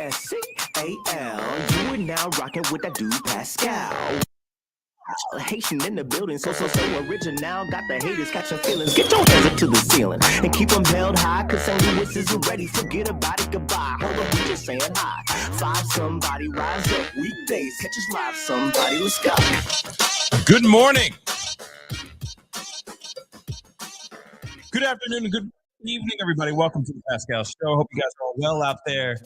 Pascal. You are now rocking with that dude Pascal. Haitian in the building, so original. Got the haters catching feelings. Get your hands up to the ceiling and keep them held high. Cause St. Louis isn't ready. Forget about it, goodbye. Hold up, we just saying hi. Five somebody, rise up. Weekdays, catch us live. Somebody, let's go. Good morning. Good afternoon and good evening, everybody. Welcome to the Pascal Show. Hope you guys are all well out there,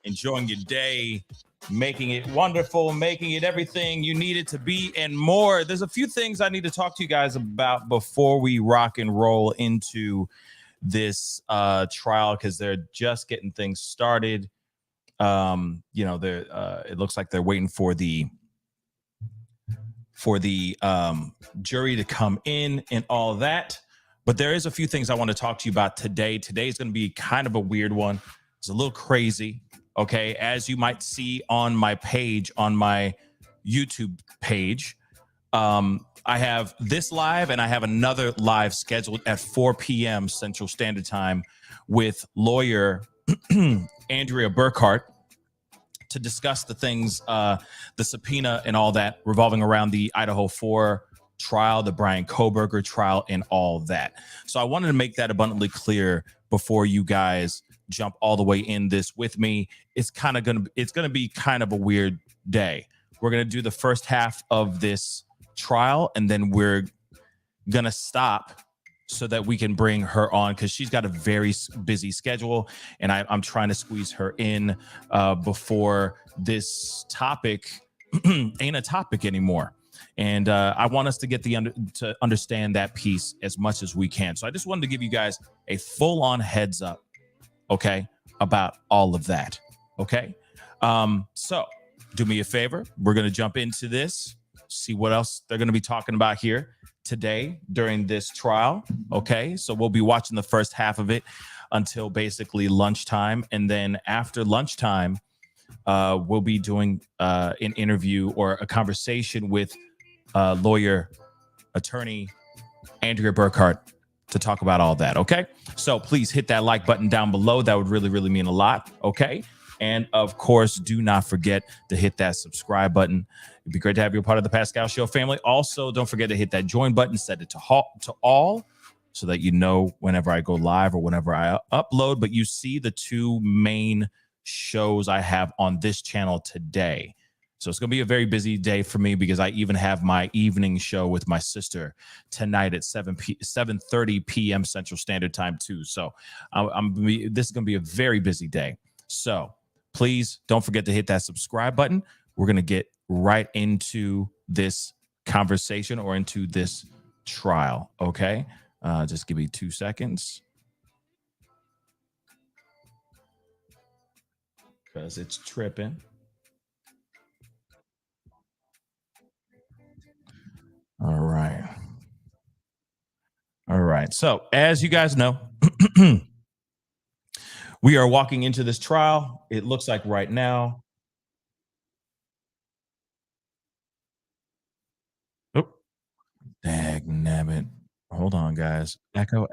enjoying your day, making it wonderful, making it everything you need it to be, and more. There's a few things I need to talk to you guys about before we rock and roll into this trial, because they're just getting things started. It looks like they're waiting for the jury to come in and all that. But there is a few things I want to talk to you about today. Today's going to be kind of a weird one. It's a little crazy. Okay, as you might see on my page, on my YouTube page, I have this live and I have another live scheduled at 4 p.m. Central Standard Time with lawyer Andrea Burkhart to discuss the things, the subpoena and all that revolving around the Idaho 4 trial, the Brian Kohberger trial, and all that. So I wanted to make that abundantly clear before you guys jump all the way in this with me. It's gonna be kind of a weird day. We're gonna do the first half of this trial, and then we're gonna stop so that we can bring her on, because she's got a very busy schedule, and I'm trying to squeeze her in before this topic ain't a topic anymore. And I want us to get to understand that piece as much as we can. So I just wanted to give you guys a full-on heads up, okay, about all of that, okay? So do me a favor. We're going to jump into this, see what else they're going to be talking about here today during this trial, okay? So we'll be watching the first half of it until basically lunchtime. And then after lunchtime, we'll be doing an interview or a conversation with lawyer, attorney Andrea Burkhart to talk about all that, okay? So please hit that like button down below. That would really, really mean a lot, okay? And of course, do not forget to hit that subscribe button. It'd be great to have you a part of the Pascal Show family. Also, don't forget to hit that join button, set it to all, so that you know whenever I go live or whenever I upload. But you see the two main shows I have on this channel today. So it's going to be a very busy day for me, because I even have my evening show with my sister tonight at 7:30 p.m. Central Standard Time too. So this is going to be a very busy day. So please don't forget to hit that subscribe button. We're going to get right into this conversation or into this trial. Okay. Just give me 2 seconds, because it's tripping. All right. So as you guys know, we are walking into this trial. It looks like right now. Oh, dagnabbit. Hold on, guys. Echo.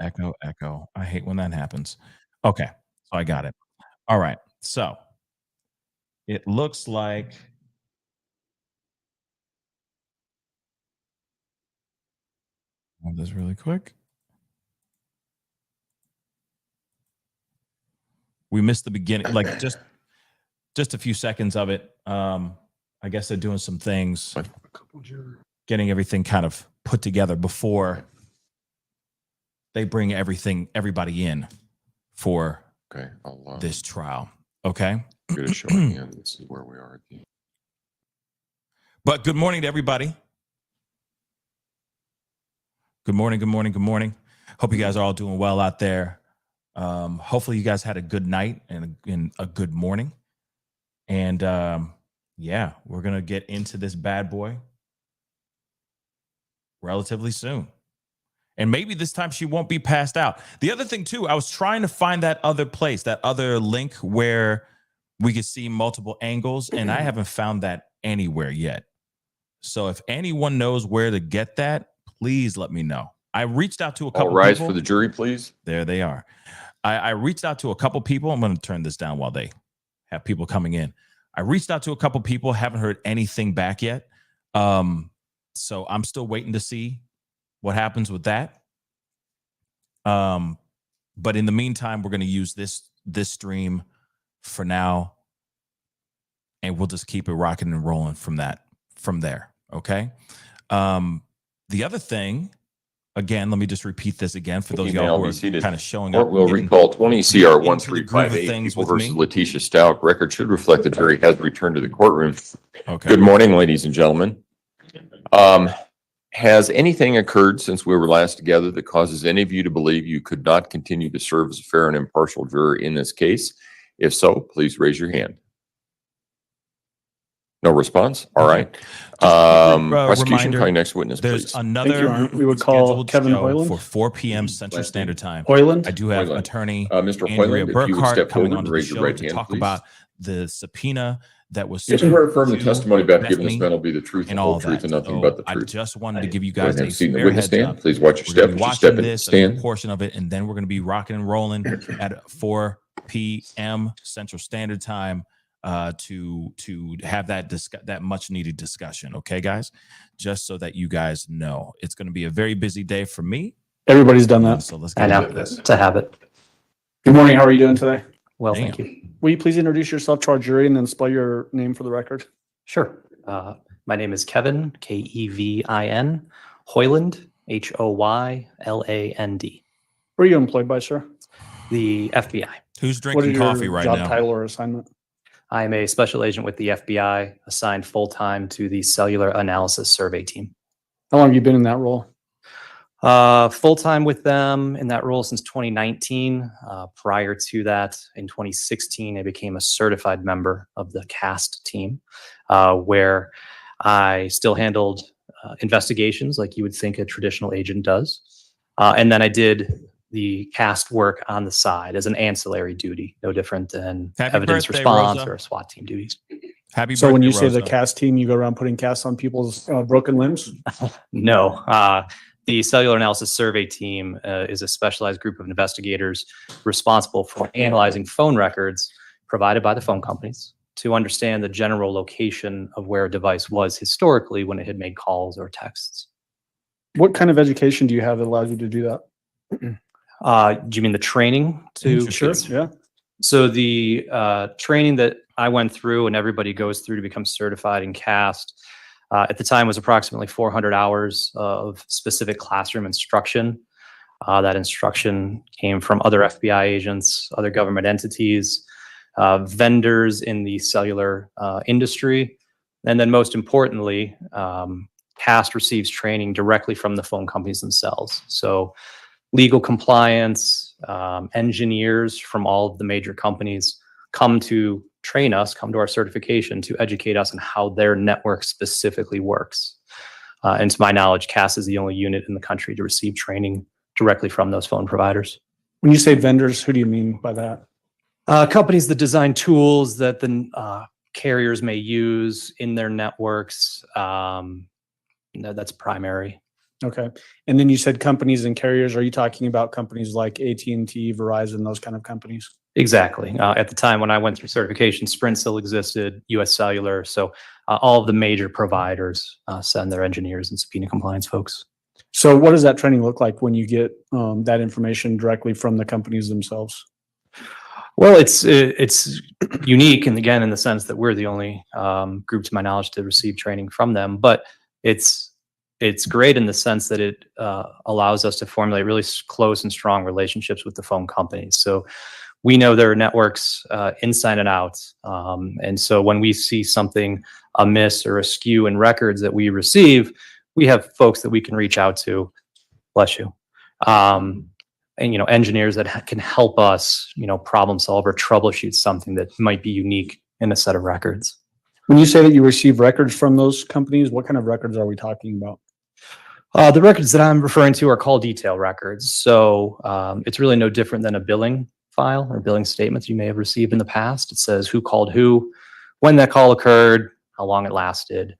I hate when that happens. Okay, so I got it. All right. So it looks like I'll do this really quick. We missed the beginning, like just a few seconds of it. I guess they're doing some things, getting everything kind of put together before they bring everybody in for this trial. Okay. Get a show in and see where we are. But good morning to everybody. Good morning. Hope you guys are all doing well out there. Hopefully you guys had a good night and a good morning. And yeah, we're going to get into this bad boy relatively soon. And maybe this time she won't be passed out. The other thing too, I was trying to find that other place, that other link where we could see multiple angles, and I haven't found that anywhere yet. So if anyone knows where to get that, please let me know. I reached out to a couple people. All rise people. For the jury, please. There they are. I reached out to a couple people. I'm going to turn this down while they have people coming in. I reached out to a couple people, haven't heard anything back yet. So I'm still waiting to see what happens with that. But in the meantime, we're going to use this stream for now, and we'll just keep it rocking and rolling from there. Okay. The other thing, again, let me just repeat this again for those of y'all who are kind of showing up. We'll recall 20 CR 1358 people versus Letecia Stauch. Record should reflect that jury has returned to the courtroom. Okay. Good morning, ladies and gentlemen. Has anything occurred since we were last together that causes any of you to believe you could not continue to serve as a fair and impartial juror in this case? If so, please raise your hand. No response? All right. Prosecution, calling next witness, there's please. another we would call scheduled Kevin show Hoyland for 4 p.m. Central Standard Time. Hoyland. I do have Hoyland. attorney Mr. Andrea Hoyland, if you would Burkhart step coming forward onto and the raise your show right to hand, talk please. about the subpoena that was If you affirm the testimony about given this Bethany man will be the truth, and the all whole truth, that. and nothing So but the I truth. just wanted to give you Go ahead guys and a have a seat in the fair witness heads stand. up. Please watch your We're step gonna be as you watching step into the this, a stand. portion of it, and then we're going to be rocking and rolling at 4 p.m. Central Standard Time to have that much needed discussion. Okay, guys, just so that you guys know, it's going to be a very busy day for me. Everybody's done that. So let's I get know. into this. It's a habit. Good morning. How are you doing today? Well, Damn. thank you. Will you please introduce yourself to our jury and then spell your name for the record? Sure. My name is Kevin, Kevin, Hoyland, Hoyland. Where are you employed by, sir? The FBI. Who's What is drinking your coffee right job now? title or assignment? I am a special agent with the FBI, assigned full-time to the Cellular Analysis Survey Team. How long have you been in that role? Full-time with them in that role since 2019. Prior to that, in 2016, I became a certified member of the CAST team, where I still handled investigations like you would think a traditional agent does. And then I did the CAST work on the side as an ancillary duty, no different than Happy evidence birthday, response Rosa. or SWAT team duties. Happy So when birthday, you say the Rosa. cast team, you go around putting casts on people's broken limbs? No, the Cellular Analysis Survey Team is a specialized group of investigators responsible for analyzing phone records provided by the phone companies to understand the general location of where a device was historically when it had made calls or texts. What kind of education do you have that allows you to do that? Do you mean the training to? Sure, yeah. So the training that I went through and everybody goes through to become certified in CAST at the time was approximately 400 hours of specific classroom instruction. That instruction came from other FBI agents, other government entities, vendors in the cellular industry. And then most importantly, CAST receives training directly from the phone companies themselves. So legal compliance, engineers from all of the major companies come to train us, come to our certification to educate us on how their network specifically works. And to my knowledge, CAST is the only unit in the country to receive training directly from those phone providers. When you say vendors, who do you mean by that? Companies that design tools that the carriers may use in their networks, that's primary. Okay. And then you said companies and carriers. Are you talking about companies like AT&T, Verizon, those kind of companies? Exactly. At the time when I went through certification, Sprint still existed, US Cellular. So all of the major providers send their engineers and subpoena compliance folks. So what does that training look like when you get that information directly from the companies themselves? Well, it's unique, and again, in the sense that we're the only group, to my knowledge, to receive training from them. But it's great in the sense that it allows us to formulate really close and strong relationships with the phone companies. So we know their networks inside and out. And so when we see something amiss or askew in records that we receive, we have folks that we can reach out to, bless you, and, engineers that can help us, problem solve or troubleshoot something that might be unique in a set of records. When you say that you receive records from those companies, what kind of records are we talking about? The records that I'm referring to are call detail records. So it's really no different than a billing file or billing statements you may have received in the past. It says who called who, when that call occurred, how long it lasted.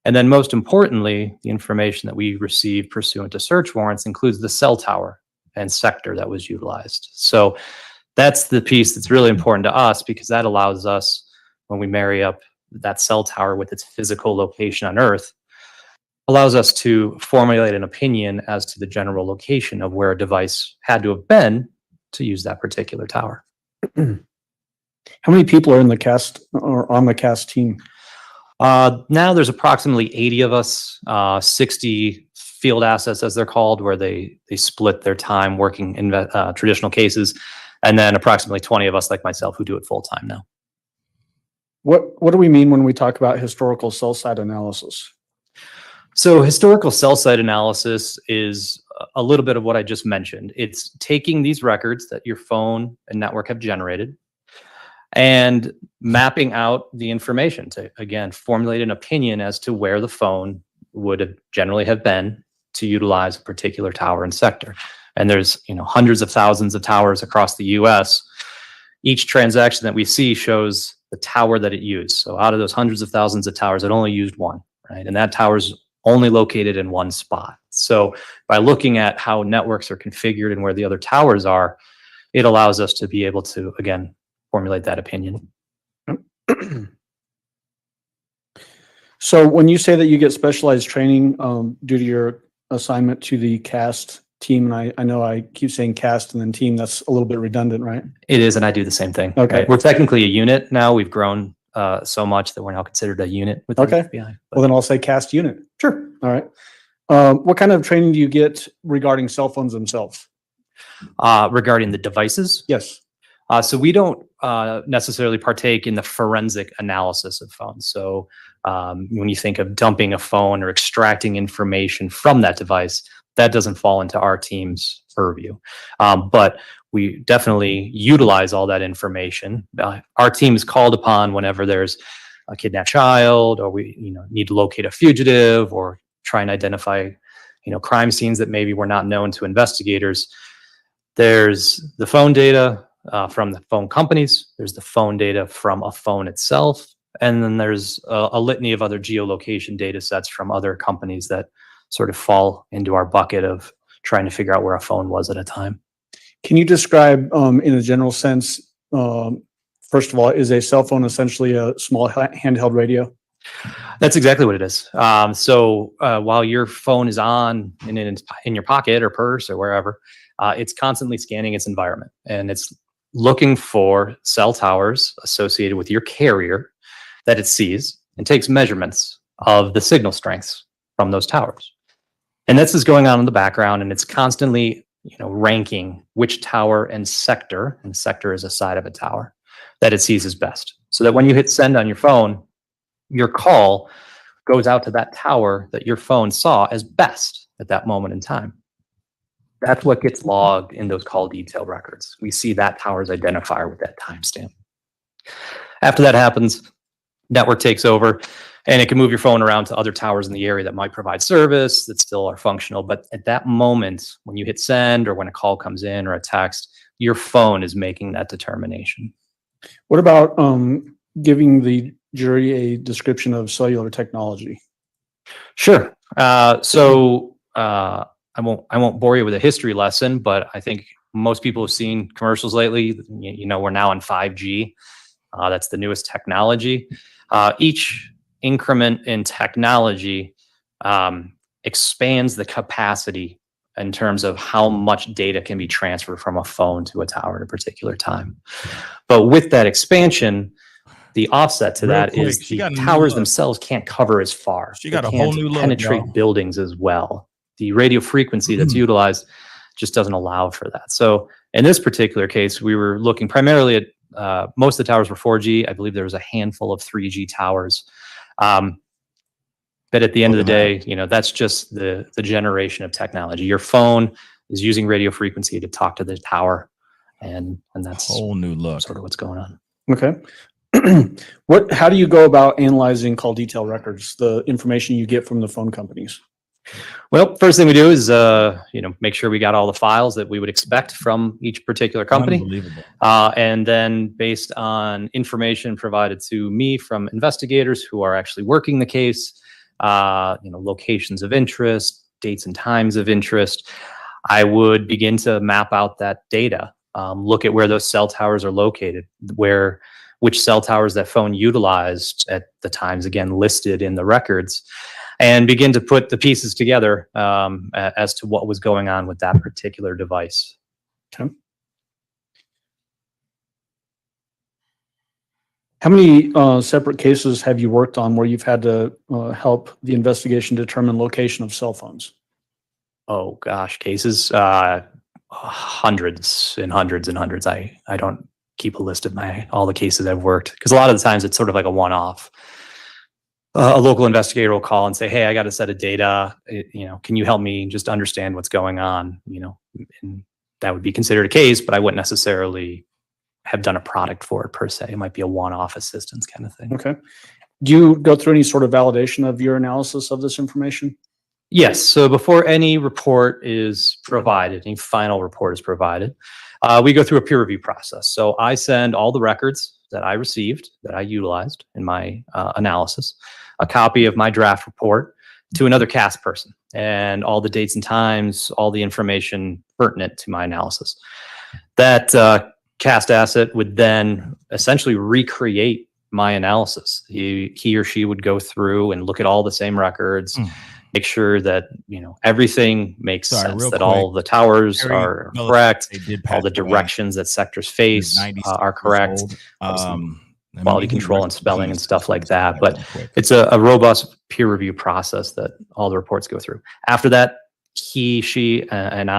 And then most importantly, the information that we received pursuant to search warrants includes the cell tower and sector that was utilized. So That's the piece that's really important to us, because that allows us, when we marry up that cell tower with its physical location on Earth, allows us to formulate an opinion as to the general location of where a device had to have been to use that particular tower. How many people are in the cast or on the cast team? Now there's approximately 80 of us, 60 field assets, as they're called, where they split their time working in traditional cases, and then approximately 20 of us, like myself, who do it full time now. What do we mean when we talk about historical cell site analysis? So historical cell site analysis is a little bit of what I just mentioned. It's taking these records that your phone and network have generated and mapping out the information to, again, formulate an opinion as to where the phone would have generally have been to utilize a particular tower and sector. And there's, hundreds of thousands of towers across the US. Each transaction that we see shows the tower that it used. So out of those hundreds of thousands of towers, it only used one, right? And that tower's only located in one spot. So by looking at how networks are configured and where the other towers are, it allows us to be able to, again, formulate that opinion. So when you say that you get specialized training due to your assignment to the CAST team, and I know I keep saying CAST and then team, that's a little bit redundant, right? It is, and I do the same thing. Okay. Right? We're technically a unit now. We've grown so much that we're now considered a unit within Okay. the FBI. Well, then I'll say CAST unit. Sure. All right. What kind of training do you get regarding cell phones themselves? Regarding the devices, Yes. so we don't necessarily partake in the forensic analysis of phones. So when you think of dumping a phone or extracting information from that device, that doesn't fall into our team's purview. But we definitely utilize all that information. Our team is called upon whenever there's a kidnapped child, or we need to locate a fugitive, or try and identify crime scenes that maybe were not known to investigators. There's the phone data from the phone companies. There's the phone data from a phone itself. And then there's a litany of other geolocation data sets from other companies that sort of fall into our bucket of trying to figure out where a phone was at a time. Can you describe in a general sense, first of all, is a cell phone essentially a small handheld radio? That's exactly what it is. So while your phone is on in your pocket or purse or wherever, it's constantly scanning its environment, and it's looking for cell towers associated with your carrier that it sees, and takes measurements of the signal strengths from those towers. And this is going on in the background, and it's constantly ranking which tower and sector is a side of a tower, that it sees as best. So that when you hit send on your phone, your call goes out to that tower that your phone saw as best at that moment in time. That's what gets logged in those call detail records. We see that tower's identifier with that timestamp. After that happens, network takes over, and it can move your phone around to other towers in the area that might provide service that still are functional. But at that moment, when you hit send, or when a call comes in or a text, your phone is making that determination. What about giving the jury a description of cellular technology? Sure. I won't bore you with a history lesson, but I think most people have seen commercials lately. We're now on 5G. That's the newest technology. Each increment in technology expands the capacity in terms of how much data can be transferred from a phone to a tower at a particular time. But with that expansion, the offset to that is the towers themselves can't cover as far. She got a whole new look, penetrate y'all. buildings as well. The radio frequency that's utilized just doesn't allow for that. So in this particular case, we were looking primarily at most of the towers were 4G. I believe there was a handful of 3G towers. But at the end of the day, that's just the generation of technology. Your phone is using radio frequency to talk to the tower, and that's Whole new look. sort of what's going on. Okay. How do you go about analyzing call detail records, the information you get from the phone companies? Well, first thing we do is, make sure we got all the files that we would expect from each particular company. Unbelievable. And then based on information provided to me from investigators who are actually working the case, locations of interest, dates and times of interest, I would begin to map out that data look at where those cell towers are located, which cell towers that phone utilized at the times, again, listed in the records, and begin to put the pieces together as to what was going on with that particular device. Okay. How many separate cases have you worked on where you've had to help the investigation determine location of cell phones? Oh gosh, cases, hundreds and hundreds and hundreds. I don't keep a list of all the cases I've worked, because a lot of the times it's sort of like a one-off. A local investigator will call and say, "Hey, I got a set of data. Can you help me just understand what's going on?" And that would be considered a case, but I wouldn't necessarily have done a product for it per se. It might be a one-off assistance kind of thing. Okay. Do you go through any sort of validation of your analysis of this information? Yes. So before any report is provided, any final report is provided, we go through a peer review process. So I send all the records that I received, that I utilized in my analysis, a copy of my draft report to another CAST person, and all the dates and times, all the information pertinent to my analysis. That CAST asset would then essentially recreate my analysis. He or she would go through and look at all the same records, make sure that everything makes sense, that all the towers are correct, all the directions that sectors face are correct, quality control and spelling and stuff like that. But it's a robust peer review process that all the reports go through. After that, he or she and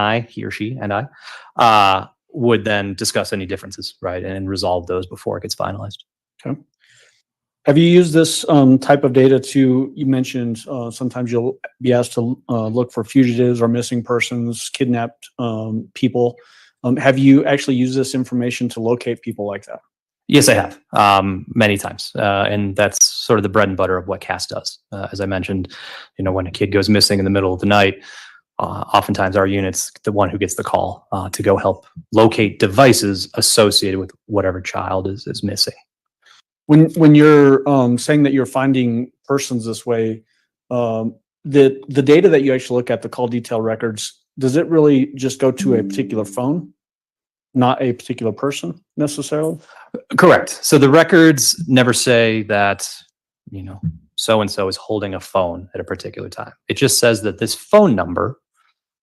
I would then discuss any differences, right, and resolve those before it gets finalized. Okay. Have you used this type of data you mentioned sometimes you'll be asked to look for fugitives or missing persons, kidnapped people. Have you actually used this information to locate people like that? Yes, I have, many times. And that's sort of the bread and butter of what CAST does. As I mentioned, when a kid goes missing in the middle of the night, oftentimes our unit's the one who gets the call to go help locate devices associated with whatever child is missing. When you're saying that you're finding persons this way, the data that you actually look at, the call detail records, does it really just go to a particular phone, not a particular person necessarily? Correct. So the records never say that, so-and-so is holding a phone at a particular time. It just says that this phone number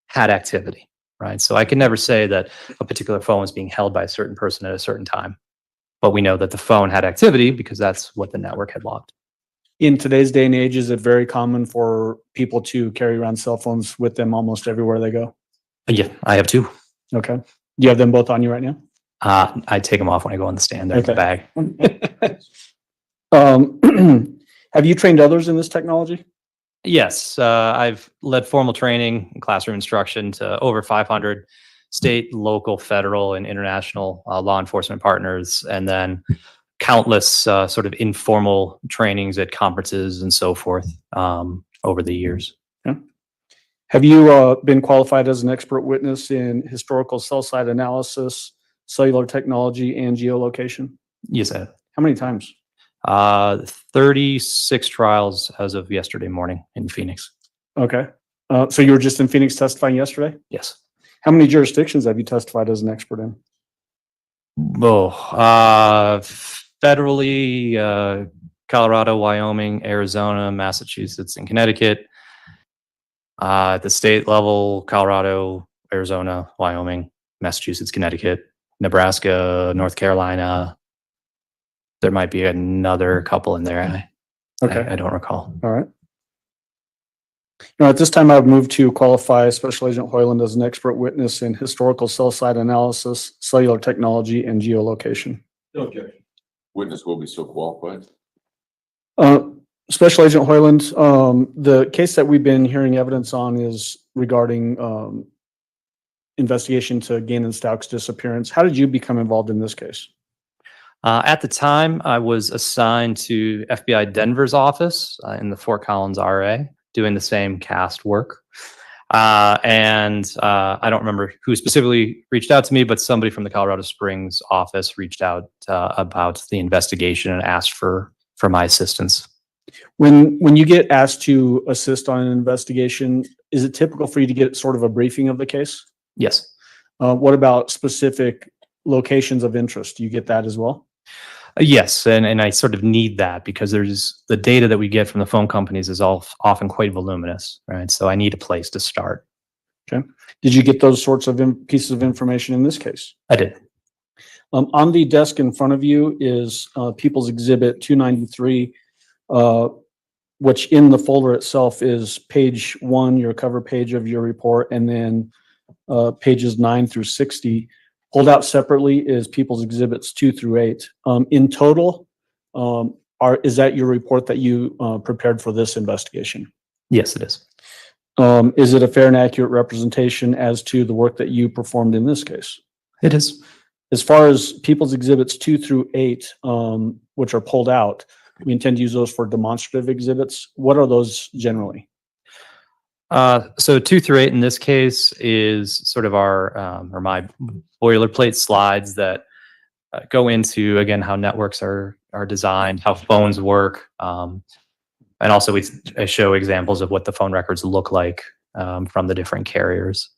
had activity, right? So I can never say that a particular phone was being held by a certain person at a certain time. But we know that the phone had activity because that's what the network had logged. In today's day and age, is it very common for people to carry around cell phones with them almost everywhere they go? Yeah, I have two. Okay. Do you have them both on you right now? I take them off when I go on the stand. They're in the bag. Have you trained others in this technology? Yes. I've led formal training and classroom instruction to over 500 state, local, federal, and international law enforcement partners, and then countless sort of informal trainings at conferences and so forth over the years. Yeah. Have you been qualified as an expert witness in historical cell site analysis, cellular technology, and geolocation? Yes, I have. How many times? 36 trials as of yesterday morning in Phoenix. Okay. So you were just in Phoenix testifying yesterday? Yes. How many jurisdictions have you testified as an expert in? Federally, Colorado, Wyoming, Arizona, Massachusetts, and Connecticut. At the state level, Colorado, Arizona, Wyoming, Massachusetts, Connecticut, Nebraska, North Carolina. There might be another couple in there. I don't recall. All right. At this time, I've moved to qualify Special Agent Hoyland as an expert witness in historical cell site analysis, cellular technology, and geolocation. No objection. Witness will be so qualified. Special Agent Hoyland, the case that we've been hearing evidence on is regarding investigation to Gannon Stauch's disappearance. How did you become involved in this case? At the time, I was assigned to FBI Denver's office in the Fort Collins RA, doing the same CAST work. And I don't remember who specifically reached out to me, but somebody from the Colorado Springs office reached out about the investigation and asked for my assistance. When you get asked to assist on an investigation, is it typical for you to get sort of a briefing of the case? Yes. What about specific locations of interest. Do you get that as well? Yes, and I sort of need that because there's the data that we get from the phone companies is all often quite voluminous, right? So I need a place to start. Okay. Did you get those sorts of pieces of information in this case? I did. On the desk in front of you is People's Exhibit 293, which in the folder itself is page 1, your cover page of your report, and then pages 9 through 60. Pulled out separately is People's Exhibits 2 through 8. In total, is that your report that you prepared for this investigation? Yes, it is. Is it a fair and accurate representation as to the work that you performed in this case? It is. As far as People's Exhibits 2 through 8, which are pulled out, we intend to use those for demonstrative exhibits. What are those generally? So 2 through 8 in this case is sort of our or my boilerplate slides that go into, again, how networks are designed, how phones work, and also I show examples of what the phone records look like from the different carriers.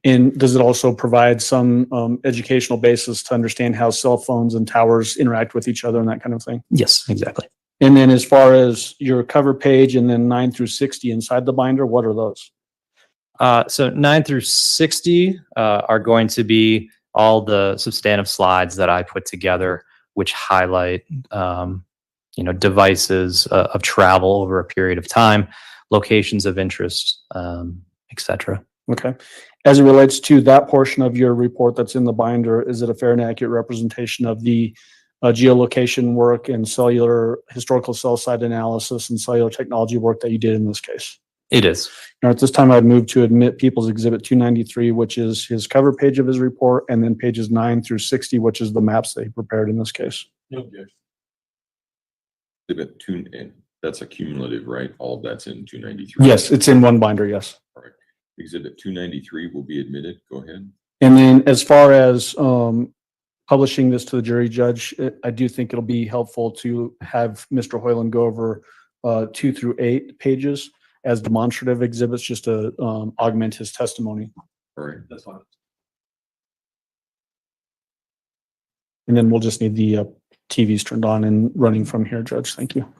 And does it also provide some educational basis to understand how cell phones and towers interact with each other and that kind of thing? Yes, exactly. And then as far as your cover page and then 9 through 60 inside the binder, what are those? So 9 through 60 are going to be all the substantive slides that I put together, which highlight, devices of travel over a period of time, locations of interest, etc. Okay. As it relates to that portion of your report that's in the binder, is it a fair and accurate representation of the geolocation work and cellular historical cell site analysis and cellular technology work that you did in this case? It is. Now, at this time, I'd move to admit People's Exhibit 293, which is his cover page of his report, and then pages 9 through 60, which is the maps that he prepared in this case. Okay. Exhibit 2, and that's a cumulative, right? All of that's in 293. Yes, it's in one binder, yes. All right. Exhibit 293 will be admitted. Go ahead. And then as far as publishing this to the jury judge, I do think it'll be helpful to have Mr. Hoyland go over 2 through 8 pages as demonstrative exhibits just to augment his testimony. All right. That's fine. And then we'll just need the TVs turned on and running from here, Judge. Thank you.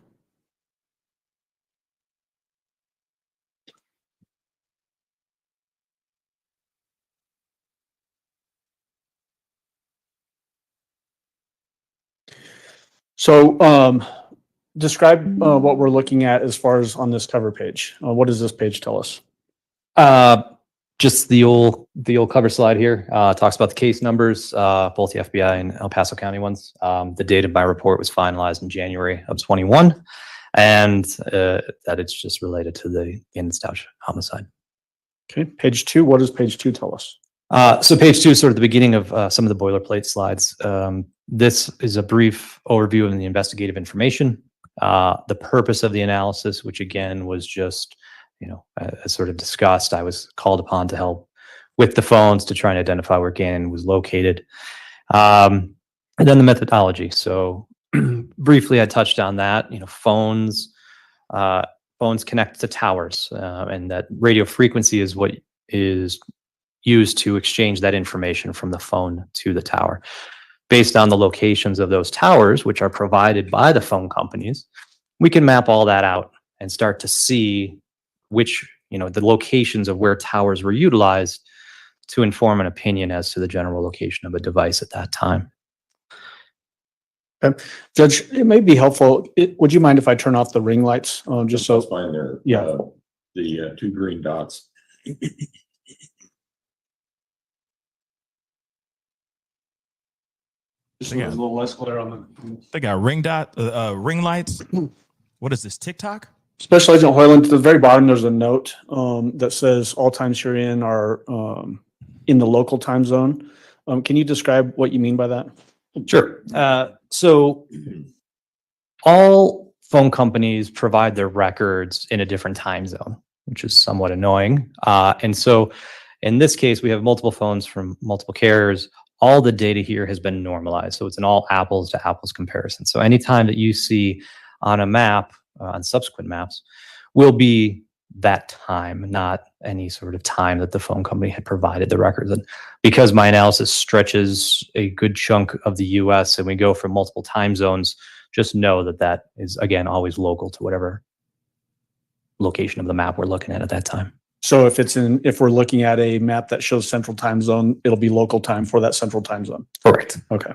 So describe what we're looking at as far as on this cover page. What does this page tell us? Just the old cover slide here talks about the case numbers, both the FBI and El Paso County ones. The date of my report was finalized in January of 21, and that it's just related to the Stauch homicide. Okay, page 2. What does page 2 tell us? So page 2 is sort of the beginning of some of the boilerplate slides. This is a brief overview of the investigative information, the purpose of the analysis, which again was just, as sort of discussed, I was called upon to help with the phones to try and identify where Gannon was located. And then the methodology. So briefly, I touched on that, phones connect to towers, and that radio frequency is what is used to exchange that information from the phone to the tower. Based on the locations of those towers, which are provided by the phone companies, we can map all that out and start to see which, the locations of where towers were utilized to inform an opinion as to the general location of a device at that time. Okay. Judge, it may be helpful. Would you mind if I turn off the ring lights? Just so. That's fine there. Yeah. The 2 green dots. Just a little less glare on the. They got ring lights. What is this, TikTok? Special Agent Hoyland, at the very bottom, there's a note that says all times you're in are in the local time zone. Can you describe what you mean by that? Sure. So all phone companies provide their records in a different time zone, which is somewhat annoying. And so in this case, we have multiple phones from multiple carriers. All the data here has been normalized. So it's an all apples to apples comparison. So anytime that you see on a map, on subsequent maps, will be that time, not any sort of time that the phone company had provided the records. And because my analysis stretches a good chunk of the US and we go from multiple time zones, just know that that is, again, always local to whatever location of the map we're looking at that time. So if we're looking at a map that shows central time zone, it'll be local time for that central time zone. Correct. Okay.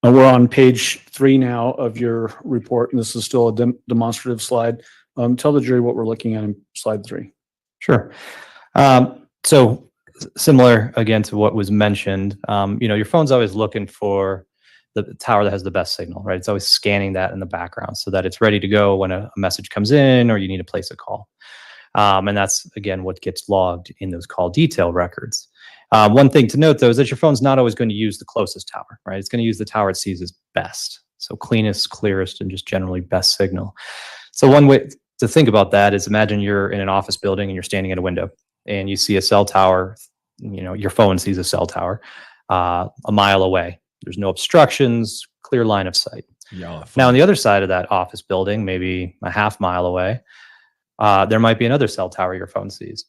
We're on page 3 now of your report, and this is still a demonstrative slide. Tell the jury what we're looking at in slide 3. Sure. So similar again to what was mentioned, your phone's always looking for the tower that has the best signal, right? It's always scanning that in the background so that it's ready to go when a message comes in or you need to place a call. And that's, again, what gets logged in those call detail records. One thing to note, though, is that your phone's not always going to use the closest tower, right? It's going to use the tower it sees as best. So cleanest, clearest, and just generally best signal. So one way to think about that is imagine you're in an office building and you're standing at a window and you see a cell tower, your phone sees a cell tower a mile away. There's no obstructions, clear line of sight. Now, on the other side of that office building, maybe a half mile away, there might be another cell tower your phone sees.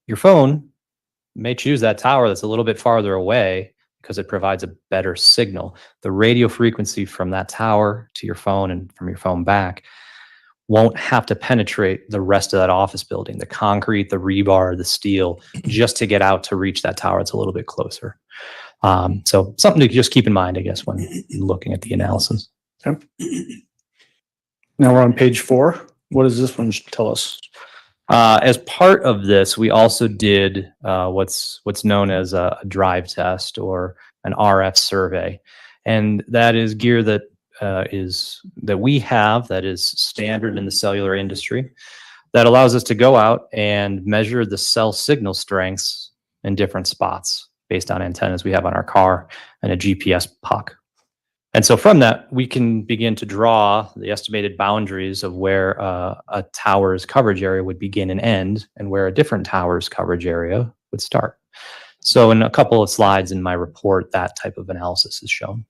Your phone may choose that tower that's a little bit farther away because it provides a better signal. The radio frequency from that tower to your phone and from your phone back won't have to penetrate the rest of that office building, the concrete, the rebar, the steel, just to get out to reach that tower that's a little bit closer. So something to just keep in mind, I guess, when looking at the analysis. Okay. Now we're on page 4. What does this one tell us? As part of this, we also did what's known as a drive test or an RF survey, and that is gear that we have that is standard in the cellular industry that allows us to go out and measure the cell signal strengths in different spots based on antennas we have on our car and a GPS puck. And so from that, we can begin to draw the estimated boundaries of where a tower's coverage area would begin and end, and where a different tower's coverage area would start. So in a couple of slides in my report, that type of analysis is shown.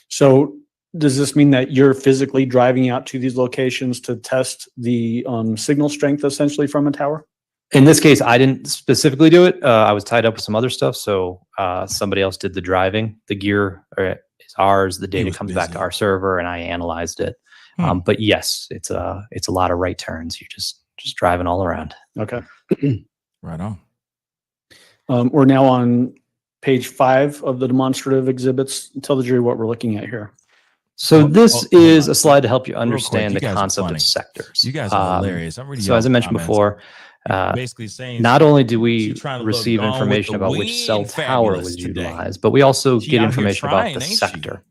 So does this mean that you're physically driving out to these locations to test the signal strength essentially from a tower? In this case, I didn't specifically do it. I was tied up with some other stuff, so somebody else did the driving. The gear is ours. The data comes back to our server, and I analyzed it. But yes, it's a lot of right turns. You're just driving all around. Okay. Right on. We're now on page 5 of the demonstrative exhibits. Tell the jury what we're looking at here. So this is a slide to help you understand the concept of sectors. You guys are hilarious. I'm reading so as I mentioned before, basically saying not only do we trying to receive look gone information with the about which cell wind tower fabulous was today. utilized, but we also She get out here information about trying, the ain't she? sector.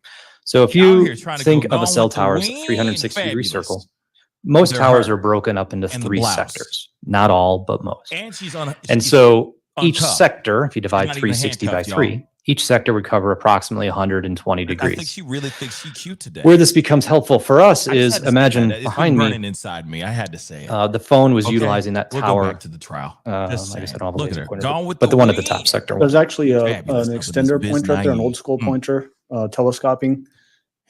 So if Out you here trying to think go of a gone cell with the tower as a wind 360-degree fabulous. circle, most They're towers her are broken up into and the 3 blouse. sectors. Not all, but most. And she's on. And so on each top. sector, if you divide not even 360 by handcuffed, 3, y'all. each sector would cover approximately 120 I think degrees. she really thinks she's cute today. Where this becomes helpful for us I just is had to say imagine that. It's been behind me, burning inside me. I had to say it. the phone was Okay, utilizing that we'll go tower. back to the trial. I Just guess I saying. don't have a Look at laser her. pointer, Gone with but the one at the wind. top sector. There's actually an Fabulous stuff with this extender biz pointer up there, an old naive. school pointer, telescoping.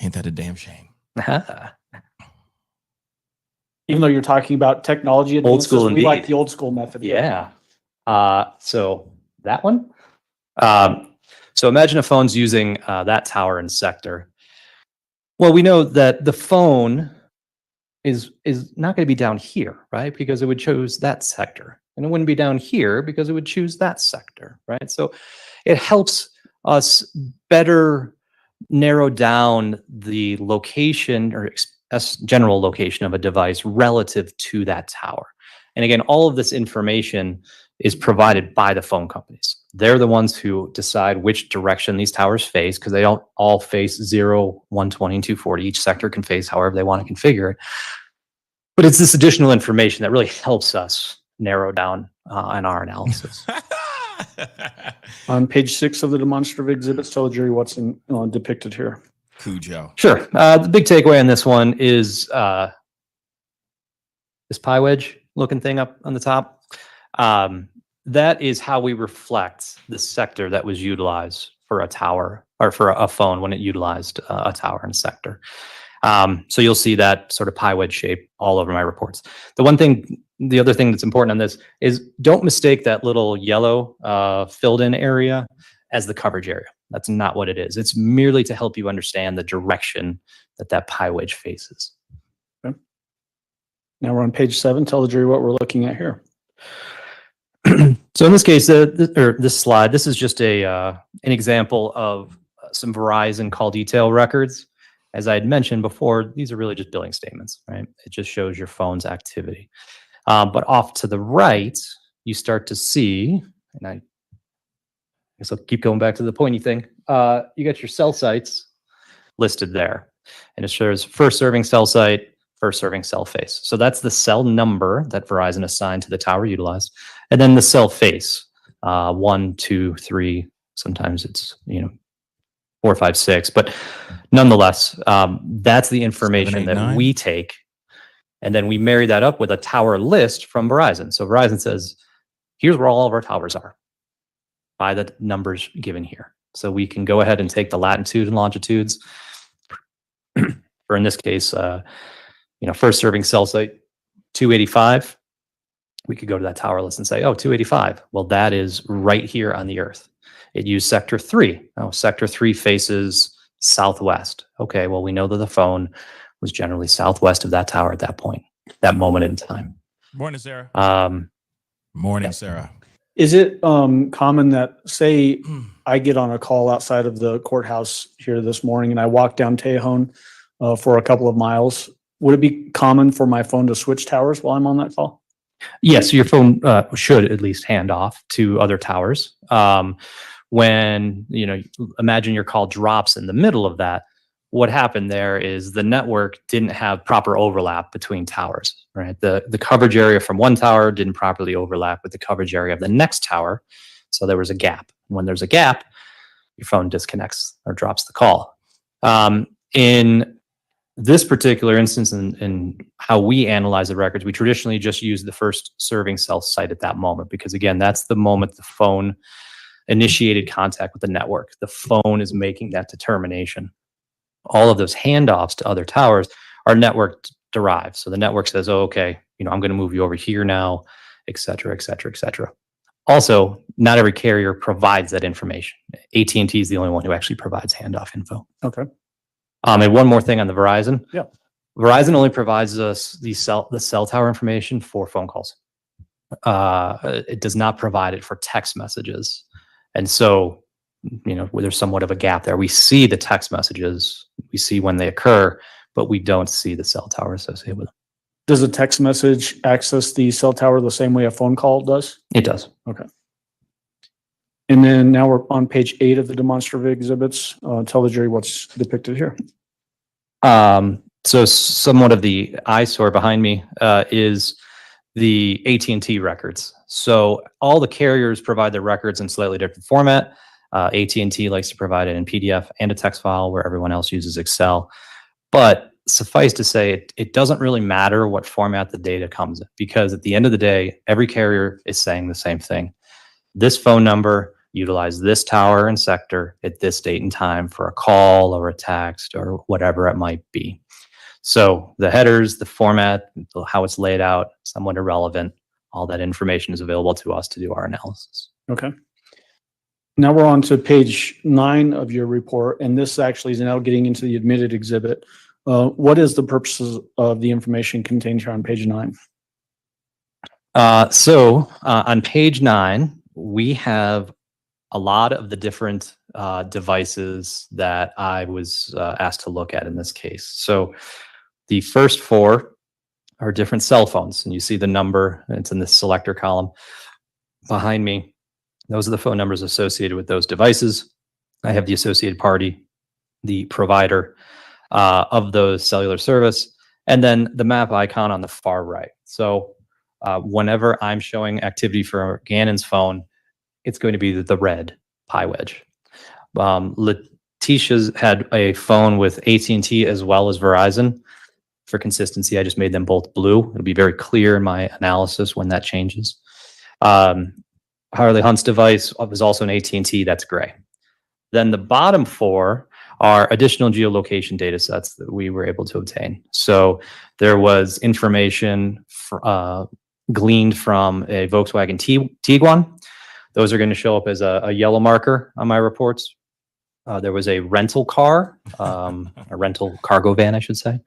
Ain't that a damn shame? Even though you're talking about technology Old school advances, we like indeed. the old school method. Yeah. So that one. So imagine a phone's using that tower and sector. Well, we know that the phone is not going to be down here, right? Because it would choose that sector. And it wouldn't be down here because it would choose that sector, right? So it helps us better narrow down the location or general location of a device relative to that tower. And again, all of this information is provided by the phone companies. They're the ones who decide which direction these towers face, because they don't all face 0, 120, and 240. Each sector can face however they want to configure it. But it's this additional information that really helps us narrow down on our analysis. On page 6 of the demonstrative exhibits, tell the jury what's depicted here. Cujo. Sure. The big takeaway on this one is this pie wedge looking thing up on the top. That is how we reflect the sector that was utilized for a tower or for a phone when it utilized a tower and sector. So you'll see that sort of pie wedge shape all over my reports. The one thing the other thing that's important on this is don't mistake that little yellow filled in area as the coverage area. That's not what it is. It's merely to help you understand the direction that that pie wedge faces. Okay. Now we're on page 7. Tell the jury what we're looking at here. So in this case, this slide, this is just an example of some Verizon call detail records. As I had mentioned before, these are really just billing statements, right? It just shows your phone's activity. But off to the right, you start to see, and I guess I'll keep going back to the pointy thing. You got your cell sites listed there, and it shows first serving cell site, first serving cell face. So that's the cell number that Verizon assigned to the tower utilized, and then the cell face, 1, 2, 3. Sometimes it's 4, 5, 6, but nonetheless, that's the information 7, 8, that 9. we take, and then we marry that up with a tower list from Verizon. So Verizon says, here's where all of our towers are by the numbers given here. So we can go ahead and take the latitude and longitudes. For in this case, first serving cell site 285. We could go to that tower list and say, oh, 285. Well, that is right here on the Earth. It used sector 3. Oh, sector 3 faces southwest. Okay, well, we know that the phone was generally southwest of that tower at that point, that moment in time. Morning, Sarah. Yeah. Sarah. Is it common that, say, I get on a call outside of the courthouse here this morning and I walk down Tejon for a couple of miles? Would it be common for my phone to switch towers while I'm on that call? Yes, your phone should at least hand off to other towers. When, imagine your call drops in the middle of that, what happened there is the network didn't have proper overlap between towers, right? The coverage area from one tower didn't properly overlap with the coverage area of the next tower. So there was a gap. When there's a gap, your phone disconnects or drops the call. In this particular instance, and how we analyze the records, we traditionally just use the first serving cell site at that moment, because again, that's the moment the phone initiated contact with the network. The phone is making that determination. All of those handoffs to other towers are network derived. So the network says, oh, okay, I'm going to move you over here now, et cetera, et cetera, et cetera. Also, not every carrier provides that information. AT&T is the only one who actually provides handoff info. Okay. And one more thing on the Verizon. Yeah. Verizon only provides us the cell tower information for phone calls. It does not provide it for text messages. And so, there's somewhat of a gap there. We see the text messages, we see when they occur, but we don't see the cell tower associated with them. Does a text message access the cell tower the same way a phone call does? It does. Okay. And then now we're on page 8 of the demonstrative exhibits. Tell the jury what's depicted here. So somewhat of the eyesore behind me is the AT&T records. So all the carriers provide their records in slightly different format. AT&T likes to provide it in PDF and a text file, where everyone else uses Excel. But suffice to say, it doesn't really matter what format the data comes in, because at the end of the day, every carrier is saying the same thing. This phone number utilized this tower and sector at this date and time for a call or a text or whatever it might be. So the headers, the format, how it's laid out, somewhat irrelevant. All that information is available to us to do our analysis. Okay. Now we're on to page 9 of your report, and this actually is now getting into the admitted exhibit. What is the purposes of the information contained here on page 9? So on page 9, we have a lot of the different devices that I was asked to look at in this case. So the first 4 are different cell phones, and you see the number, and it's in the selector column behind me. Those are the phone numbers associated with those devices. I have the associated party, the provider of those cellular service, and then the map icon on the far right. So whenever I'm showing activity for Gannon's phone, it's going to be the red pie wedge. Letecia's had a phone with AT&T as well as Verizon. For consistency, I just made them both blue. It'll be very clear in my analysis when that changes. Harley Hunt's device was also an AT&T, that's gray. Then the bottom 4 are additional geolocation data sets that we were able to obtain. So there was information gleaned from a Volkswagen Tiguan. Those are going to show up as a yellow marker on my reports. There was a rental car, a rental cargo van, I should say,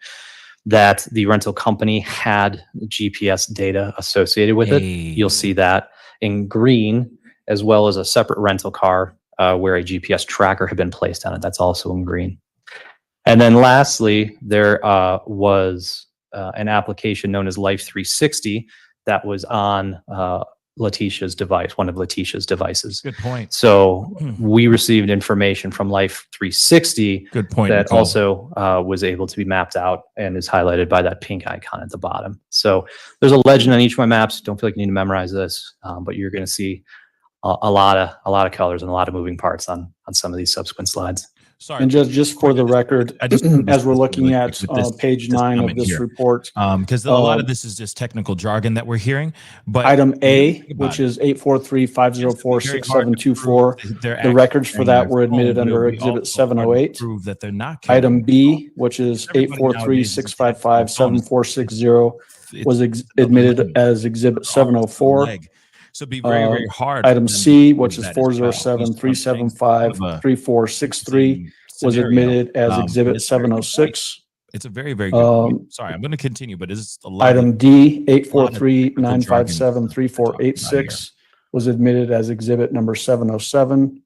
that the rental company had GPS data associated with it. You'll see that in green, as well as a separate rental car where a GPS tracker had been placed on it. That's also in green. And then lastly, there was an application known as Life 360 that was on Letecia's device, one of Letecia's devices. Good point. So we received information from Life 360 Good point, that Nicole. also was able to be mapped out and is highlighted by that pink icon at the bottom. So there's a legend on each of my maps. Don't feel like you need to memorize this, but you're going to see a lot of colors and a lot of moving parts on some of these subsequent slides. Sorry. And just for the record, as we're looking at page 9 of this report, because a lot of this is just technical jargon that we're hearing. But item A, which is 843-504-6724, the records for that were admitted under Exhibit 708. Prove that they're not Item B, which is 843-655-7460, was admitted as Exhibit 704. So it'd be very, very hard. Item C, which is 407-375-3463, was admitted as Exhibit 706. It's a very, very good. Sorry, I'm going to continue, but it's a lot. Item D, 843-957-3486, was admitted as Exhibit number 707.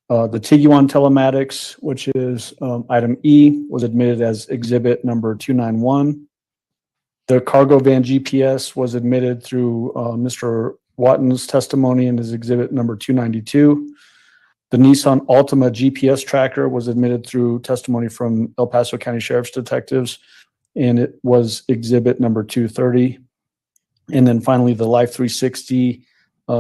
The Tiguan telematics, which is item E, was admitted as Exhibit number 291. The cargo van GPS was admitted through Mr. Watton's testimony and his exhibit number 292. The Nissan Altima GPS tracker was admitted through testimony from El Paso County Sheriff's detectives, and it was exhibit number 230. And then finally, the Life 360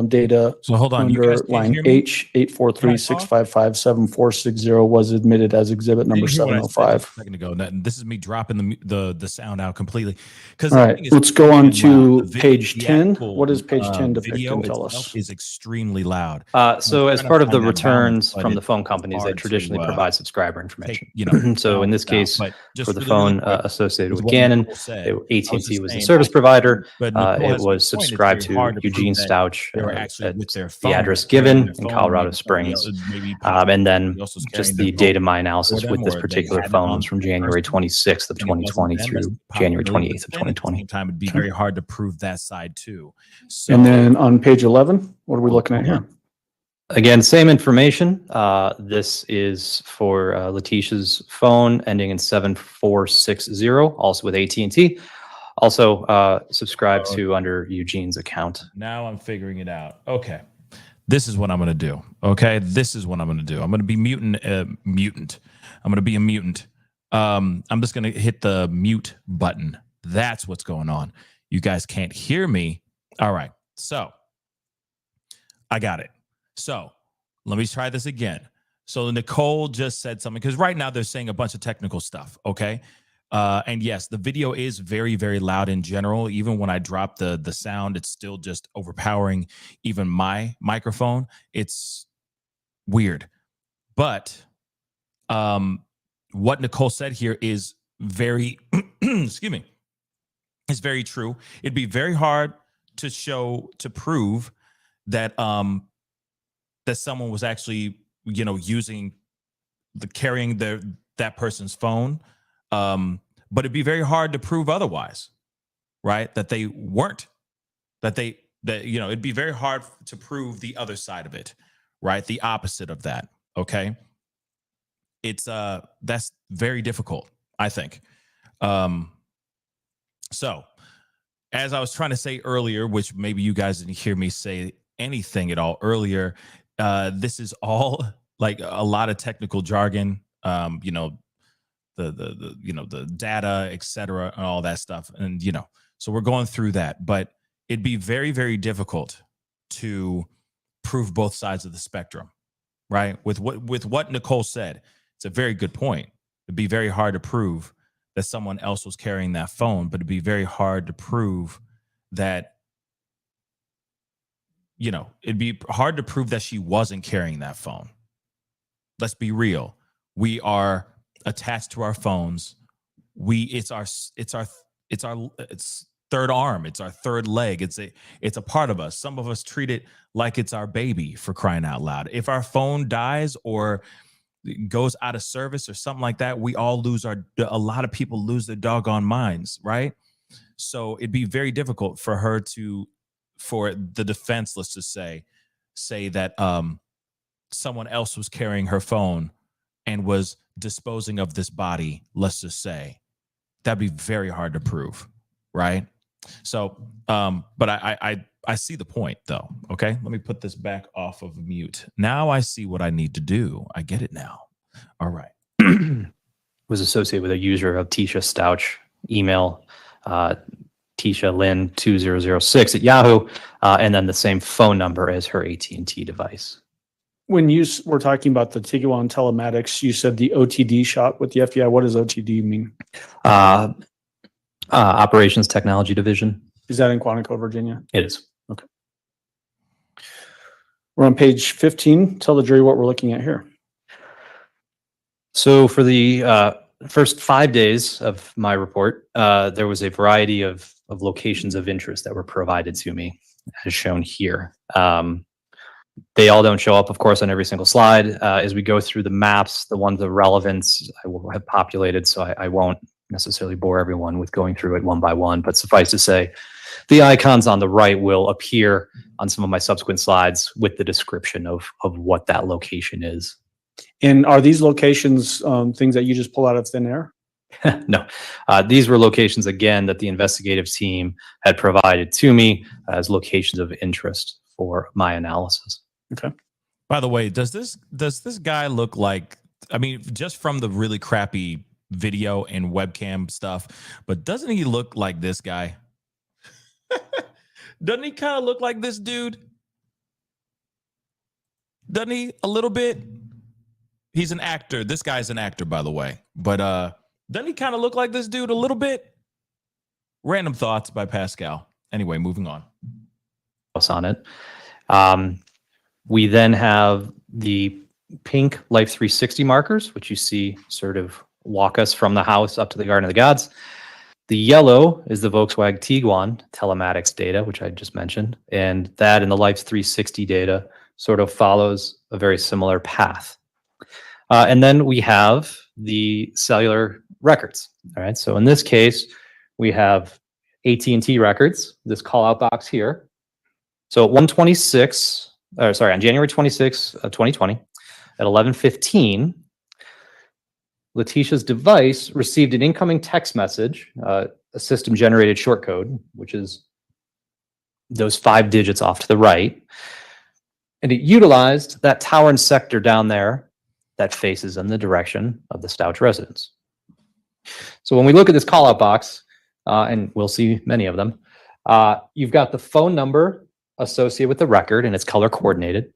data So hold on, you under guys can't line hear me? H, 843-655-7460 was admitted as exhibit number Did you hear what I said 705. a second ago? And this is me dropping the sound out completely. Because All right, let's go on to page 10. What does page 10 depict video and tell itself us? is extremely loud. So as trying to part of the find that returns balance, from but the phone companies, they hard to, traditionally provide subscriber information. So in this case, but just for the really, phone really quick, associated is with what Gannon, Nicole said. I was AT&T just was the saying, service provider. but Nicole It has a was point. It's subscribed very to hard to Eugene prove that Stauch they were actually at with their the phone, address carrying given their in phone, Colorado maybe somebody Springs. else- maybe And then somebody else was just carrying the their data phone my for analysis them, with this or they particular had it phone on was from the January person, 26th of and it wasn't 2020 them as through the January possibility, 28th of but then at the 2020. same time, it'd be very hard to prove that side too. So, And then on page 11, what are we looking at here? Again, same information. This is for Letecia's phone ending in 7460, also with AT&T. Also subscribed to under Eugene's account. now I'm figuring it out. Okay. This is what I'm going to do. Okay. This is what I'm going to do. I'm going to be mutant. I'm going to be a mutant. I'm just going to hit the mute button. That's what's going on. You guys can't hear me. All right. So I got it. So let me try this again. So Nicole just said something, because right now they're saying a bunch of technical stuff. Okay. And yes, the video is very, very loud in general. Even when I drop the sound, it's still just overpowering even my microphone. It's weird. But what Nicole said here is very, excuse me, it's very true. It'd be very hard to prove that that someone was actually, using carrying that person's phone. But it'd be very hard to prove otherwise, right? That they weren't, that it'd be very hard to prove the other side of it, right? The opposite of that. Okay. It's, that's very difficult, I think. So as I was trying to say earlier, which maybe you guys didn't hear me say anything at all earlier, this is all like a lot of technical jargon, the data, et cetera, and all that stuff. And, so we're going through that, but it'd be very, very difficult to prove both sides of the spectrum, right? With what Nicole said, it's a very good point. It'd be very hard to prove that someone else was carrying that phone, but it'd be very hard to prove that, it'd be hard to prove that she wasn't carrying that phone. Let's be real. We are attached to our phones. It's third arm. It's our third leg. It's a part of us. Some of us treat it like it's our baby, for crying out loud. If our phone dies or goes out of service or something like that, we all a lot of people lose their doggone minds, right? So it'd be very difficult for for the defense, let's just say that someone else was carrying her phone and was disposing of this body, let's just say. That'd be very hard to prove, right? So, but I see the point though. Okay, let me put this back off of mute. Now I see what I need to do. I get it now. All right. Was associated with a user of Letecia Stauch, email Tisha Lynn 2006 at Yahoo, and then the same phone number as her AT&T device. When you were talking about the Tiguan telematics, you said the OTD shot with the FBI. What does OTD mean? Operations Technology Division. Is that in Quantico, Virginia? It is. Okay. We're on page 15. Tell the jury what we're looking at here. So for the first 5 days of my report, there was a variety of locations of interest that were provided to me, as shown here. They all don't show up, of course, on every single slide. As we go through the maps, the ones of relevance I will have populated, so I won't necessarily bore everyone with going through it one by one, but suffice to say, the icons on the right will appear on some of my subsequent slides with the description of what that location is. And are these locations things that you just pull out of thin air? No, these were locations, again, that the investigative team had provided to me as locations of interest for my analysis. Okay. By the way, does this guy look like, I mean, just from the really crappy video and webcam stuff, but doesn't he look like this guy? Doesn't he kind of look like this dude? Doesn't he a little bit? He's an actor. This guy's an actor, by the way. But doesn't he kind of look like this dude a little bit? Random thoughts by Pascal. Anyway, moving on. On it. We then have the pink Life 360 markers, which you see sort of walk us from the house up to the Garden of the Gods. The yellow is the Volkswagen Tiguan telematics data, which I just mentioned. And that and the Life 360 data sort of follows a very similar path. And then we have the cellular records. All right. So in this case, we have AT&T records, this call out box here. So at on January 26, 2020, at 11:15, Letecia's device received an incoming text message, a system-generated shortcode, which is those 5 digits off to the right. And it utilized that tower and sector down there that faces in the direction of the Stauch residence. So when we look at this call-out box, and we'll see many of them, you've got the phone number associated with the record, and it's color coordinated.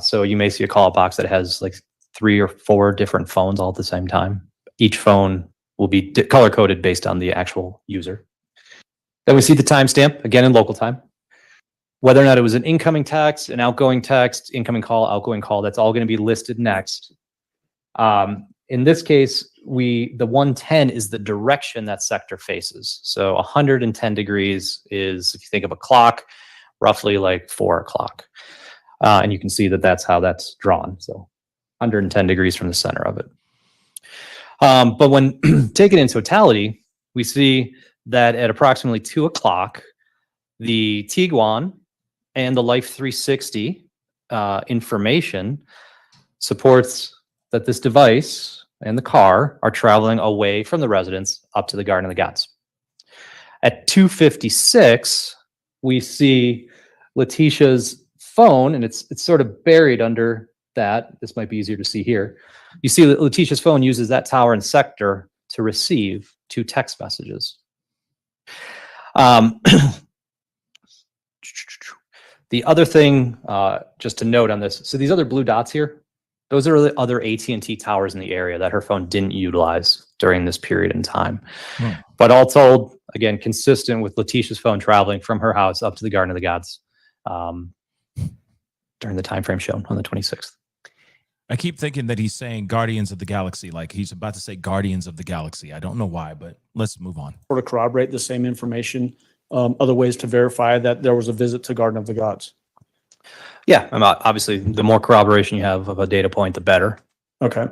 So you may see a call-out box that has like 3 or 4 different phones all at the same time. Each phone will be color-coded based on the actual user. Then we see the timestamp, again in local time. Whether or not it was an incoming text, an outgoing text, incoming call, outgoing call, that's all going to be listed next. In this case, the 110 is the direction that sector faces. So 110 degrees is, if you think of a clock, roughly like 4 o'clock. And you can see that that's how that's drawn. So 110 degrees from the center of it. But when taken in totality, we see that at approximately 2 o'clock, the Tiguan and the Life 360 information supports that this device and the car are traveling away from the residence up to the Garden of the Gods. At 2:56, we see Letecia's phone, and it's sort of buried under that. This might be easier to see here. You see that Letecia's phone uses that tower and sector to receive 2 text messages. The other thing, just to note on this, so these other blue dots here, those are the other AT&T towers in the area that her phone didn't utilize during this period in time. But all told, again, consistent with Letecia's phone traveling from her house up to the Garden of the Gods during the time frame shown on the 26th. I keep thinking that he's saying Guardians of the Galaxy, like he's about to say Guardians of the Galaxy. I don't know why, but let's move on. Sort of corroborate the same information. Other ways to verify that there was a visit to Garden of the Gods. Yeah, obviously, the more corroboration you have of a data point, the better. Okay.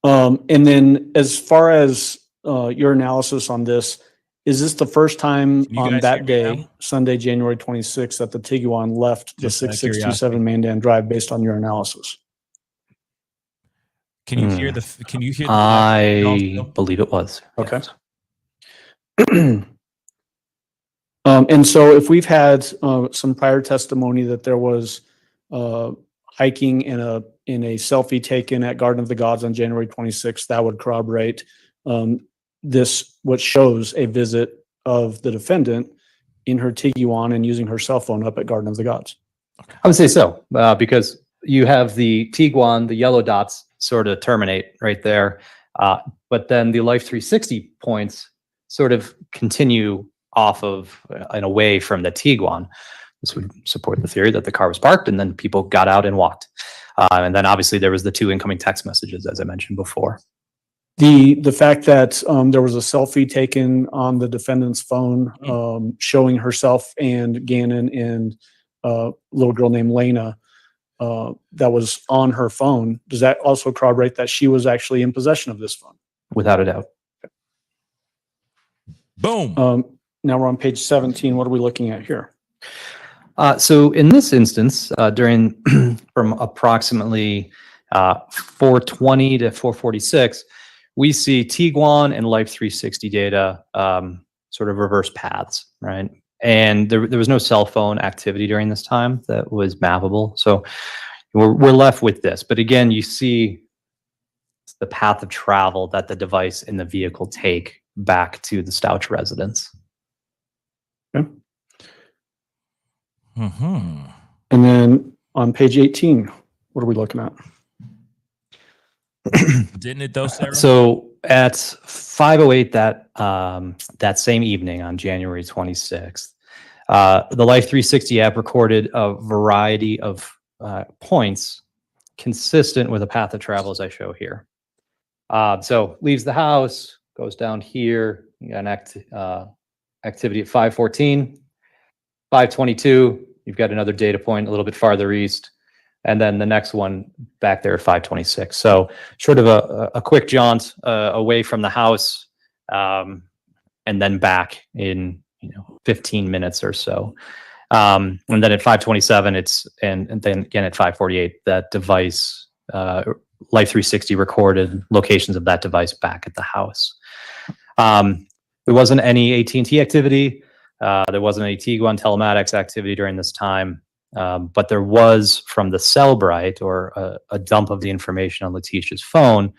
And then as far as your analysis on this, is this the first time Can you on guys that hear me day, now? Sunday, January 26th, that the Tiguan left the Just out of 6627 Mandan Drive based on your analysis? Can you hear the? Can you hear the? I believe it was. Okay. And so if we've had some prior testimony that there was hiking in a selfie taken at Garden of the Gods on January 26th, that would corroborate this, what shows a visit of the defendant in her Tiguan and using her cell phone up at Garden of the Gods. I would say so, because you have the Tiguan, the yellow dots sort of terminate right there. But then the Life 360 points sort of continue off of and away from the Tiguan. This would support the theory that the car was parked and then people got out and walked. And then obviously there was the 2 incoming text messages, as I mentioned before. The fact that there was a selfie taken on the defendant's phone showing herself and Gannon and a little girl named Lena that was on her phone, does that also corroborate that she was actually in possession of this phone? Without a doubt. Boom. Now we're on page 17. What are we looking at here? So in this instance, during from approximately 420 to 446, we see Tiguan and Life 360 data sort of reverse paths, right? And there was no cell phone activity during this time that was mappable. So we're left with this. But again, you see the path of travel that the device and the vehicle take back to the Stauch residence. Okay. Mm-hmm. And then on page 18, what are we looking at? Didn't it though, Sarah? So at 5:08 that same evening on January 26th, the Life 360 app recorded a variety of points consistent with a path of travel as I show here. So leaves the house, goes down here, you got an activity at 5:14, 5:22, you've got another data point a little bit farther east, and then the next one back there at 5:26. So sort of a quick jaunt away from the house, and then back in 15 minutes or so. And then at 5:27, and then again at 5:48, that device, Life 360 recorded locations of that device back at the house. There wasn't any AT&T activity. There wasn't any Tiguan telematics activity during this time. But there was, from the Cellbrite, or a dump of the information on Letecia's phone,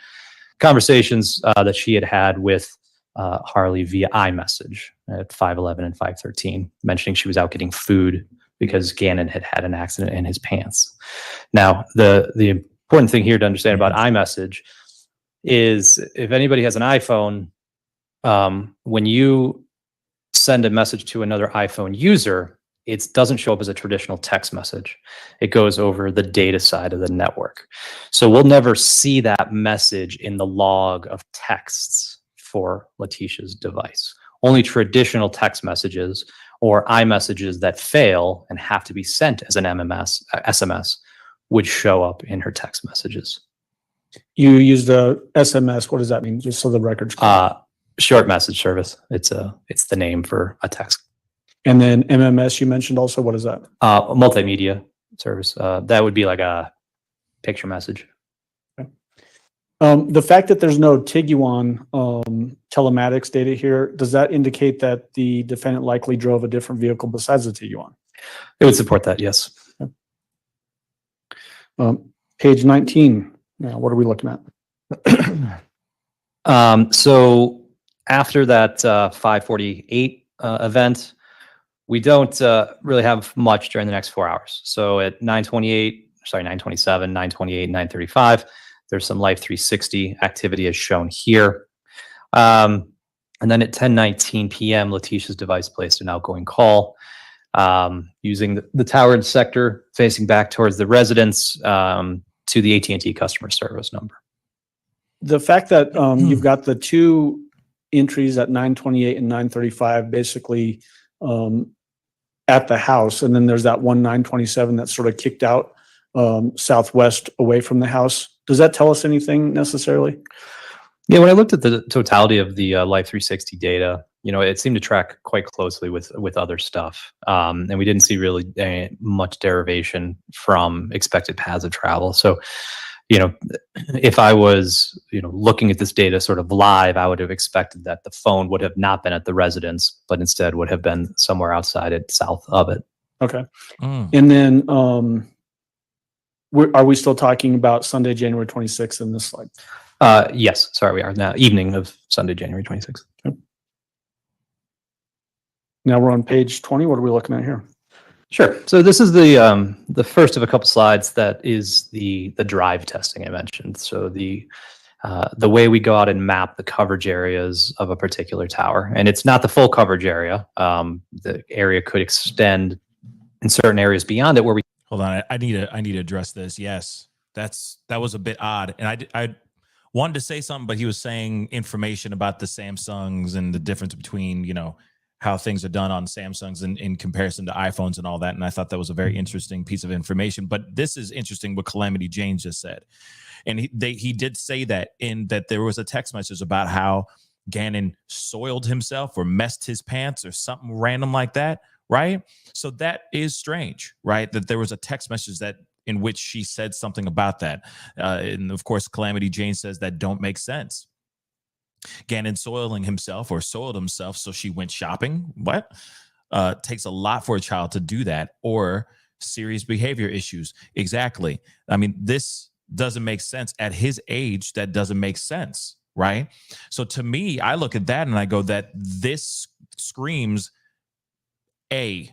conversations that she had had with Harley via iMessage at 5:11 and 5:13, mentioning she was out getting food because Gannon had had an accident in his pants. Now, the important thing here to understand about iMessage is, if anybody has an iPhone, when you send a message to another iPhone user, it doesn't show up as a traditional text message. It goes over the data side of the network. So we'll never see that message in the log of texts for Letecia's device. Only traditional text messages or iMessages that fail and have to be sent as an SMS would show up in her text messages. You used the SMS. What does that mean? Just so the record's clear. Short message service. It's the name for a text. And then MMS you mentioned also. What is that? Multimedia service. That would be like a picture message. The fact that there's no Tiguan telematics data here, does that indicate that the defendant likely drove a different vehicle besides the Tiguan? It would support that, yes. Page 19. Now, what are we looking at? So after that 5:48 event, we don't really have much during the next 4 hours. So at 9:27, 9:28, 9:35, there's some Life 360 activity as shown here. And then at 10:19 p.m., Letecia's device placed an outgoing call using the towered sector facing back towards the residence to the AT&T customer service number. The fact that you've got the two entries at 928 and 935 basically at the house, and then there's that one 927 that's sort of kicked out southwest away from the house. Does that tell us anything necessarily? Yeah, when I looked at the totality of the Life 360 data, it seemed to track quite closely with other stuff, and we didn't see really much derivation from expected paths of travel. So, if I was, looking at this data sort of live, I would have expected that the phone would have not been at the residence, but instead would have been somewhere outside it, south of it. Okay. And then, are we still talking about Sunday, January 26th in this slide? Yes. Sorry, we are now evening of Sunday, January 26th. Okay. Now we're on page 20. What are we looking at here? Sure. So this is the first of a couple slides that is the drive testing I mentioned. So the way we go out and map the coverage areas of a particular tower, and it's not the full coverage area. The area could extend in certain areas beyond it where we. Hold on, I need to address this. Yes, that was a bit odd, and I wanted to say something, but he was saying information about the Samsungs and the difference between how things are done on Samsungs in comparison to iPhones and all that. And I thought that was a very interesting piece of information. But this is interesting what Calamity Jane just said. And he did say that there was a text message about how Gannon soiled himself or messed his pants or something random like that, right? So that is strange, right? That there was a text message in which she said something about that. And of course, Calamity Jane says that don't make sense. Gannon soiled himself, so she went shopping. What? Takes a lot for a child to do that, or serious behavior issues. Exactly. I mean, this doesn't make sense at his age. That doesn't make sense, right? So to me, I look at that and I go that this screams like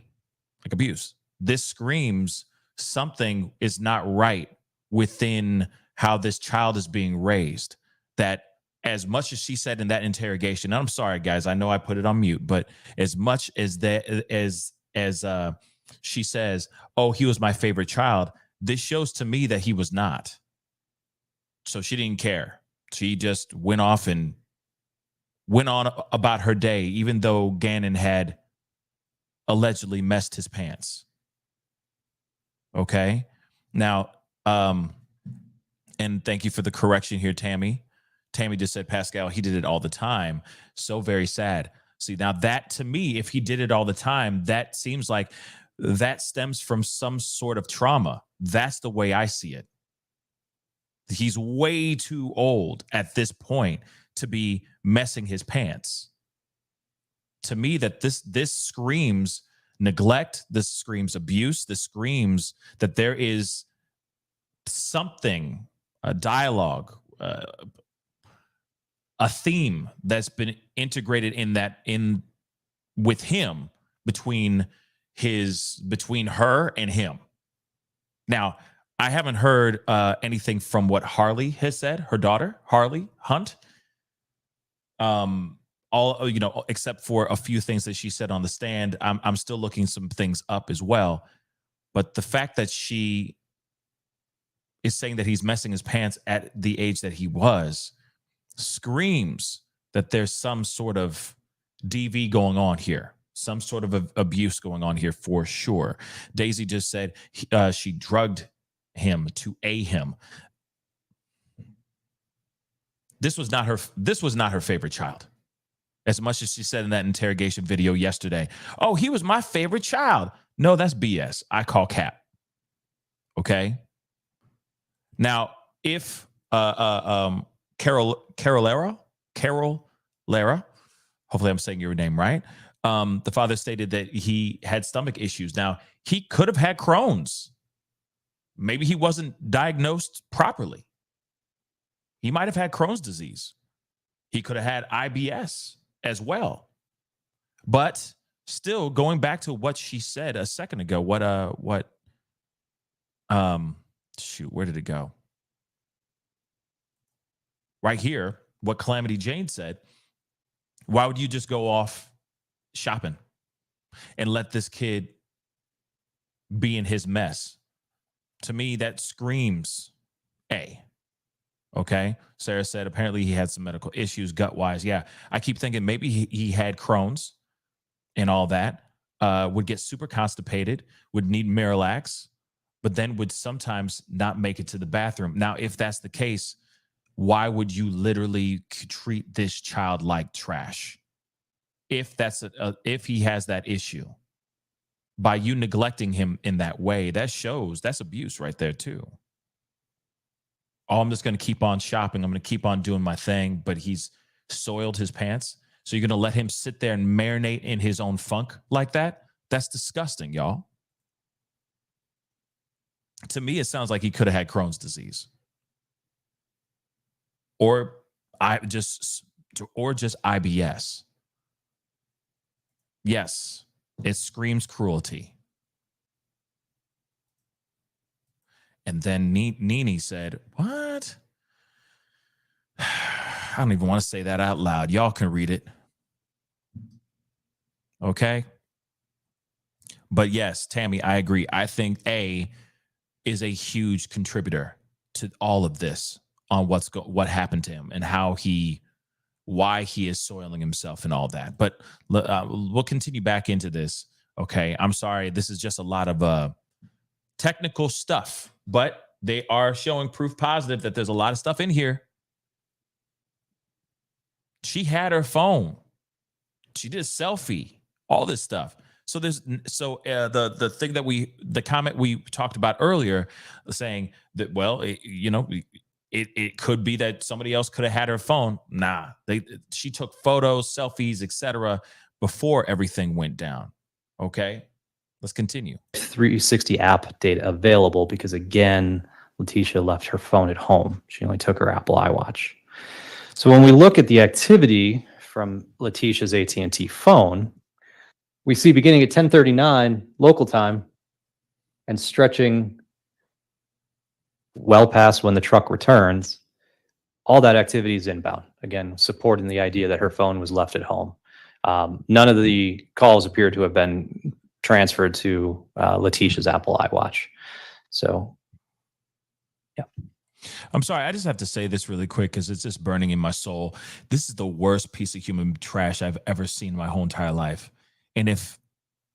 abuse. This screams something is not right within how this child is being raised. That as much as she said in that interrogation, and I'm sorry, guys, I know I put it on mute, but as much as she says, oh, he was my favorite child, this shows to me that he was not. So she didn't care. She just went on about her day, even though Gannon had allegedly messed his pants. Okay. Now, and thank you for the correction here, Tammy. Tammy just said, Pascal, he did it all the time. So very sad. See, now that to me, if he did it all the time, that seems like that stems from some sort of trauma. That's the way I see it. He's way too old at this point to be messing his pants. To me, that this screams neglect, this screams abuse, this screams that there is something, a dialogue, a theme that's been integrated in with him between her and him. Now, I haven't heard anything from what Harley has said, her daughter, Harley Hunt. Except for a few things that she said on the stand. I'm still looking some things up as well. But the fact that she is saying that he's messing his pants at the age that he was screams that there's some sort of DV going on here, some sort of abuse going on here for sure. Daisy just said she drugged him to A him. This was not her favorite child. As much as she said in that interrogation video yesterday, oh, he was my favorite child. No, that's BS. I call cap. Okay. Now, if Carol Lara, hopefully I'm saying your name right. The father stated that he had stomach issues. Now, he could have had Crohn's. Maybe he wasn't diagnosed properly. He might have had Crohn's disease. He could have had IBS as well. But still, going back to what she said a second ago, where did it go? Right here, what Calamity Jane said, why would you just go off shopping and let this kid be in his mess? To me, that screams A. Okay. Sarah said apparently he had some medical issues gut wise. Yeah. I keep thinking maybe he had Crohn's and all that, would get super constipated, would need Miralax, but then would sometimes not make it to the bathroom. Now, if that's the case, why would you literally treat this child like trash? If that's if he has that issue, by you neglecting him in that way, that shows that's abuse right there too. Oh, I'm just going to keep on shopping. I'm going to keep on doing my thing, but he's soiled his pants. So you're going to let him sit there and marinate in his own funk like that? That's disgusting, y'all. To me, it sounds like he could have had Crohn's disease. Or just IBS. Yes, it screams cruelty. And then Nini said, what? I don't even want to say that out loud. Y'all can read it. Okay? But yes, Tammy, I agree. I think A is a huge contributor to all of this on what happened to him and why he is soiling himself and all that. But we'll continue back into this. Okay? I'm sorry. This is just a lot of technical stuff, but they are showing proof positive that there's a lot of stuff in here. She had her phone. She did a selfie, all this stuff. So the thing that the comment we talked about earlier saying that, well, it could be that somebody else could have had her phone. Nah, she took photos, selfies, etc. before everything went down. Okay. Let's continue. 360 app data available because, again, Letecia left her phone at home. She only took her Apple iWatch. So when we look at the activity from Letecia's AT&T phone, we see beginning at 10:39 local time and stretching well past when the truck returns, all that activity is inbound. Again, supporting the idea that her phone was left at home. None of the calls appear to have been transferred to Letecia's Apple iWatch. So, yeah. I'm sorry. I just have to say this really quick because it's just burning in my soul. This is the worst piece of human trash I've ever seen in my whole entire life. And if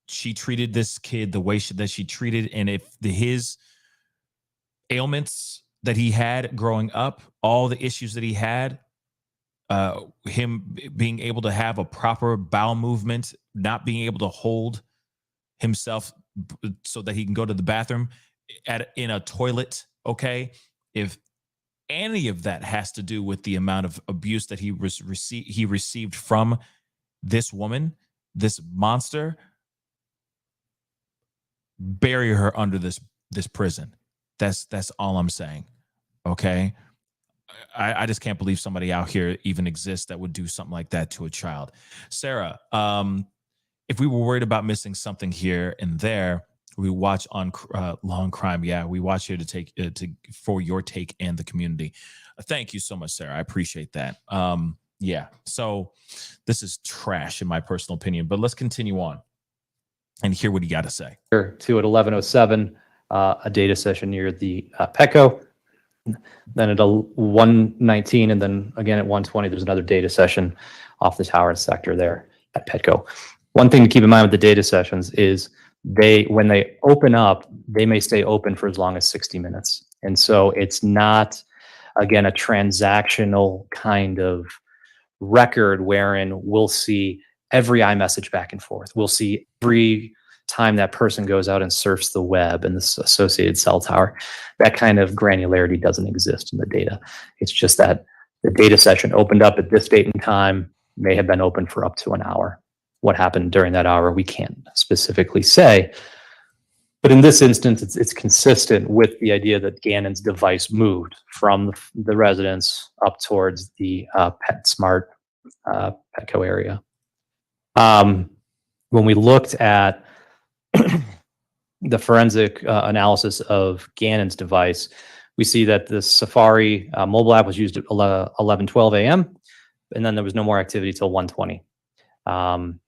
she treated this kid the way that she treated, and if his ailments that he had growing up, all the issues that he had, him being able to have a proper bowel movement, not being able to hold himself so that he can go to the bathroom in a toilet, okay? If any of that has to do with the amount of abuse that he received from this woman, this monster, bury her under this prison. That's all I'm saying. Okay. I just can't believe somebody out here even exists that would do something like that to a child. Sarah, if we were worried about missing something here and there, we watch on Long Crime. Yeah, we watch here for your take and the community. Thank you so much, Sarah. I appreciate that. Yeah, so this is trash in my personal opinion, but let's continue on and hear what you got to say. To at 11:07, a data session near the Petco. Then at 1:19, and then again at 1:20, there's another data session off the tower sector there at Petco. One thing to keep in mind with the data sessions is when they open up, they may stay open for as long as 60 minutes. And so it's not, again, a transactional kind of record wherein we'll see every iMessage back and forth. We'll see every time that person goes out and surfs the web and the associated cell tower. That kind of granularity doesn't exist in the data. It's just that the data session opened up at this date and time, may have been open for up to an hour. What happened during that hour, we can't specifically say. But in this instance, it's consistent with the idea that Gannon's device moved from the residence up towards the PetSmart Petco area. When we looked at the forensic analysis of Gannon's device, we see that the Safari mobile app was used at 11:12 a.m., and then there was no more activity till 1:20.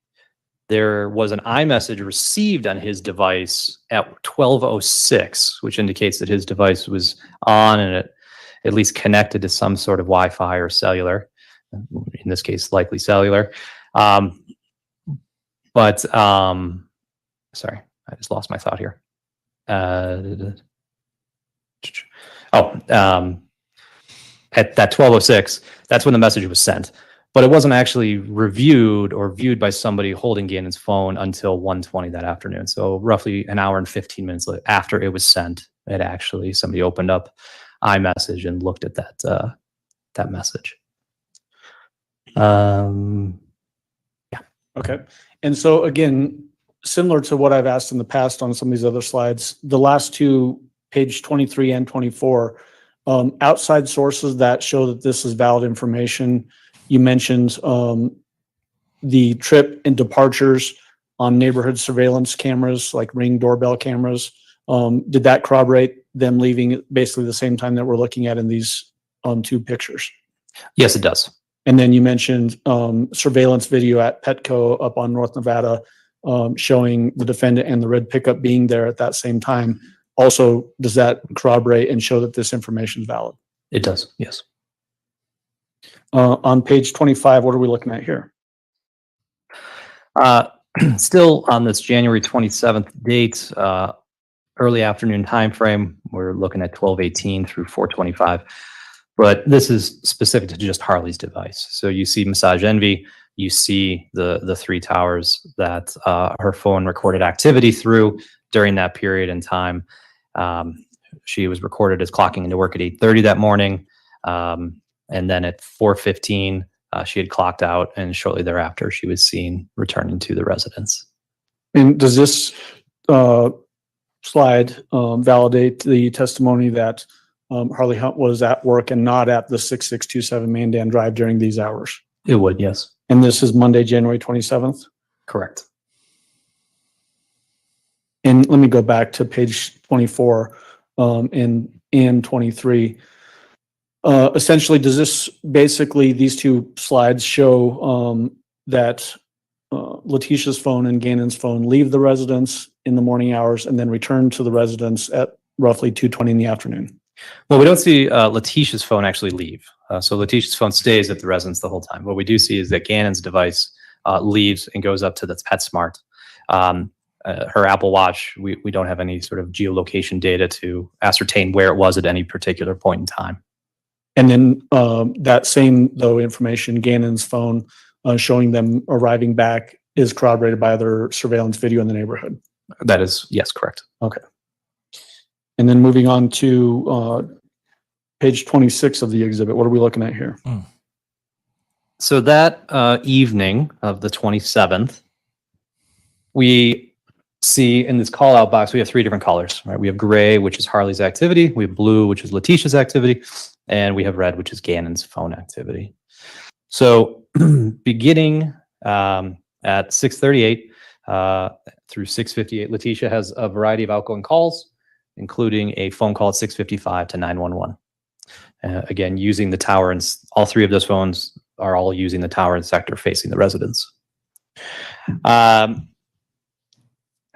There was an iMessage received on his device at 12:06, which indicates that his device was on and at least connected to some sort of Wi-Fi or cellular, in this case, likely cellular. Sorry, I just lost my thought here. At that 12:06, that's when the message was sent. But it wasn't actually reviewed or viewed by somebody holding Gannon's phone until 1:20 that afternoon. So roughly an hour and 15 minutes after it was sent, somebody opened up iMessage and looked at that message. Yeah. Okay. And so again, similar to what I've asked in the past on some of these other slides, the last two, page 23 and 24, outside sources that show that this is valid information. You mentioned the trip and departures on neighborhood surveillance cameras, like Ring doorbell cameras. Did that corroborate them leaving at basically the same time that we're looking at in these two pictures? Yes, it does. And then you mentioned surveillance video at Petco up on North Nevada, showing the defendant and the red pickup being there at that same time. Also, does that corroborate and show that this information is valid? It does, yes. On page 25, what are we looking at here? Still on this January 27th date, early afternoon time frame, we're looking at 12:18 through 4:25. But this is specific to just Harley's device. So you see Massage Envy, you see the three towers that her phone recorded activity through during that period in time. She was recorded as clocking into work at 8:30 that morning. And then at 4:15, she had clocked out, and shortly thereafter, she was seen returning to the residence. And does this slide validate the testimony that Harley Hunt was at work and not at the 6627 Mandan Drive during these hours? It would, yes. And this is Monday, January 27th? Correct. And let me go back to page 24 and 23. Essentially, does this basically, these two slides show that Letecia's phone and Gannon's phone leave the residence in the morning hours and then return to the residence at roughly 2:20 in the afternoon? Well, we don't see Letecia's phone actually leave. So Letecia's phone stays at the residence the whole time. What we do see is that Gannon's device leaves and goes up to the PetSmart. Her Apple Watch, we don't have any sort of geolocation data to ascertain where it was at any particular point in time. And then that same, though, information, Gannon's phone showing them arriving back is corroborated by other surveillance video in the neighborhood. That is, yes, correct. Okay. And then moving on to page 26 of the exhibit, what are we looking at here? So that evening of the 27th, we see in this call out box, we have three different colors, right? We have gray, which is Harley's activity. We have blue, which is Letecia's activity. And we have red, which is Gannon's phone activity. So beginning at 6:38 through 6:58, Letecia has a variety of outgoing calls, including a phone call at 6:55 to 911. Again, using the tower, and all three of those phones are all using the tower and sector facing the residence.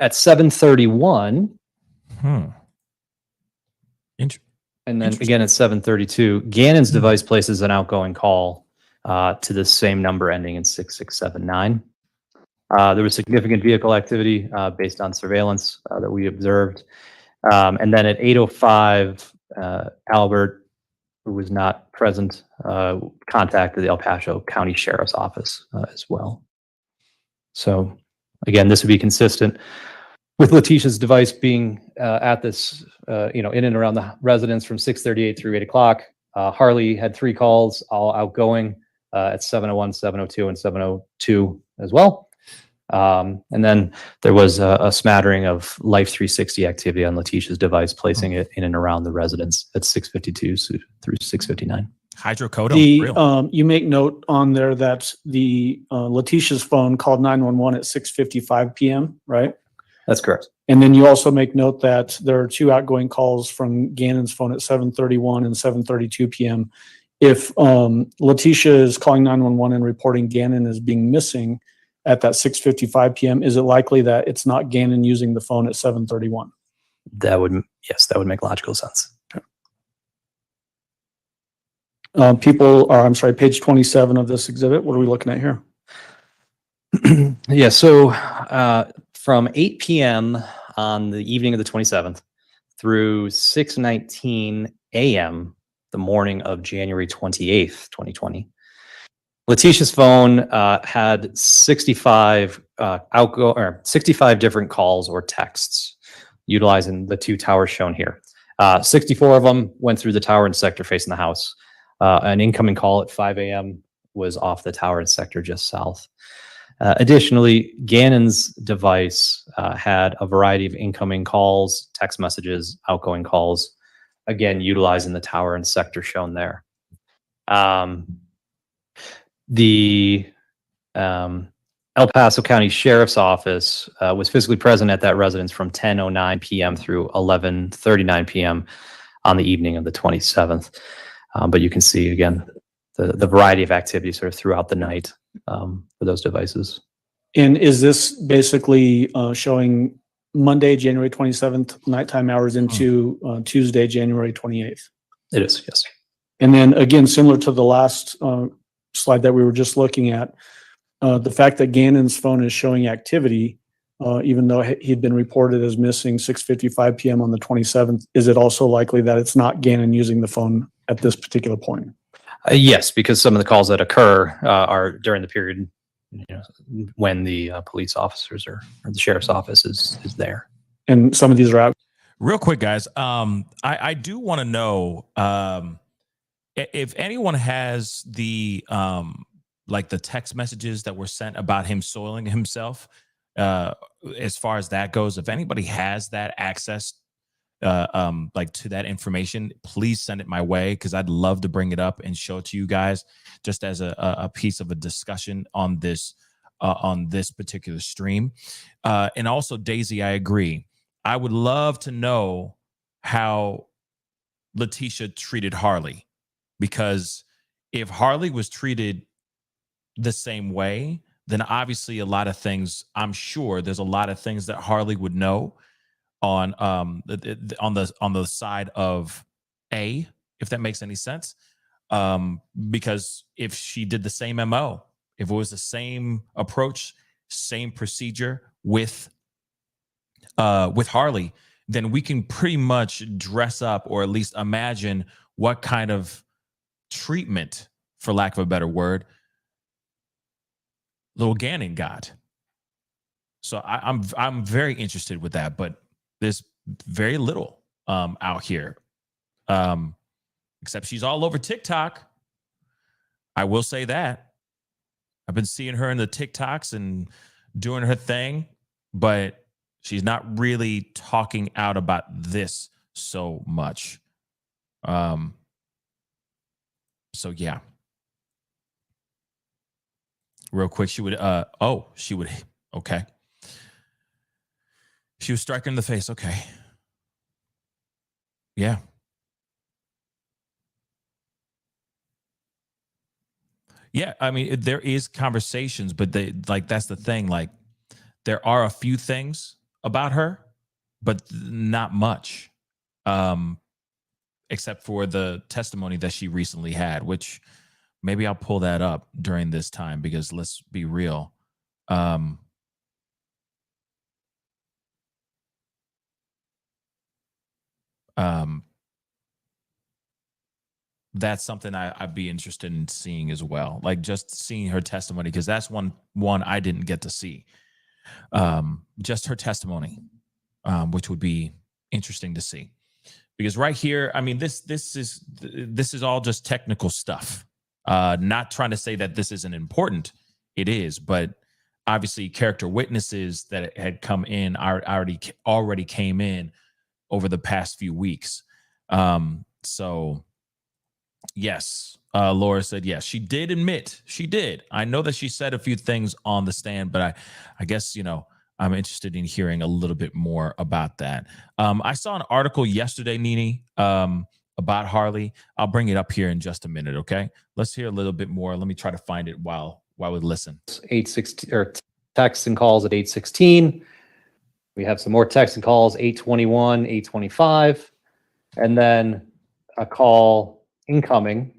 At 7:31, and then again at 7:32, Gannon's device places an outgoing call to the same number ending in 6679. There was significant vehicle activity based on surveillance that we observed. And then at 8:05, Albert, who was not present, contacted the El Paso County Sheriff's Office as well. So again, this would be consistent with Letecia's device being at this, in and around the residence from 6:38 through 8 o'clock. Harley had three calls, all outgoing at 7:01, 7:02, and 7:02 as well. And then there was a smattering of Life 360 activity on Letecia's device, placing it in and around the residence at 6:52 through 6:59. Hydrocodone. You make note on there that the Letecia's phone called 911 at 6:55 p.m., right? That's correct. And then you also make note that there are two outgoing calls from Gannon's phone at 7:31 and 7:32 p.m. If Letecia is calling 911 and reporting Gannon as being missing at that 6:55 p.m., is it likely that it's not Gannon using the phone at 7:31? That would make logical sense. Page 27 of this exhibit. What are we looking at here? Yeah, so from 8 p.m. on the evening of the 27th through 6:19 a.m. the morning of January 28th, 2020, Letecia's phone had 65 different calls or texts utilizing the two towers shown here. 64 of them went through the tower and sector facing the house. An incoming call at 5 a.m. was off the tower and sector just south. Additionally, Gannon's device had a variety of incoming calls, text messages, outgoing calls, again, utilizing the tower and sector shown there. The El Paso County Sheriff's Office was physically present at that residence from 10:09 p.m. through 11:39 p.m. on the evening of the 27th. But you can see, again, the variety of activity sort of throughout the night for those devices. And is this basically showing Monday, January 27th, nighttime hours into Tuesday, January 28th? It is, yes. And then again, similar to the last slide that we were just looking at, the fact that Gannon's phone is showing activity, even though he'd been reported as missing 6:55 p.m. on the 27th, is it also likely that it's not Gannon using the phone at this particular point? Yes, because some of the calls that occur are during the period when the police officers or the sheriff's office is there. And some of these are out. Real quick, guys. I do want to know if anyone has the like the text messages that were sent about him soiling himself. As far as that goes, if anybody has that access, like to that information, please send it my way, because I'd love to bring it up and show it to you guys just as a piece of a discussion on this particular stream. And also, Daisy, I agree. I would love to know how Letecia treated Harley, because if Harley was treated the same way, then obviously a lot of things, I'm sure there's a lot of things that Harley would know on the side of A, if that makes any sense. Because if she did the same MO, if it was the same approach, same procedure with Harley, then we can pretty much dress up, or at least imagine what kind of treatment, for lack of a better word, little Gannon got. So I'm very interested with that, but there's very little out here, except she's all over TikTok. I will say that. I've been seeing her in the TikToks and doing her thing, but she's not really talking out about this so much. So yeah. Real quick, she would okay. She was striking in the face. Okay. Yeah. Yeah, I mean, there is conversations, but that's the thing. Like, there are a few things about her, but not much. Except for the testimony that she recently had, which maybe I'll pull that up during this time, because let's be real. That's something I'd be interested in seeing as well. Like, just seeing her testimony, because that's one I didn't get to see. Just her testimony, which would be interesting to see. Because right here, I mean, this is all just technical stuff. Not trying to say that this isn't important. It is, but obviously character witnesses that had come in already came in over the past few weeks. So yes, Laura said yes. She did admit. She did. I know that she said a few things on the stand, but I guess, I'm interested in hearing a little bit more about that. I saw an article yesterday, Nini, about Harley. I'll bring it up here in just a minute, okay? Let's hear a little bit more. Let me try to find it while we listen. 8:16 or texts and calls at 8:16. We have some more texts and calls 8:21, 8:25, and then a call incoming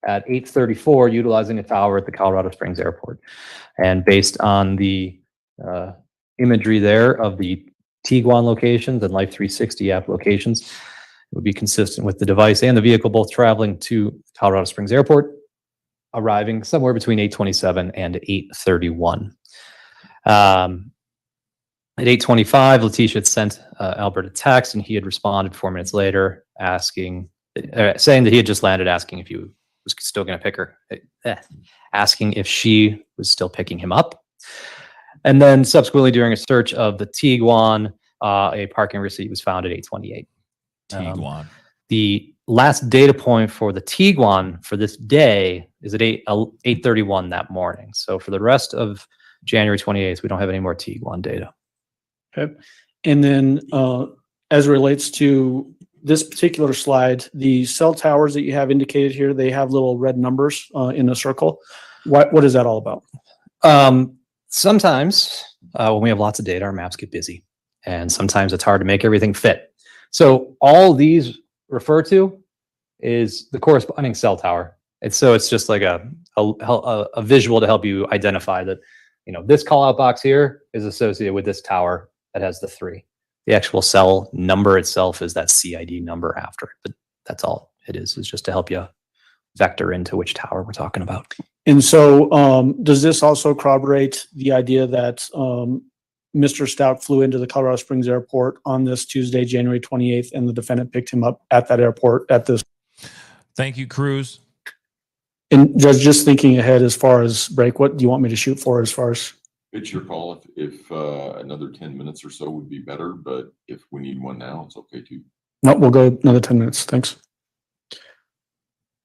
at 8:34 utilizing a tower at the Colorado Springs Airport. And based on the imagery there of the Tiguan locations and Life 360 app locations, it would be consistent with the device and the vehicle both traveling to Colorado Springs Airport, arriving somewhere between 8:27 and 8:31. At 8:25, Letecia had sent Albert a text, and he had responded 4 minutes later, saying that he had just landed, asking if he was still going to pick her, asking if she was still picking him up. And then subsequently, during a search of the Tiguan, a parking receipt was found at 8:28. Tiguan. The last data point for the Tiguan for this day is at 8:31 that morning. So for the rest of January 28th, we don't have any more Tiguan data. Okay. And then as it relates to this particular slide, the cell towers that you have indicated here, they have little red numbers in a circle. What is that all about? Sometimes when we have lots of data, our maps get busy, and sometimes it's hard to make everything fit. So all these refer to is the corresponding cell tower. And so it's just like a visual to help you identify that, this call out box here is associated with this tower that has the 3. The actual cell number itself is that CID number after it, but that's all it is just to help you vector into which tower we're talking about. And so does this also corroborate the idea that Mr. Stauch flew into the Colorado Springs Airport on this Tuesday, January 28th, and the defendant picked him up at that airport at this? Thank you, Cruz. And just thinking ahead as far as break, what do you want me to shoot for as far as? It's your call. If another 10 minutes or so would be better, but if we need one now, it's okay too. No, we'll go another 10 minutes. Thanks.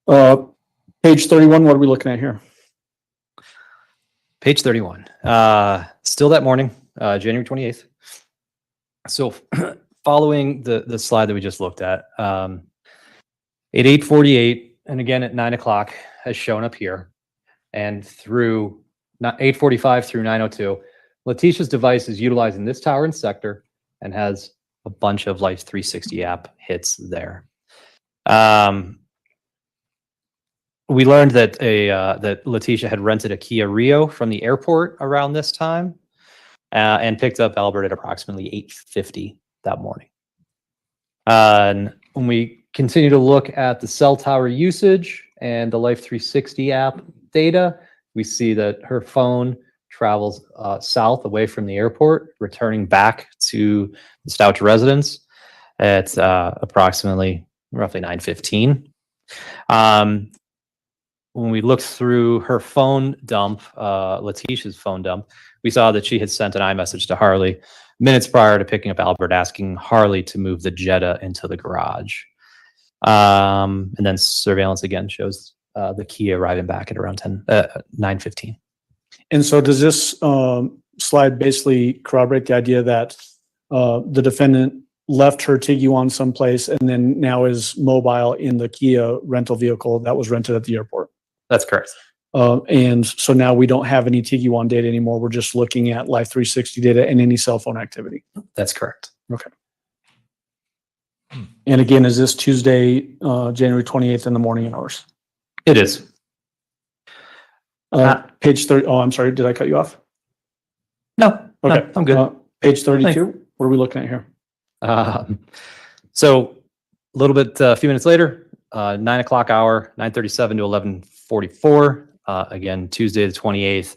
Page 31, what are we looking at here? Page 31. Still that morning, January 28th. So following the slide that we just looked at 8:48, and again at 9 o'clock has shown up here, and through 8:45 through 9:02, Letecia's device is utilizing this tower and sector and has a bunch of Life 360 app hits there. We learned that that Letecia had rented a Kia Rio from the airport around this time, and picked up Albert at approximately 8:50 that morning. And when we continue to look at the cell tower usage and the Life 360 app data, we see that her phone travels south away from the airport, returning back to the Stauch residence at approximately roughly 9:15. When we looked through her phone dump, Letecia's phone dump, we saw that she had sent an iMessage to Harley minutes prior to picking up Albert, asking Harley to move the Jetta into the garage. And then surveillance again shows the Kia arriving back at around 9:15. And so does this slide basically corroborate the idea that the defendant left her Tiguan someplace and then now is mobile in the Kia rental vehicle that was rented at the airport? That's correct. And so now we don't have any Tiguan data anymore. We're just looking at Life 360 data and any cell phone activity. That's correct. Okay. And again, is this Tuesday, January 28th in the morning hours? It is. Page 30. Oh, I'm sorry. Did I cut you off? No, Okay. no, I'm good. Page 32. What are we looking at here? So a little bit, a few minutes later, 9 o'clock hour, 9:37 to 11:44. Again, Tuesday the 28th.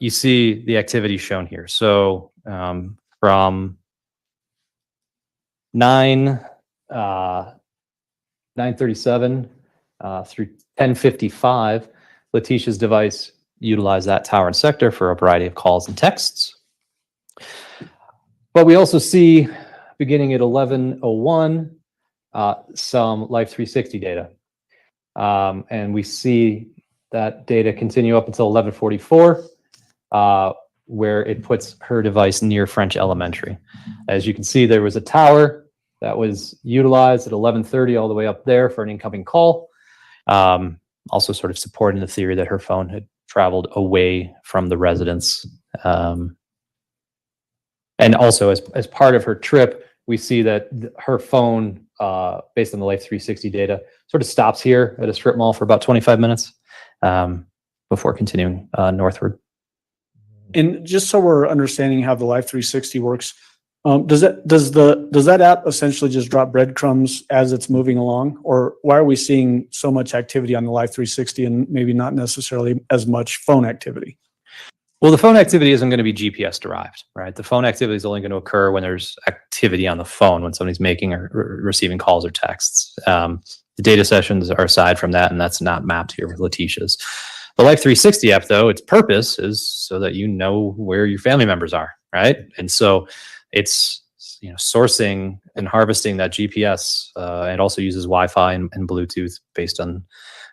You see the activity shown here. So from 9:37 through 10:55, Letecia's device utilized that tower and sector for a variety of calls and texts. But we also see, beginning at 11:01, some Life 360 data. And we see that data continue up until 11:44, where it puts her device near French Elementary. As you can see, there was a tower that was utilized at 11:30 all the way up there for an incoming call. Also sort of supporting the theory that her phone had traveled away from the residence. And also as part of her trip, we see that her phone based on the Life 360 data, sort of stops here at a strip mall for about 25 minutes before continuing northward. And just so we're understanding how the Life 360 works, does that app essentially just drop breadcrumbs as it's moving along, or why are we seeing so much activity on the Life 360 and maybe not necessarily as much phone activity? Well, the phone activity isn't going to be GPS derived, right? The phone activity is only going to occur when there's activity on the phone, when somebody's making or receiving calls or texts. The data sessions are aside from that, and that's not mapped here with Letecia's. The Life 360 app, though, its purpose is so that you know where your family members are, right? And so it's sourcing and harvesting that GPS. It also uses Wi-Fi and Bluetooth based on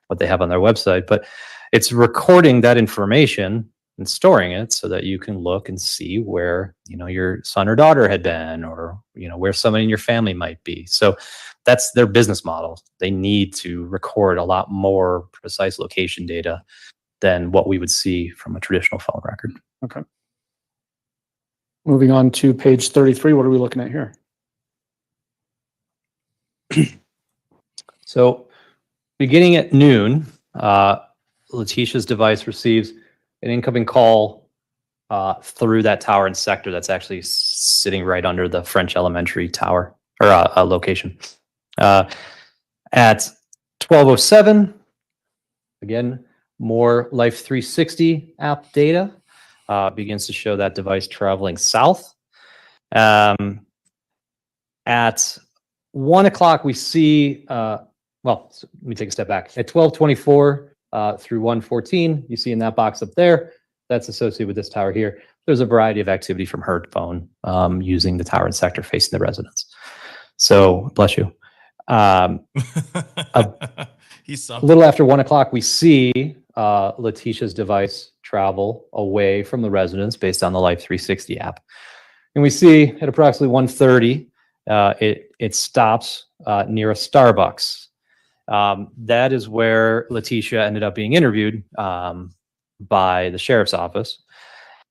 what they have on their website. But it's recording that information and storing it so that you can look and see where your son or daughter had been, or where somebody in your family might be. So that's their business model. They need to record a lot more precise location data than what we would see from a traditional phone record. Okay. Moving on to page 33, what are we looking at here? So beginning at noon, Letecia's device receives an incoming call through that tower and sector that's actually sitting right under the French Elementary tower or location. At 12:07, again, more Life 360 app data begins to show that device traveling south. At 1 o'clock, we see, let me take a step back. At 12:24 through 1:14, you see in that box up there, that's associated with this tower here. There's a variety of activity from her phone using the tower and sector facing the residence. So, bless you. He's a little after 1 o'clock, we see Letecia's device travel away from the residence based on the Life 360 app. And we see at approximately 1:30, it stops near a Starbucks. That is where Letecia ended up being interviewed by the sheriff's office.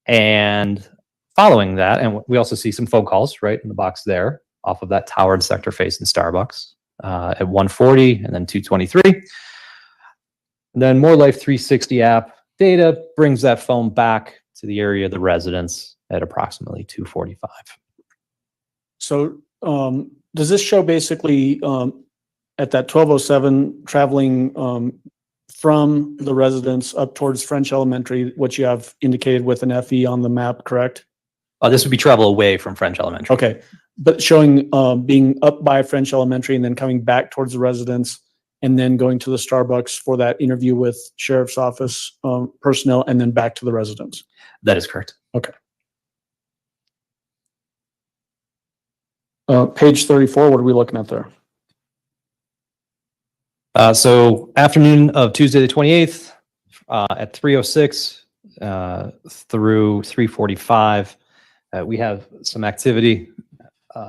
And following that, and we also see some phone calls right in the box there off of that tower and sector facing Starbucks at 1:40 and then 2:23. Then more Life 360 app data brings that phone back to the area of the residence at approximately 2:45. So does this show basically at that 12:07 traveling from the residence up towards French Elementary, what you have indicated with an FE on the map, correct? This would be travel away from French Elementary. Okay, but showing being up by French Elementary and then coming back towards the residence and then going to the Starbucks for that interview with sheriff's office personnel and then back to the residence. That is correct. Okay. Page 34, what are we looking at there? So afternoon of Tuesday the 28th at 3:06 through 3:45, we have some activity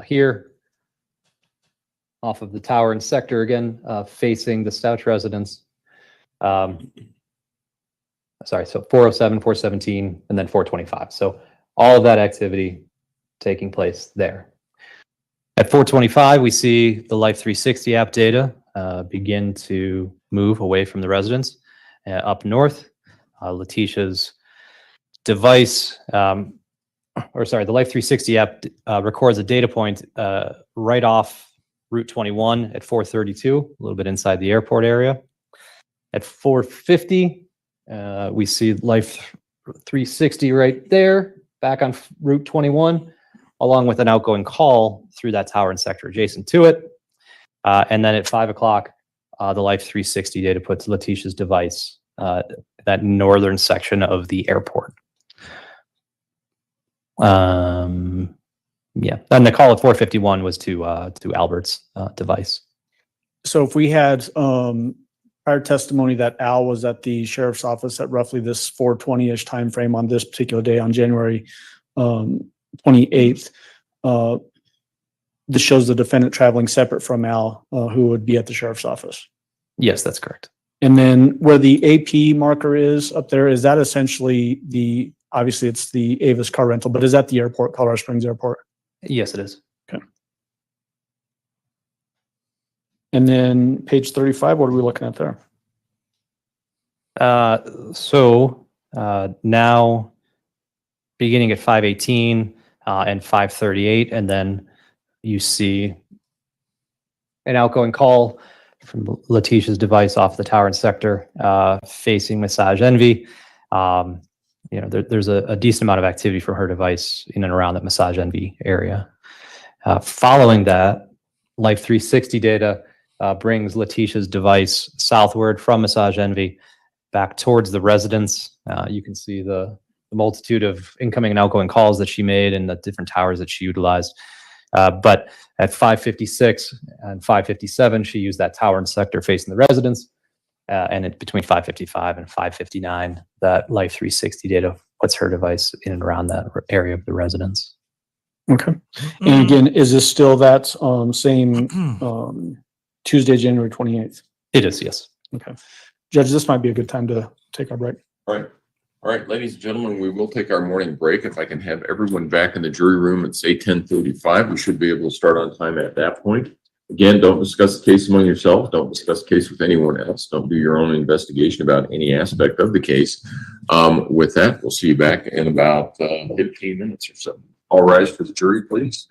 here off of the tower and sector again, facing the Stauch residence. Sorry, so 4:07, 4:17, and then 4:25. So all of that activity taking place there. At 4:25, we see the Life 360 app data begin to move away from the residence up north. Letecia's device, the Life 360 app records a data point right off Route 21 at 4:32, a little bit inside the airport area. At 4:50, we see Life 360 right there, back on Route 21, along with an outgoing call through that tower and sector adjacent to it. And then at 5 o'clock, the Life 360 data puts Letecia's device, that northern section of the airport. Yeah, and the call at 4:51 was to Albert's device. So if we had prior testimony that Al was at the sheriff's office at roughly this 4:20-ish time frame on this particular day on January 28th, this shows the defendant traveling separate from Al, who would be at the sheriff's office. Yes, that's correct. And then where the AP marker is up there, is that essentially obviously it's the Avis car rental, but is that the airport, Colorado Springs Airport? Yes, it is. Okay. And then page 35, what are we looking at there? Now beginning at 518 and 538, and then you see an outgoing call from Letecia's device off the tower and sector facing Massage Envy. There's a decent amount of activity from her device in and around that Massage Envy area. Following that, Life 360 data brings Letecia's device southward from Massage Envy back towards the residence. You can see the multitude of incoming and outgoing calls that she made and the different towers that she utilized. But at 556 and 557, she used that tower and sector facing the residence. And between 555 and 559, that Life 360 data puts her device in and around that area of the residence. Okay. And again, is this still that same Tuesday, January 28th? It is, yes. Okay. Judge, this might be a good time to take our break. All right. All right, ladies and gentlemen, we will take our morning break. If I can have everyone back in the jury room at say 10:35, we should be able to start on time at that point. Again, don't discuss the case among yourselves. Don't discuss the case with anyone else. Don't do your own investigation about any aspect of the case. With that, we'll see you back in about 15 minutes or so. All rise for the jury, please.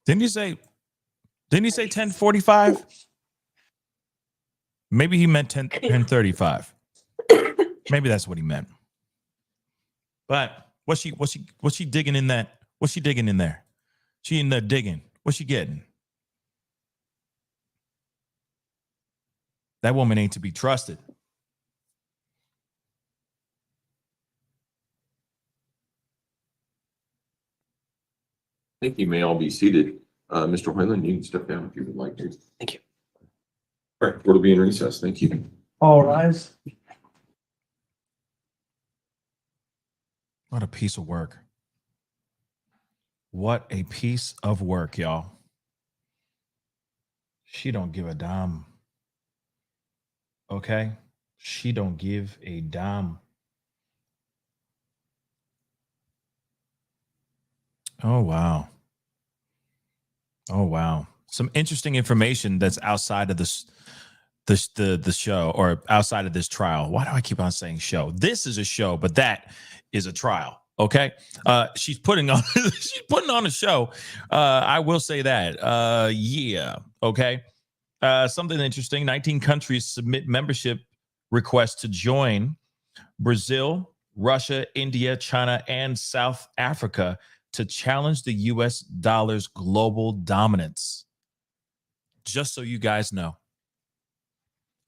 Didn't you say 10:45? Maybe he meant 10:35. Maybe that's what he meant. But what's she digging in that? What's she digging in there? She in there digging. What's she getting? That woman ain't to be trusted. I think you may all be seated. Mr. Hoyland, you can step down if you would like to. Thank you. All right, we'll be in recess. Thank you. All rise. What a piece of work. What a piece of work, y'all. She don't give a damn. Okay? She don't give a damn. Oh, wow. Oh, wow. Some interesting information that's outside of the show, or outside of this trial. Why do I keep on saying show? This is a show, but that is a trial. Okay. She's putting on a show. I will say that. Yeah. Okay. Something interesting. 19 countries submit membership requests to join Brazil, Russia, India, China, and South Africa to challenge the US dollar's global dominance. Just so you guys know.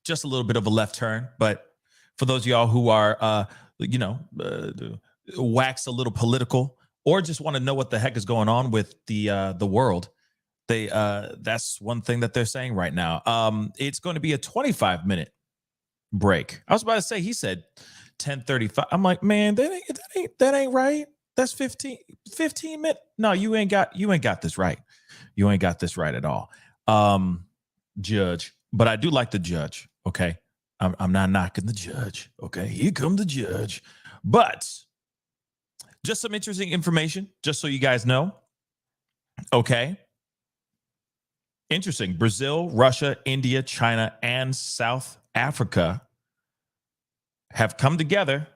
Just a little bit of a left turn, but for those of y'all who are, wax a little political, or just want to know what the heck is going on with the world, that's one thing that they're saying right now. It's going to be a 25-minute break. I was about to say, he said 10:35. I'm like, man, that ain't right. That's 15 minutes. No, you ain't got this right. You ain't got this right at all. Judge, but I do like the judge. Okay. I'm not knocking the judge. Okay. Here come the judge. But just some interesting information, just so you guys know. Okay. Interesting. Brazil, Russia, India, China, and South Africa have come together,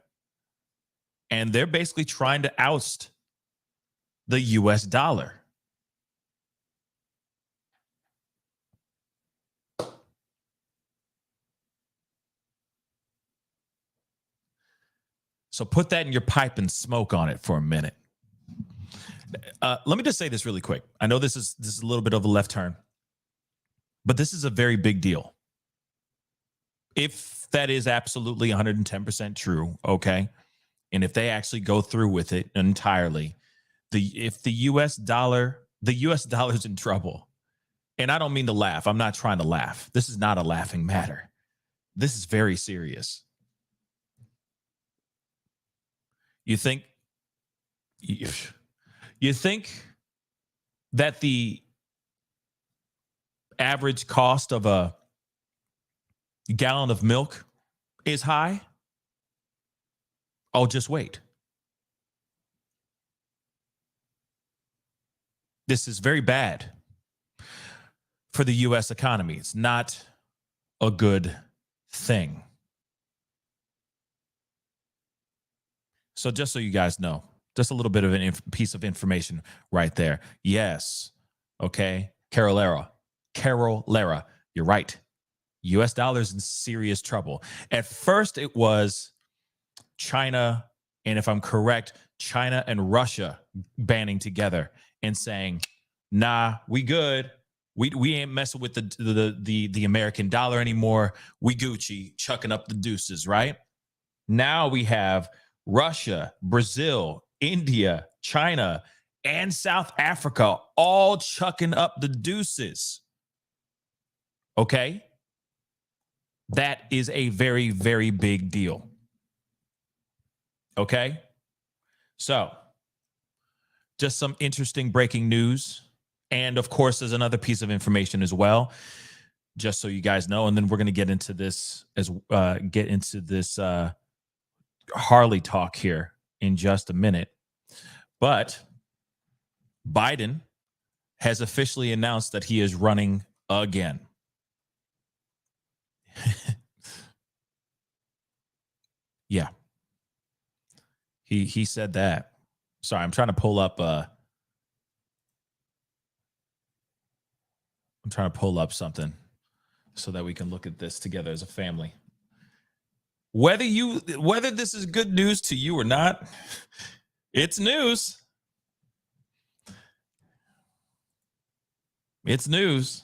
and they're basically trying to oust the US dollar. So put that in your pipe and smoke on it for a minute. Let me just say this really quick. I know this is a little bit of a left turn, but this is a very big deal. If that is absolutely 110% true, okay, and if they actually go through with it entirely, if the US dollar's in trouble. And I don't mean to laugh. I'm not trying to laugh. This is not a laughing matter. This is very serious. You think that the average cost of a gallon of milk is high? Oh, just wait. This is very bad. for the U.S. economy. It's not a good thing. So just so you guys know, just a little bit of a piece of information right there. Yes. Okay. Carol Lara, you're right. U.S. dollar's in serious trouble. At first, it was China, and if I'm correct, China and Russia banding together and saying, nah, we good. We ain't messing with the American dollar anymore. We Gucci, chucking up the deuces, right? Now we have Russia, Brazil, India, China, and South Africa all chucking up the deuces. Okay? That is a very, very big deal. Okay? So, just some interesting breaking news. And of course, there's another piece of information as well, just so you guys know. And then we're going to get into this Harley talk here in just a minute. But Biden has officially announced that he is running again. Yeah. He said that. Sorry, I'm trying to pull up something so that we can look at this together as a family. Whether this is good news to you or not, it's news. It's news.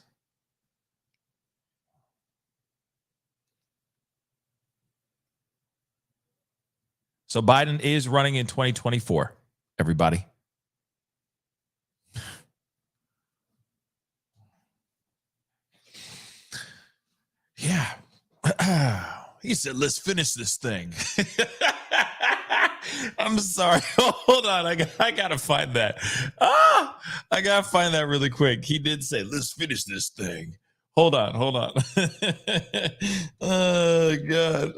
So Biden is running in 2024, everybody. Yeah. He said, let's finish this thing. I'm sorry. Hold on. I got to find that. I got to find that really quick. He did say, let's finish this thing. Hold on. Oh, God.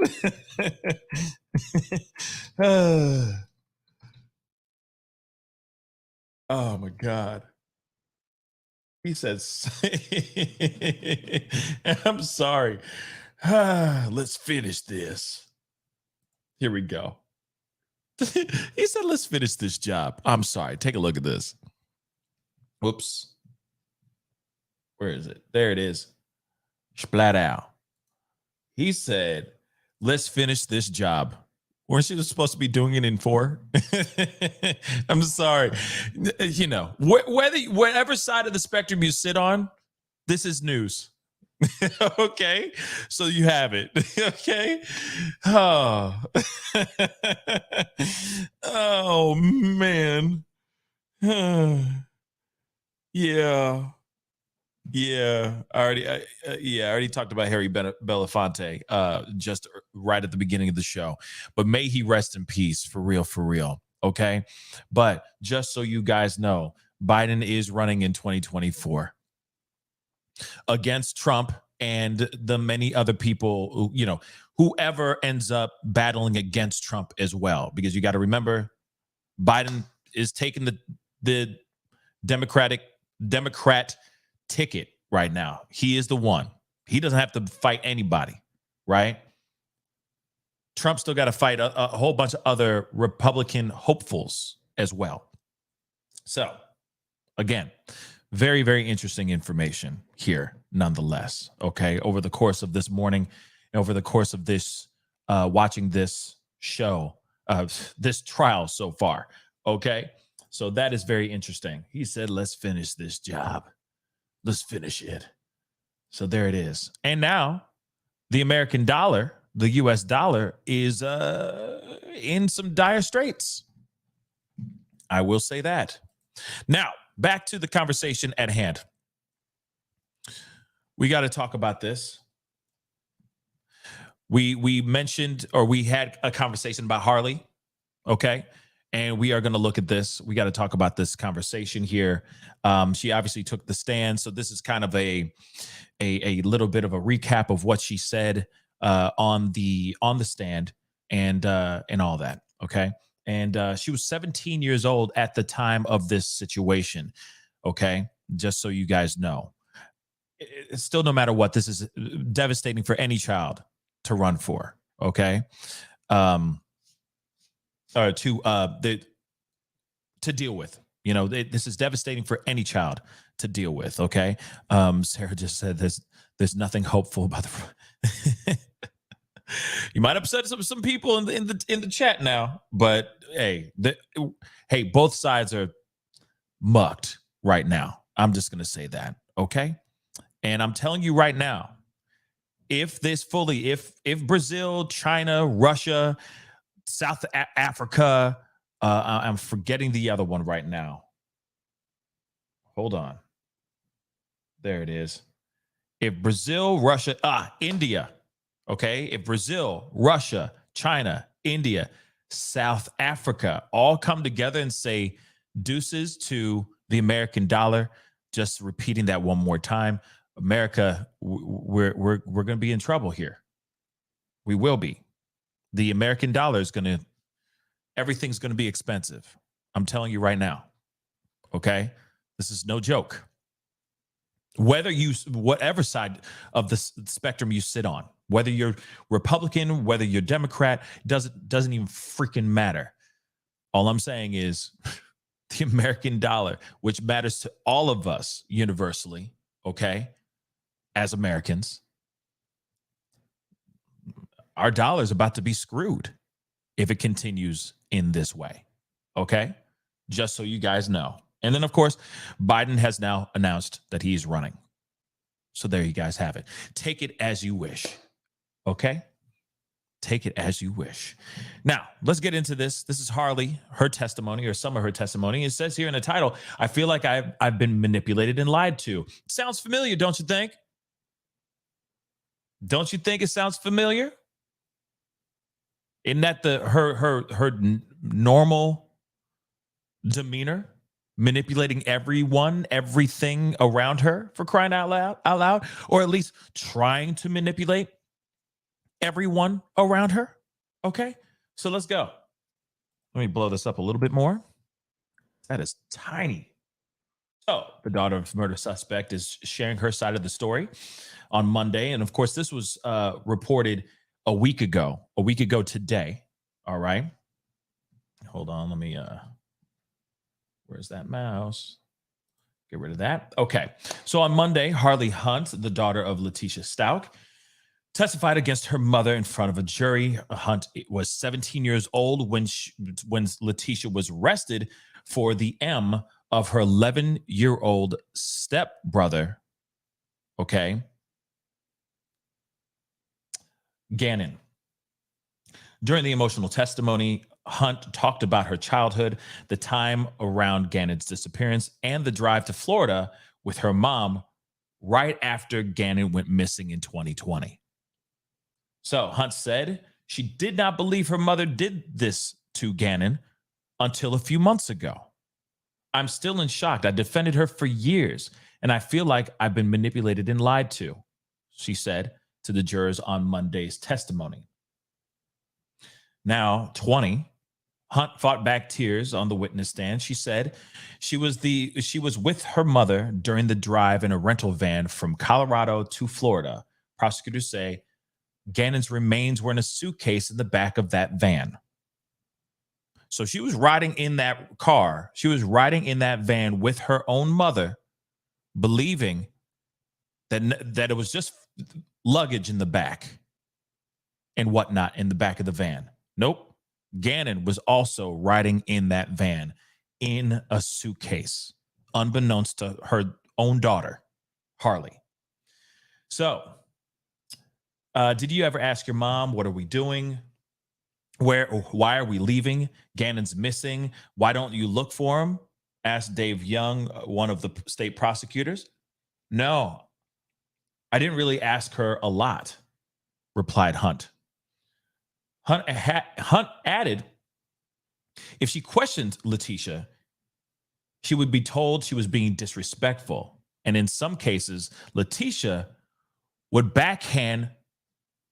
Oh, my God. He says, I'm sorry. Let's finish this. Here we go. He said, let's finish this job. I'm sorry. Take a look at this. Whoops. Where is it? There it is. Splat out. He said, let's finish this job. Weren't you supposed to be doing it in 4? I'm sorry. You know, whatever side of the spectrum you sit on, this is news. Okay, so you have it. Okay. Oh, oh man. Yeah. I already talked about Harry Belafonte just right at the beginning of the show. But may he rest in peace, for real. Okay, but just so you guys know, Biden is running in 2024 against Trump and the many other people who, you know, whoever ends up battling against Trump as well. Because you got to remember, Biden is taking the Democrat ticket right now. He is the one. He doesn't have to fight anybody, right? Trump still got to fight a whole bunch of other Republican hopefuls as well. So, again, very, very interesting information here, nonetheless. Okay, over the course of this morning, over the course of this watching this show, this trial so far. Okay, so that is very interesting. He said, "Let's finish this job. Let's finish it." So there it is. And now the American dollar, the US dollar, is in some dire straits. I will say that. Now, back to the conversation at hand. We got to talk about this. We mentioned, or we had a conversation about Harley. Okay. And we are going to look at this. We got to talk about this conversation here. She obviously took the stand. So this is kind of a little bit of a recap of what she said on the stand and all that. Okay. And she was 17 years old at the time of this situation. Okay. Just so you guys know. it's still, no matter what, this is devastating for any child to run for. Okay. Or to deal with. This is devastating for any child to deal with. Okay. Sarah just said there's nothing hopeful about the. You might upset some people in the chat now, but hey, both sides are mucked right now. I'm just gonna say that. Okay. And I'm telling you right now, if Brazil, China, Russia, South Africa, I'm forgetting the other one right now. Hold on. There it is. If Brazil, Russia, India. Okay. If Brazil, Russia, China, India, South Africa all come together and say deuces to the American dollar, just repeating that one more time, America, we're going to be in trouble here. We will be. The American dollar is everything's going to be expensive. I'm telling you right now. Okay. This is no joke. Whatever side of the spectrum you sit on, whether you're Republican, whether you're Democrat, doesn't even freaking matter. All I'm saying is the American dollar, which matters to all of us universally, okay, as Americans, our dollar is about to be screwed if it continues in this way. Okay. Just so you guys know. And then, of course, Biden has now announced that he's running. So there you guys have it. Take it as you wish. Okay. Take it as you wish. Now, let's get into this. This is Harley, her testimony, or some of her testimony. It says here in the title, I feel like I've been manipulated and lied to. Sounds familiar, don't you think? Don't you think it sounds familiar? Isn't that her normal demeanor? Manipulating everyone, everything around her, for crying out loud, or at least trying to manipulate everyone around her. Okay, so let's go. Let me blow this up a little bit more. That is tiny. So the daughter of murder suspect is sharing her side of the story on Monday. And of course, this was reported a week ago today. All right. Hold on. Let me, where's that mouse? Get rid of that. Okay. So on Monday, Harley Hunt, the daughter of Letecia Stauch, testified against her mother in front of a jury. Hunt was 17 years old when Letecia was arrested for the M of her 11-year-old stepbrother. Okay. Gannon. During the emotional testimony, Hunt talked about her childhood, the time around Gannon's disappearance, and the drive to Florida with her mom right after Gannon went missing in 2020. So Hunt said she did not believe her mother did this to Gannon until a few months ago. I'm still in shock. I defended her for years, and I feel like I've been manipulated and lied to, she said to the jurors on Monday's testimony. Now, 20, Hunt fought back tears on the witness stand. She said she was with her mother during the drive in a rental van from Colorado to Florida. Prosecutors say Gannon's remains were in a suitcase in the back of that van. So she was riding in that car. She was riding in that van with her own mother, believing that it was just luggage in the back and whatnot in the back of the van. Nope. Gannon was also riding in that van in a suitcase, unbeknownst to her own daughter, Harley. So, did you ever ask your mom, what are we doing? Why are we leaving? Gannon's missing. Why don't you look for him? Asked Dave Young, one of the state prosecutors. No, I didn't really ask her a lot, replied Hunt. Hunt added, if she questioned Letecia, she would be told she was being disrespectful. And in some cases, Letecia would backhand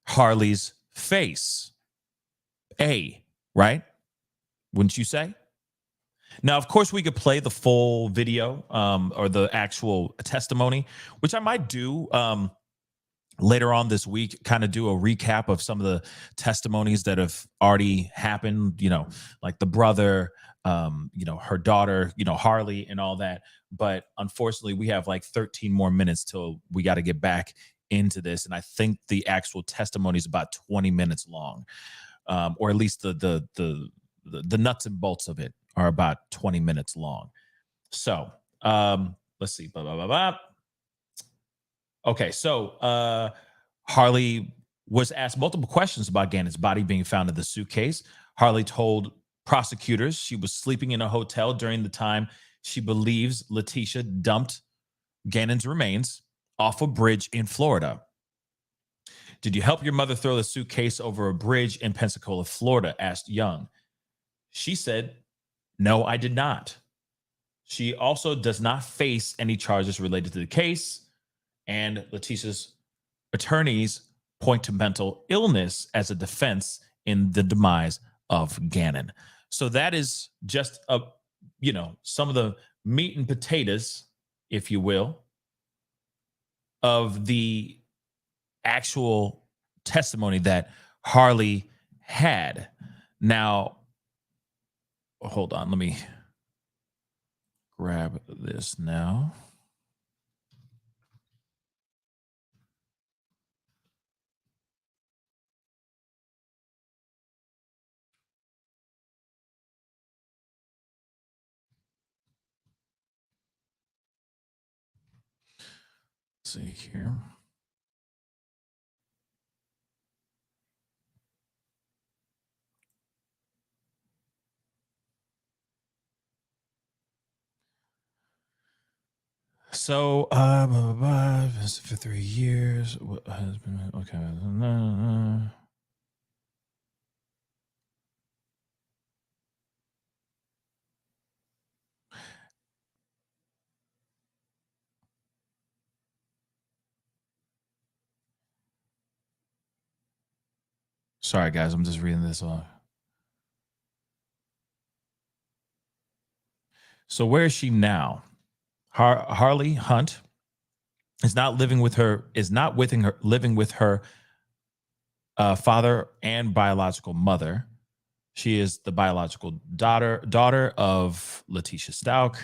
Harley's face. Right? Wouldn't you say? Now, of course, we could play the full video or the actual testimony, which I might do later on this week, kind of do a recap of some of the testimonies that have already happened, like the brother, her daughter, Harley and all that. But unfortunately, we have like 13 more minutes till we got to get back into this. And I think the actual testimony is about 20 minutes long, or at least the nuts and bolts of it are about 20 minutes long. So let's see. Blah, blah, blah, blah. Okay, so Harley was asked multiple questions about Gannon's body being found in the suitcase. Harley told prosecutors she was sleeping in a hotel during the time she believes Letecia dumped Gannon's remains off a bridge in Florida. Did you help your mother throw the suitcase over a bridge in Pensacola, Florida? Asked Young. She said, no, I did not. She also does not face any charges related to the case. And Letecia's attorneys point to mental illness as a defense in the demise of Gannon. So that is just some of the meat and potatoes, if you will, of the actual testimony that Harley had. Now, hold on, let me grab this now. Let's see here. So, for 3 years. Okay. Sorry, guys. I'm just reading this off. So, where is she now? Harley Hunt is not living with her. Living with her father and biological mother. She is the biological daughter of Letecia Stauch.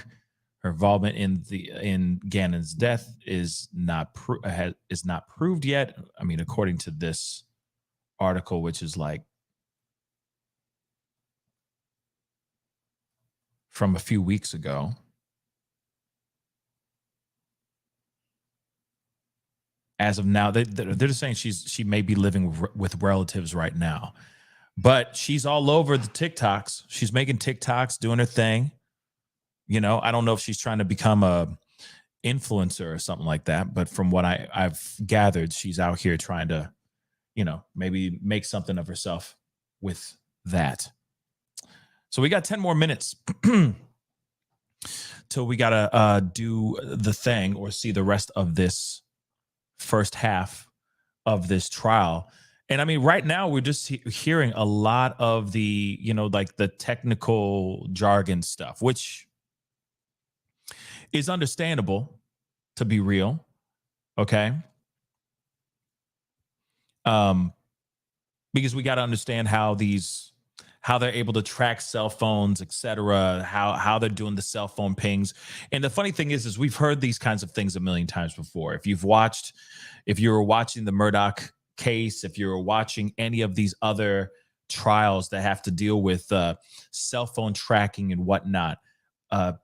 Her involvement in Gannon's death is not proved yet. I mean, according to this article, which is like from a few weeks ago. As of now, they're just saying she may be living with relatives right now, but she's all over the TikToks. She's making TikToks, doing her thing. I don't know if she's trying to become a influencer or something like that, but from what I've gathered, she's out here trying to, maybe make something of herself with that. So we got 10 more minutes till we gotta do the thing or see the rest of this first half of this trial. And I mean, right now we're just hearing a lot of the, like the technical jargon stuff, which is understandable, to be real. Okay. Because we got to understand how they're able to track cell phones, et cetera, how they're doing the cell phone pings. And the funny thing is we've heard these kinds of things a million times before. If you were watching the Murdoch case, if you're watching any of these other trials that have to deal with cell phone tracking and whatnot,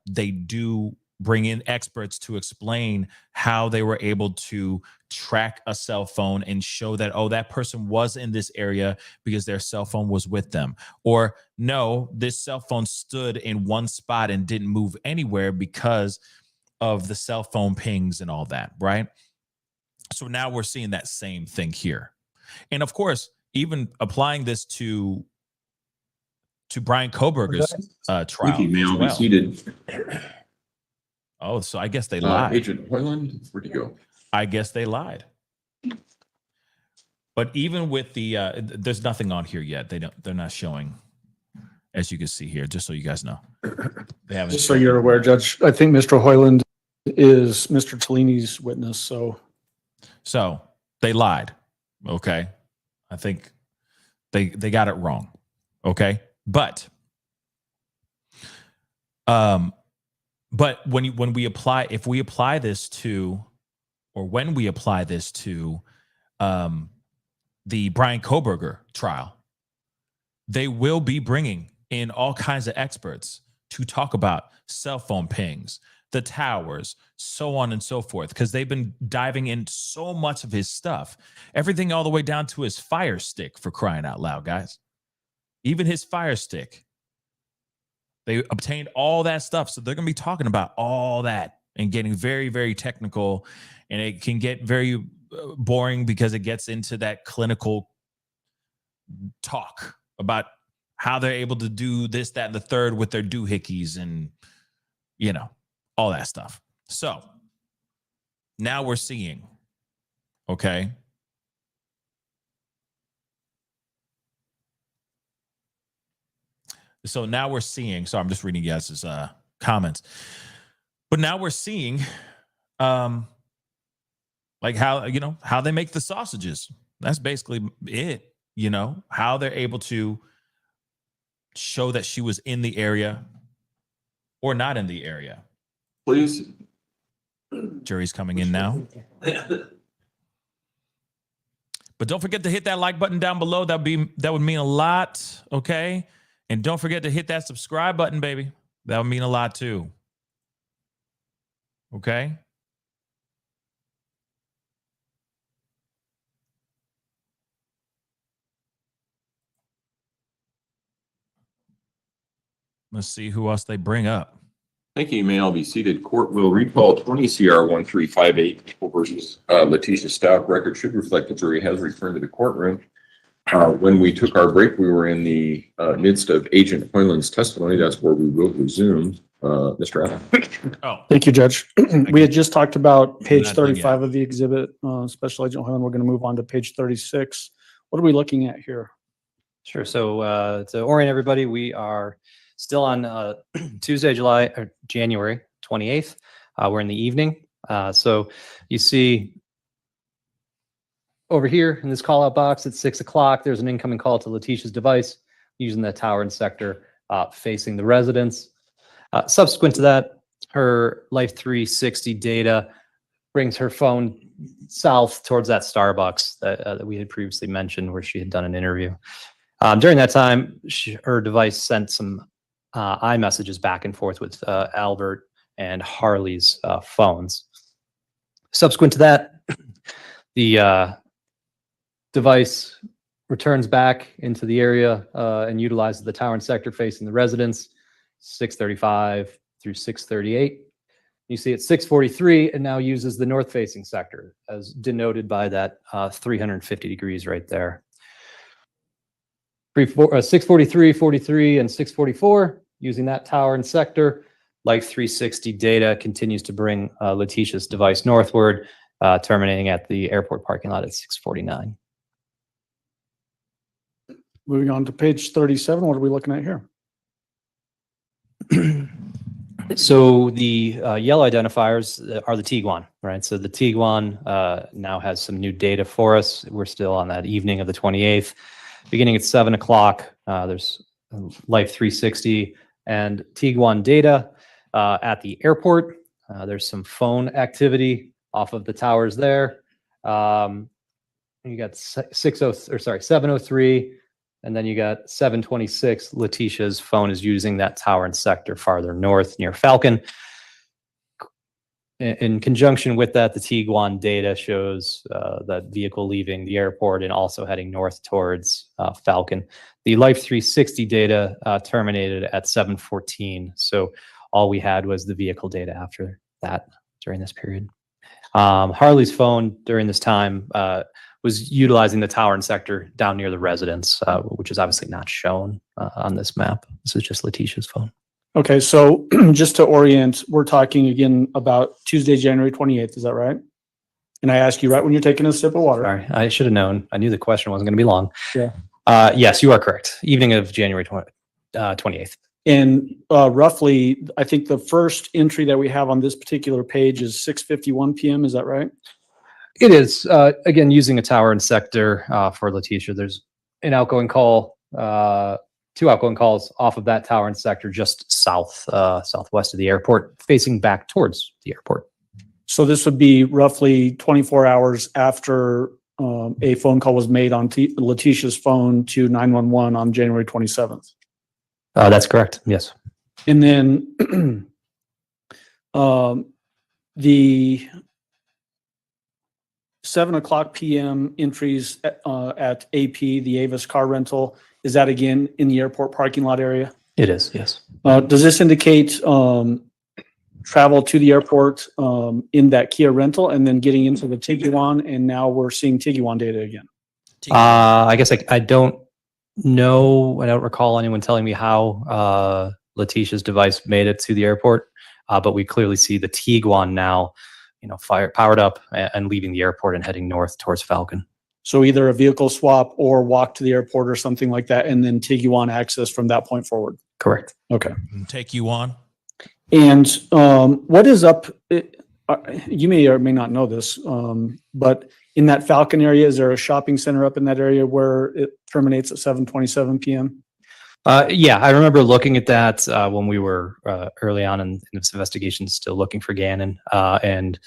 they do bring in experts to explain how they were able to track a cell phone and show that, oh, that person was in this area because their cell phone was with them. Or no, this cell phone stood in one spot and didn't move anywhere because of the cell phone pings and all that, right? So now we're seeing that same thing here. And of course, even applying this to Brian Koberger's trial. May all be seated. Oh, so I guess they lied. Agent Hoyland, where'd you go? I guess they lied. But even with the, there's nothing on here yet. They're not showing as you can see here, just so you guys know. They haven't Just so you're aware, Judge, I think Mr. Hoyland is Mr. Tellini's witness, so. So they lied. Okay. I think they got it wrong. Okay. But when we apply this to the Brian Kohberger trial, they will be bringing in all kinds of experts to talk about cell phone pings, the towers, so on and so forth, because they've been diving in so much of his stuff, everything all the way down to his Fire Stick, for crying out loud, guys. Even his Fire Stick. They obtained all that stuff. So they're going to be talking about all that and getting very, very technical. And it can get very boring because it gets into that clinical talk about how they're able to do this, that, and the third with their doohickeys and, all that stuff. So now we're seeing, okay? So now we're seeing, so I'm just reading guys' comments, but now we're seeing like how they make the sausages. That's basically it, how they're able to show that she was in the area or not in the area. Please. Jury's coming in now. But don't forget to hit that like button down below. That would mean a lot, okay? And don't forget to hit that subscribe button, baby. That would mean a lot too. Okay? Let's see who else they bring up. Thank you. You may all be seated. Court will recall 20 CR 1358 People versus Letecia Stauch. Record should reflect the jury has returned to the courtroom. When we took our break, we were in the midst of Agent Hoyland's testimony. That's where we will resume. Mr. Allen. Oh, Thank you, Judge. We had just talked about page Not done 35 of the exhibit, Special Agent Hoyland. We're going to move on to page 36. What are we looking at here? Sure. So to orient everybody, we are still on Tuesday, January 28th. We're in the evening. So you see over here in this call out box at 6 o'clock, there's an incoming call to Letecia's device using the tower and sector facing the residence. Subsequent to that, her Life 360 data brings her phone south towards that Starbucks that we had previously mentioned where she had done an interview. During that time, her device sent some iMessages back and forth with Albert and Harley's phones. Subsequent to that, the device returns back into the area and utilizes the tower and sector facing the residence, 635 through 638. You see at 643, it now uses the north-facing sector, as denoted by that 350 degrees right there. 643, 43, and 644, using that tower and sector. Life 360 data continues to bring Letecia's device northward, terminating at the airport parking lot at 649. Moving on to page 37. What are we looking at here? So the yellow identifiers are the Tiguan, right? So the Tiguan now has some new data for us. We're still on that evening of the 28th. Beginning at 7 o'clock, there's Life 360 and Tiguan data at the airport. There's some phone activity off of the towers there. You got 703. And then you got 726. Letecia's phone is using that tower and sector farther north near Falcon. In conjunction with that, the Tiguan data shows that vehicle leaving the airport and also heading north towards Falcon. The Life 360 data terminated at 714. So all we had was the vehicle data after that during this period. Harley's phone during this time was utilizing the tower and sector down near the residence, which is obviously not shown on this map. This is just Letecia's phone. Okay, so just to orient, we're talking again about Tuesday, January 28th. Is that right? And I asked you right when you're taking a sip of water. Sorry, I should have known. I knew the question wasn't going to be long. Yeah. Yes, you are correct. Evening of January 28th. And roughly, I think the first entry that we have on this particular page is 6:51 p.m. Is that right? It is, again, using a tower and sector for Letecia. There's an outgoing call, 2 outgoing calls off of that tower and sector just southwest of the airport, facing back towards the airport. So this would be roughly 24 hours after a phone call was made on Letecia's phone to 911 on January 27th. That's correct. Yes. And then the 7:00 p.m. entries at AP, the Avis car rental, is that again in the airport parking lot area? It is. Yes. Does this indicate travel to the airport in that Kia rental and then getting into the Tiguan, and now we're seeing Tiguan data again? I guess I don't know. I don't recall anyone telling me how Letecia's device made it to the airport, but we clearly see the Tiguan now, powered up and leaving the airport and heading north towards Falcon. So either a vehicle swap or walk to the airport or something like that, and then Tiguan access from that point forward. Correct. Okay. Take you on. And what is up? You may or may not know this, but in that Falcon area, is there a shopping center up in that area where it terminates at 7:27 p.m.? Yeah, I remember looking at that when we were early on in this investigation, still looking for Gannon. And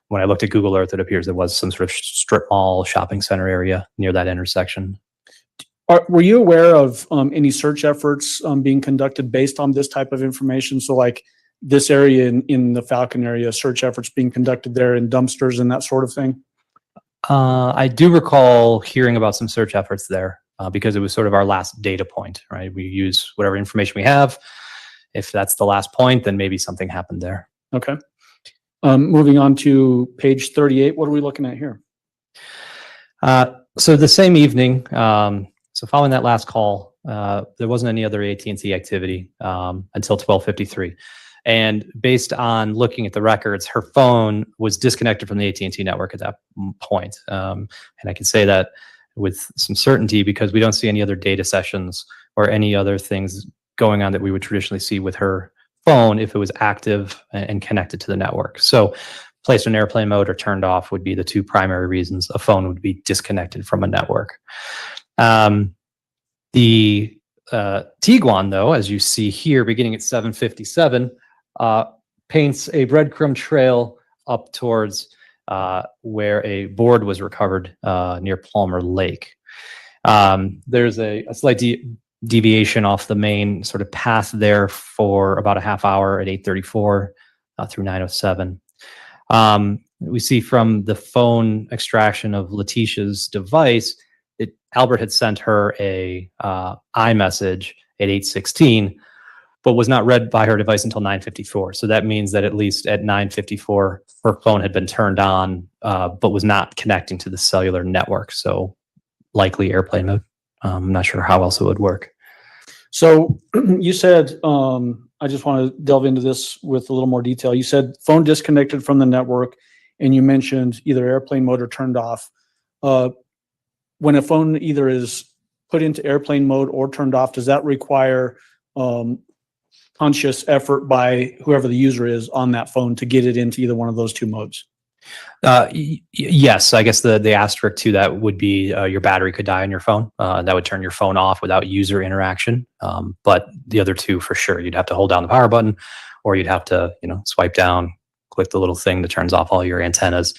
when I looked at Google Earth, it appears there was some sort of strip mall shopping center area near that intersection. Were you aware of any search efforts being conducted based on this type of information? So like this area in the Falcon area, search efforts being conducted there in dumpsters and that sort of thing? I do recall hearing about some search efforts there because it was sort of our last data point, right? We use whatever information we have. If that's the last point, then maybe something happened there. Okay. Moving on to page 38, what are we looking at here? So the same evening, so following that last call, there wasn't any other AT&T activity until 12:53. And based on looking at the records, her phone was disconnected from the AT&T network at that point. And I can say that with some certainty because we don't see any other data sessions or any other things going on that we would traditionally see with her phone if it was active and connected to the network. So placed in airplane mode or turned off would be the 2 primary reasons a phone would be disconnected from a network. The Tiguan, though, as you see here, beginning at 7:57, paints a breadcrumb trail up towards where a board was recovered near Palmer Lake. There's a slight deviation off the main sort of path there for about a half hour at 8:34 through 9:07. We see from the phone extraction of Letecia's device that Albert had sent her a iMessage at 8:16, but was not read by her device until 9:54. So that means that at least at 9:54, her phone had been turned on, but was not connecting to the cellular network. So likely airplane mode. I'm not sure how else it would work. So you said, I just want to delve into this with a little more detail. You said phone disconnected from the network, and you mentioned either airplane mode or turned off. When a phone either is put into airplane mode or turned off, does that require conscious effort by whoever the user is on that phone to get it into either one of those 2 modes? Yes, I guess the asterisk to that would be your battery could die on your phone. That would turn your phone off without user interaction. But the other 2 for sure, you'd have to hold down the power button, or you'd have to swipe down, click the little thing that turns off all your antennas.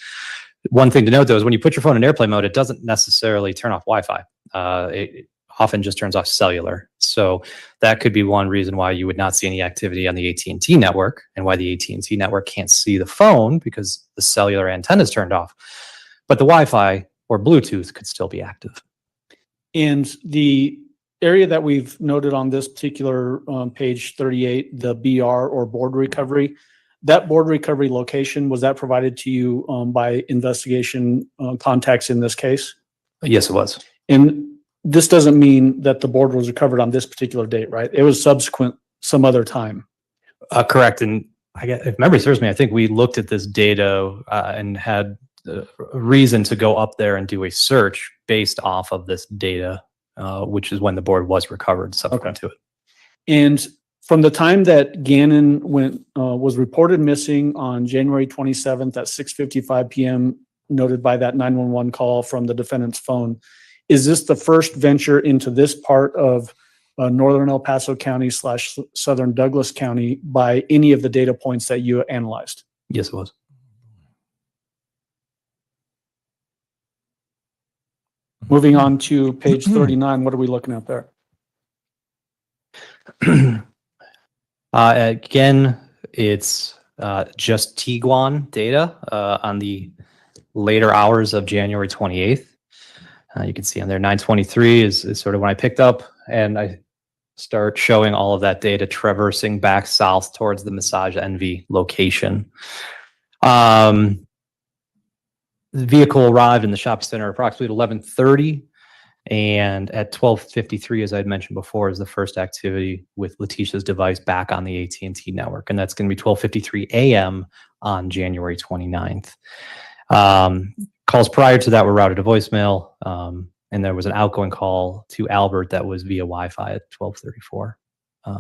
One thing to note though is when you put your phone in airplane mode, it doesn't necessarily turn off Wi-Fi. It often just turns off cellular. So that could be one reason why you would not see any activity on the AT&T network and why the AT&T network can't see the phone because the cellular antenna is turned off. But the Wi-Fi or Bluetooth could still be active. And the area that we've noted on this particular page 38, the BR or board recovery, that board recovery location, was that provided to you by investigation contacts in this case? Yes, it was. And this doesn't mean that the board was recovered on this particular date, right? It was subsequent some other time. Correct. And if memory serves me, I think we looked at this data and had a reason to go up there and do a search based off of this data, which is when the board was recovered subsequent to it. And from the time that Gannon was reported missing on January 27th at 6:55 p.m., noted by that 911 call from the defendant's phone, is this the first venture into this part of northern El Paso County / southern Douglas County by any of the data points that you analyzed? Yes, it was. Moving on to page 39, what are we looking at there? Again, it's just Tiguan data on the later hours of January 28th. You can see on there 9:23 is sort of when I picked up, and I start showing all of that data traversing back south towards the Massage Envy location. The vehicle arrived in the shopping center approximately at 11:30. And at 12:53, as I had mentioned before, is the first activity with Letecia's device back on the AT&T network. And that's going to be 12:53 a.m. on January 29th. Calls prior to that were routed to voicemail. And there was an outgoing call to Albert that was via Wi-Fi at 12:34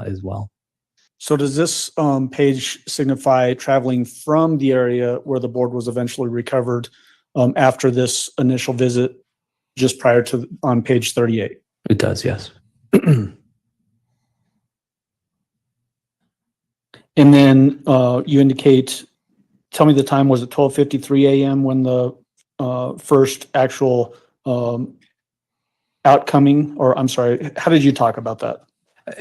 as well. So does this page signify traveling from the area where the board was eventually recovered after this initial visit, just prior to on page 38? It does, yes. And then you indicate, tell me the time, was it 12:53 a.m. when the first actual outcoming, or I'm sorry, how did you talk about that?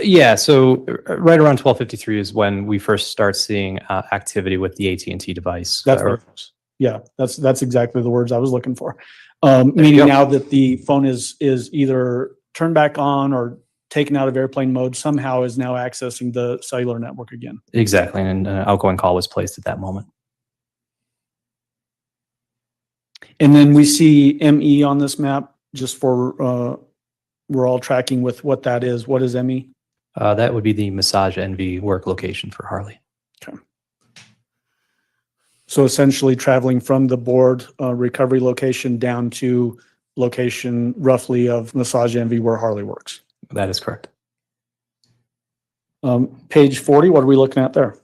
Yeah, so right around 12:53 is when we first start seeing activity with the AT&T device. That's exactly the words I was looking for. you Meaning go. now that the phone is either turned back on or taken out of airplane mode, somehow is now accessing the cellular network again. Exactly, and an outgoing call was placed at that moment. And then we see ME on this map, just for we're all tracking with what that is. What is ME? That would be the Massage Envy work location for Harley. Okay. So essentially traveling from the board recovery location down to location roughly of Massage Envy where Harley works. That is correct. Page 40, what are we looking at there?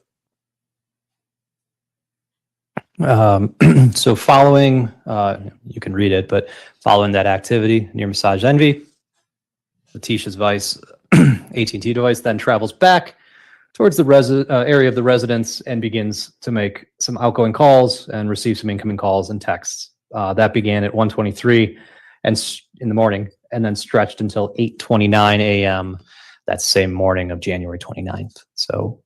So following, you can read it, but following that activity near Massage Envy, Letecia's device, AT&T device, then travels back towards the area of the residence and begins to make some outgoing calls and receive some incoming calls and texts. That began at 1:23 and in the morning, and then stretched until 8:29 a.m. that same morning of January 29th. So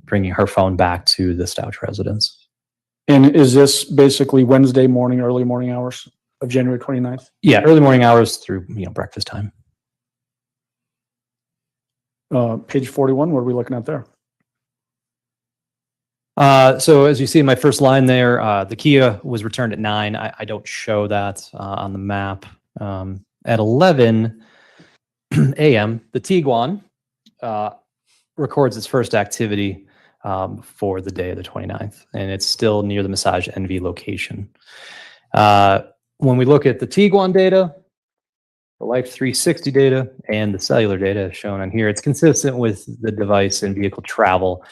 bringing her phone back to the Stauch residence. And is this basically Wednesday morning, early morning hours of January 29th? Yeah, early morning hours through breakfast time. Page 41, what are we looking at there? So as you see in my first line there, the Kia was returned at 9. I don't show that on the map. At 11 a.m., the Tiguan records its first activity for the day of the 29th, and it's still near the Massage Envy location. When we look at the Tiguan data, the Life 360 data, and the cellular data shown on here, it's consistent with the device and vehicle travel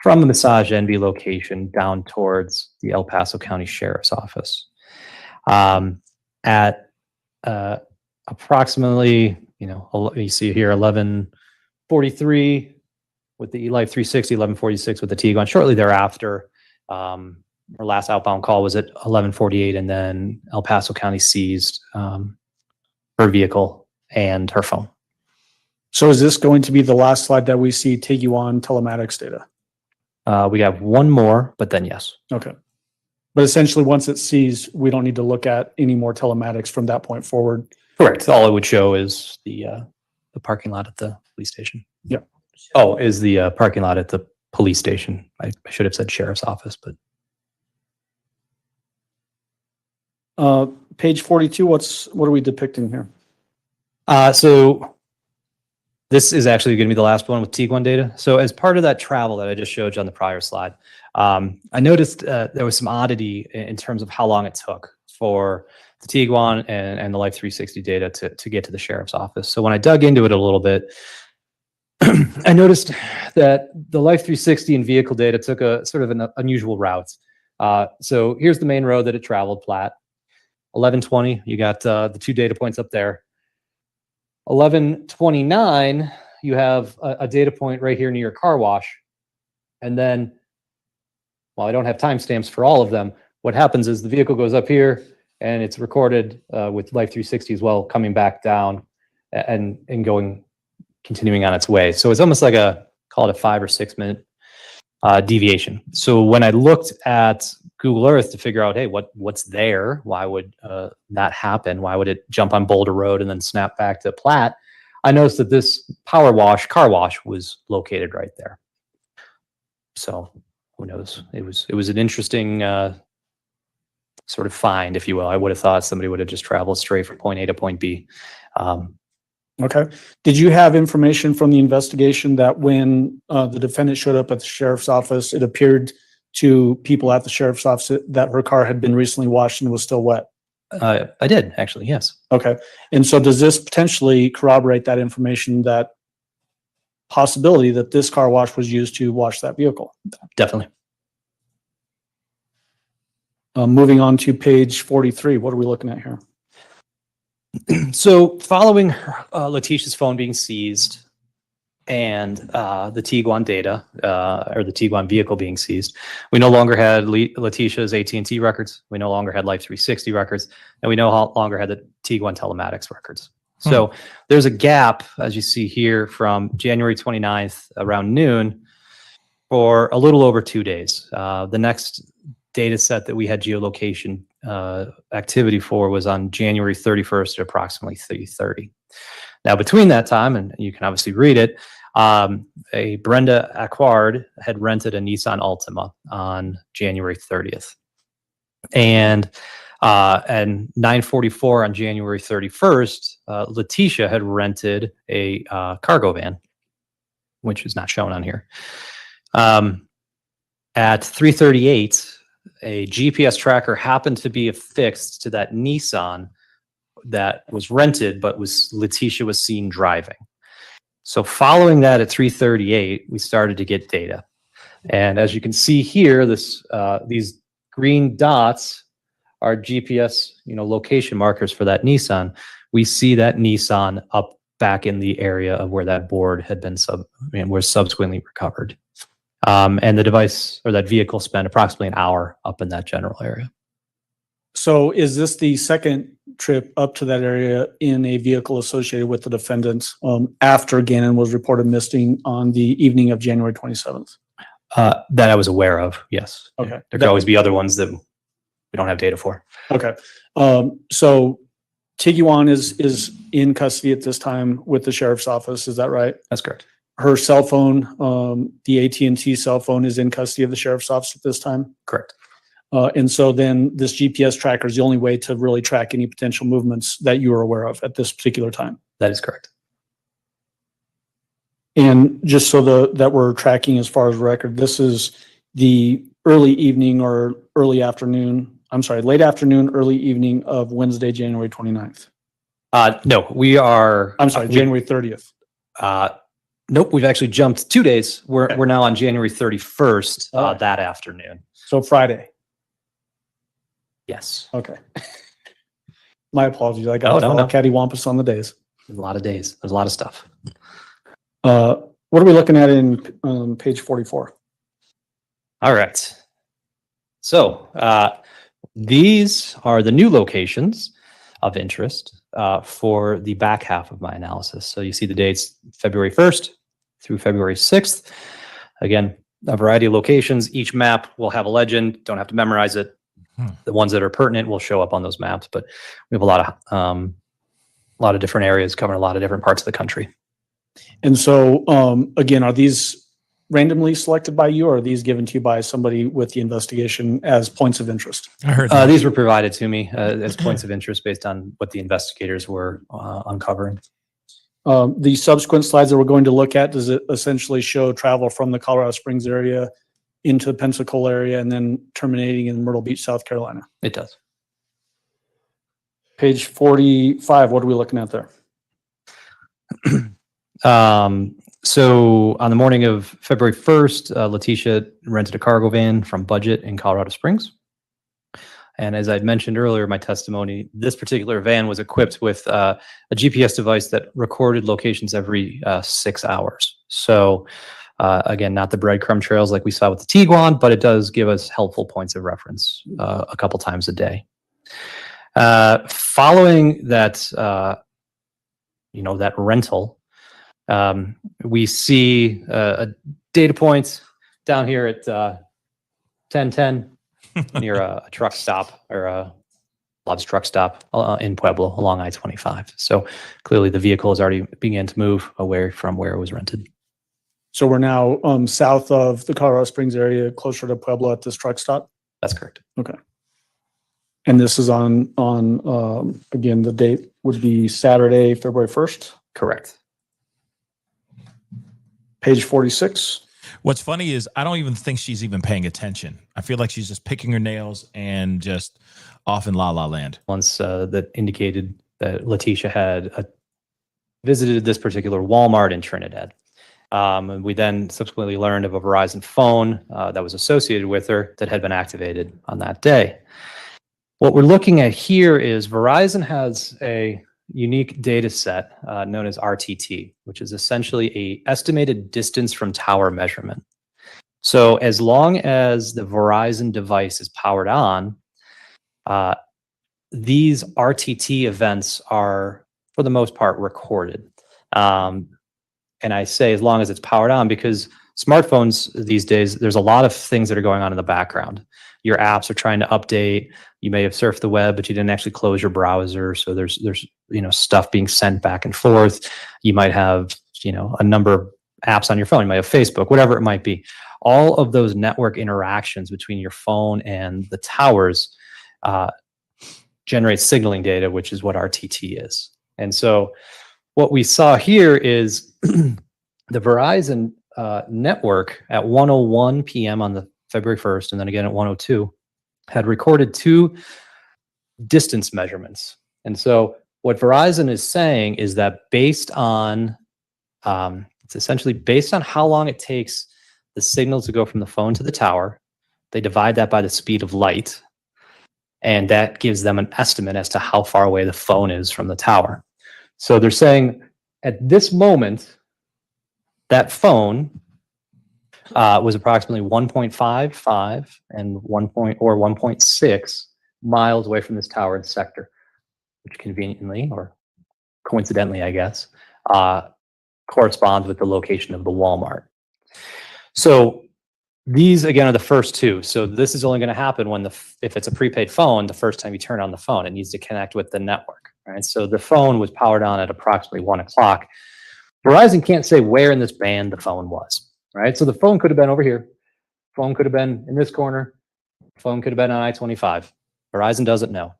from the Massage Envy location down towards the El Paso County Sheriff's Office. At approximately, you see here 11:43 with the Life 360, 11:46 with the Tiguan. Shortly thereafter, our last outbound call was at 11:48, and then El Paso County seized her vehicle and her phone. So is this going to be the last slide that we see Tiguan telematics data? We have one more, but then yes. Okay. But essentially, once it's seized, we don't need to look at any more telematics from that point forward. Correct. All it would show is the parking lot at the police station. Yep. Oh, is the parking lot at the police station. I should have said sheriff's office, but. Page 42, what are we depicting here? So this is actually going to be the last one with Tiguan data. So as part of that travel that I just showed you on the prior slide, I noticed there was some oddity in terms of how long it took for the Tiguan and the Life 360 data to get to the sheriff's office. So when I dug into it a little bit, I noticed that the Life 360 and vehicle data took a sort of an unusual route. So here's the main road that it traveled, Platt. 1120, you got the 2 data points up there. 1129, you have a data point right here near your car wash. And then, while I don't have timestamps for all of them, what happens is the vehicle goes up here and it's recorded with Life 360 as well, coming back down and continuing on its way. So it's almost like call it a 5 or 6 minute deviation. So when I looked at Google Earth to figure out, hey, what's there? Why would that happen? Why would it jump on Boulder Road and then snap back to Platt? I noticed that this car wash was located right there. So who knows? It was an interesting sort of find, if you will. I would have thought somebody would have just traveled straight from point A to point B. Okay. Did you have information from the investigation that when the defendant showed up at the sheriff's office, it appeared to people at the sheriff's office that her car had been recently washed and was still wet? I did, actually, yes. Okay. And so does this potentially corroborate that information, that possibility that this car wash was used to wash that vehicle? Definitely. Moving on to page 43, what are we looking at here? So following Letecia's phone being seized and the Tiguan data, or the Tiguan vehicle being seized, we no longer had Letecia's AT&T records. We no longer had Life 360 records, and we no longer had the Tiguan telematics records. So there's a gap, as you see here, from January 29th around noon for a little over 2 days. The next data set that we had geolocation activity for was on January 31st at approximately 3:30. Now, between that time, and you can obviously read it, a Brenda Acquard had rented a Nissan Altima on January 30th. And 9:44 on January 31st, Letecia had rented a cargo van, which is not shown on here. At 3:38, a GPS tracker happened to be affixed to that Nissan that was rented, but Letecia was seen driving. So following that at 3:38, we started to get data. And as you can see here, these green dots are GPS, location markers for that Nissan. We see that Nissan up back in the area of where that board had been was subsequently recovered. And the device, or that vehicle, spent approximately an hour up in that general area. So is this the second trip up to that area in a vehicle associated with the defendant after Gannon was reported missing on the evening of January 27th? That I was aware of, yes. Okay. There could always be other ones that we don't have data for. Okay. So Tiguan is in custody at this time with the sheriff's office. Is that right? That's correct. Her cell phone, the AT&T cell phone, is in custody of the sheriff's office at this time? Correct. And so then this GPS tracker is the only way to really track any potential movements that you are aware of at this particular time? That is correct. And just so that we're tracking as far as record, this is the early evening or late afternoon, early evening of Wednesday, January 29th. No, we are. January 30th. Nope, we've actually jumped 2 days. We're now on January 31st that afternoon. So Friday. Yes. Okay. My apologies. I got cattywampus on the days. There's a lot of days. There's a lot of stuff. What are we looking at in page 44? All right. So these are the new locations of interest for the back half of my analysis. So you see the dates February 1st through February 6th. Again, a variety of locations. Each map will have a legend. Don't have to memorize it. The ones that are pertinent will show up on those maps, but we have a lot of different areas covering a lot of different parts of the country. And so, again, are these randomly selected by you, or are these given to you by somebody with the investigation as points of interest? I heard that. These were provided to me as points of interest based on what the investigators were uncovering. The subsequent slides that we're going to look at, does it essentially show travel from the Colorado Springs area into the Pensacola area and then terminating in Myrtle Beach, South Carolina? It does. Page 45, what are we looking at there? So on the morning of February 1st, Letecia rented a cargo van from Budget in Colorado Springs. And as I'd mentioned earlier in my testimony, this particular van was equipped with a GPS device that recorded locations every 6 hours. So again, not the breadcrumb trails like we saw with the Tiguan, but it does give us helpful points of reference a couple times a day. Following that, that rental, we see a data point down here at 1010 near a truck stop or a Love's truck stop in Pueblo along I-25. So clearly the vehicle has already began to move away from where it was rented. So we're now south of the Colorado Springs area, closer to Pueblo at this truck stop? That's correct. Okay. And this is on again, the date would be Saturday, February 1st? Correct. Page 46. What's funny is I don't even think she's even paying attention. I feel like she's just picking her nails and just off in la la land. Once that indicated that Letecia had visited this particular Walmart in Trinidad. And we then subsequently learned of a Verizon phone that was associated with her that had been activated on that day. What we're looking at here is Verizon has a unique data set known as RTT, which is essentially a estimated distance from tower measurement. So as long as the Verizon device is powered on, these RTT events are, for the most part, recorded. And I say as long as it's powered on because smartphones these days, there's a lot of things that are going on in the background. Your apps are trying to update. You may have surfed the web, but you didn't actually close your browser. So there's stuff being sent back and forth. You might have, a number of apps on your phone. You might have Facebook, whatever it might be. All of those network interactions between your phone and the towers generate signaling data, which is what RTT is. And so what we saw here is the Verizon network at 1:01 p.m. on the February 1st, and then again at 1:02, had recorded 2 distance measurements. And so what Verizon is saying is that based on, it's essentially based on how long it takes the signal to go from the phone to the tower, they divide that by the speed of light, and that gives them an estimate as to how far away the phone is from the tower. So they're saying at this moment, that phone was approximately 1.55 and 1.6 miles away from this tower sector, which conveniently or coincidentally, I guess, corresponds with the location of the Walmart. So these again are the first 2. So this is only going to happen when if it's a prepaid phone, the first time you turn on the phone, it needs to connect with the network. Right? So the phone was powered on at approximately 1 o'clock. Verizon can't say where in this band the phone was, right? So the phone could have been over here. Phone could have been in this corner. Phone could have been on I-25. Verizon doesn't know,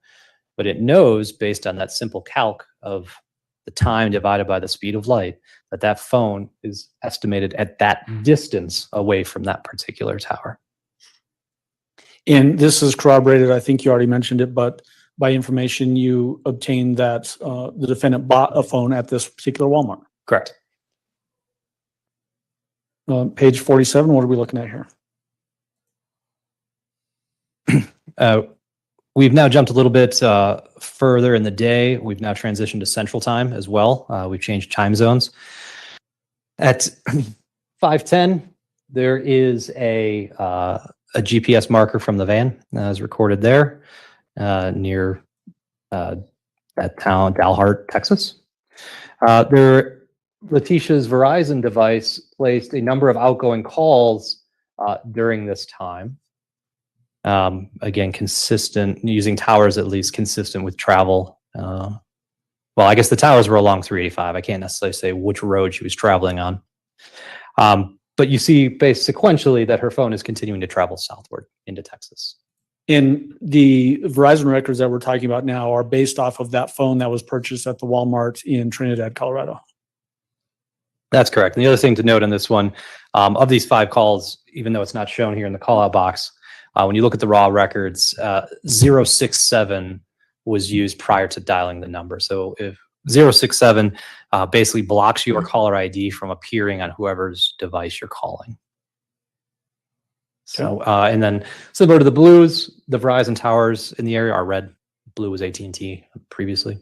but it knows based on that simple calc of the time divided by the speed of light that phone is estimated at that distance away from that particular tower. And this is corroborated, I think you already mentioned it, but by information you obtained that the defendant bought a phone at this particular Walmart. Correct. Page 47, what are we looking at here? We've now jumped a little bit further in the day. We've now transitioned to Central Time as well. We've changed time zones. At 5:10, there is a GPS marker from the van as recorded there near that town, Dalhart, Texas. Letecia's Verizon device placed a number of outgoing calls during this time. Again, consistent, using towers at least, consistent with travel. Well, I guess the towers were along 385. I can't necessarily say which road she was traveling on. But you see, based sequentially, that her phone is continuing to travel southward into Texas. And the Verizon records that we're talking about now are based off of that phone that was purchased at the Walmart in Trinidad, Colorado. That's correct. And the other thing to note on this one, of these 5 calls, even though it's not shown here in the call out box, when you look at the raw records, 067 was used prior to dialing the number. So if 067 basically blocks your caller ID from appearing on whoever's device you're calling. So, and then similar to the blues, the Verizon towers in the area are red. Blue was AT&T previously.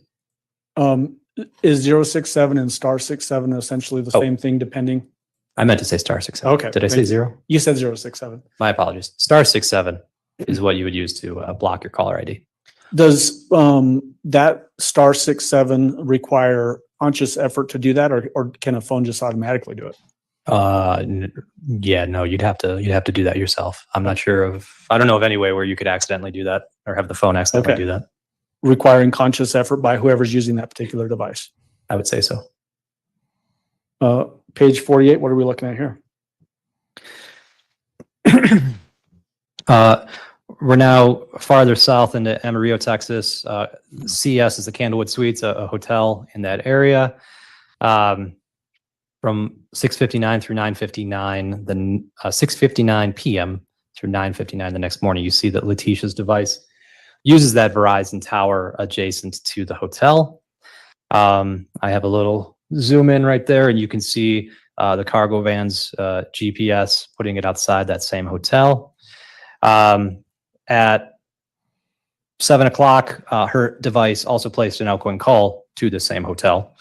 Is 067 and *67 essentially the same thing depending? I meant to say *67. Okay. Did I say 0? You said 067. My apologies. *67 is what you would use to block your caller ID. Does that *67 require conscious effort to do that, or can a phone just automatically do it? Yeah, no, you'd have to do that yourself. I'm not sure I don't know of any way where you could accidentally do that or have the phone accidentally do that. Requiring conscious effort by whoever's using that particular device. I would say so. Page 48, what are we looking at here? We're now farther south into Amarillo, Texas. CS is the Candlewood Suites, a hotel in that area. From 6:59 through 9:59, then 6:59 p.m. through 9:59 the next morning, you see that Letecia's device uses that Verizon tower adjacent to the hotel. I have a little zoom in right there, and you can see the cargo van's GPS putting it outside that same hotel. At 7 o'clock, her device also placed an outgoing call to the same hotel.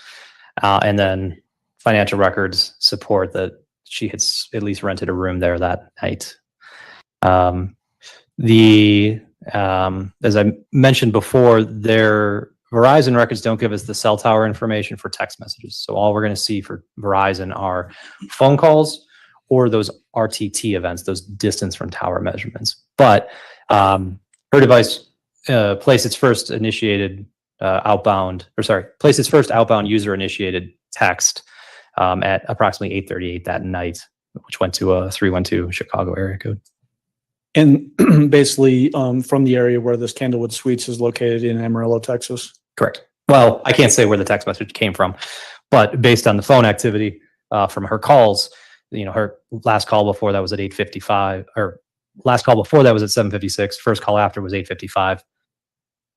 And then financial records support that she had at least rented a room there that night. As I mentioned before, their Verizon records don't give us the cell tower information for text messages. So all we're going to see for Verizon are phone calls or those RTT events, those distance from tower measurements. But her device placed its first outbound user initiated text at approximately 8:38 that night, which went to a 312 Chicago area code. And basically from the area where this Candlewood Suites is located in Amarillo, Texas. Correct. Well, I can't say where the text message came from, but based on the phone activity from her calls, her last call before that was at 8:55, or last call before that was at 7:56. First call after was 8:55.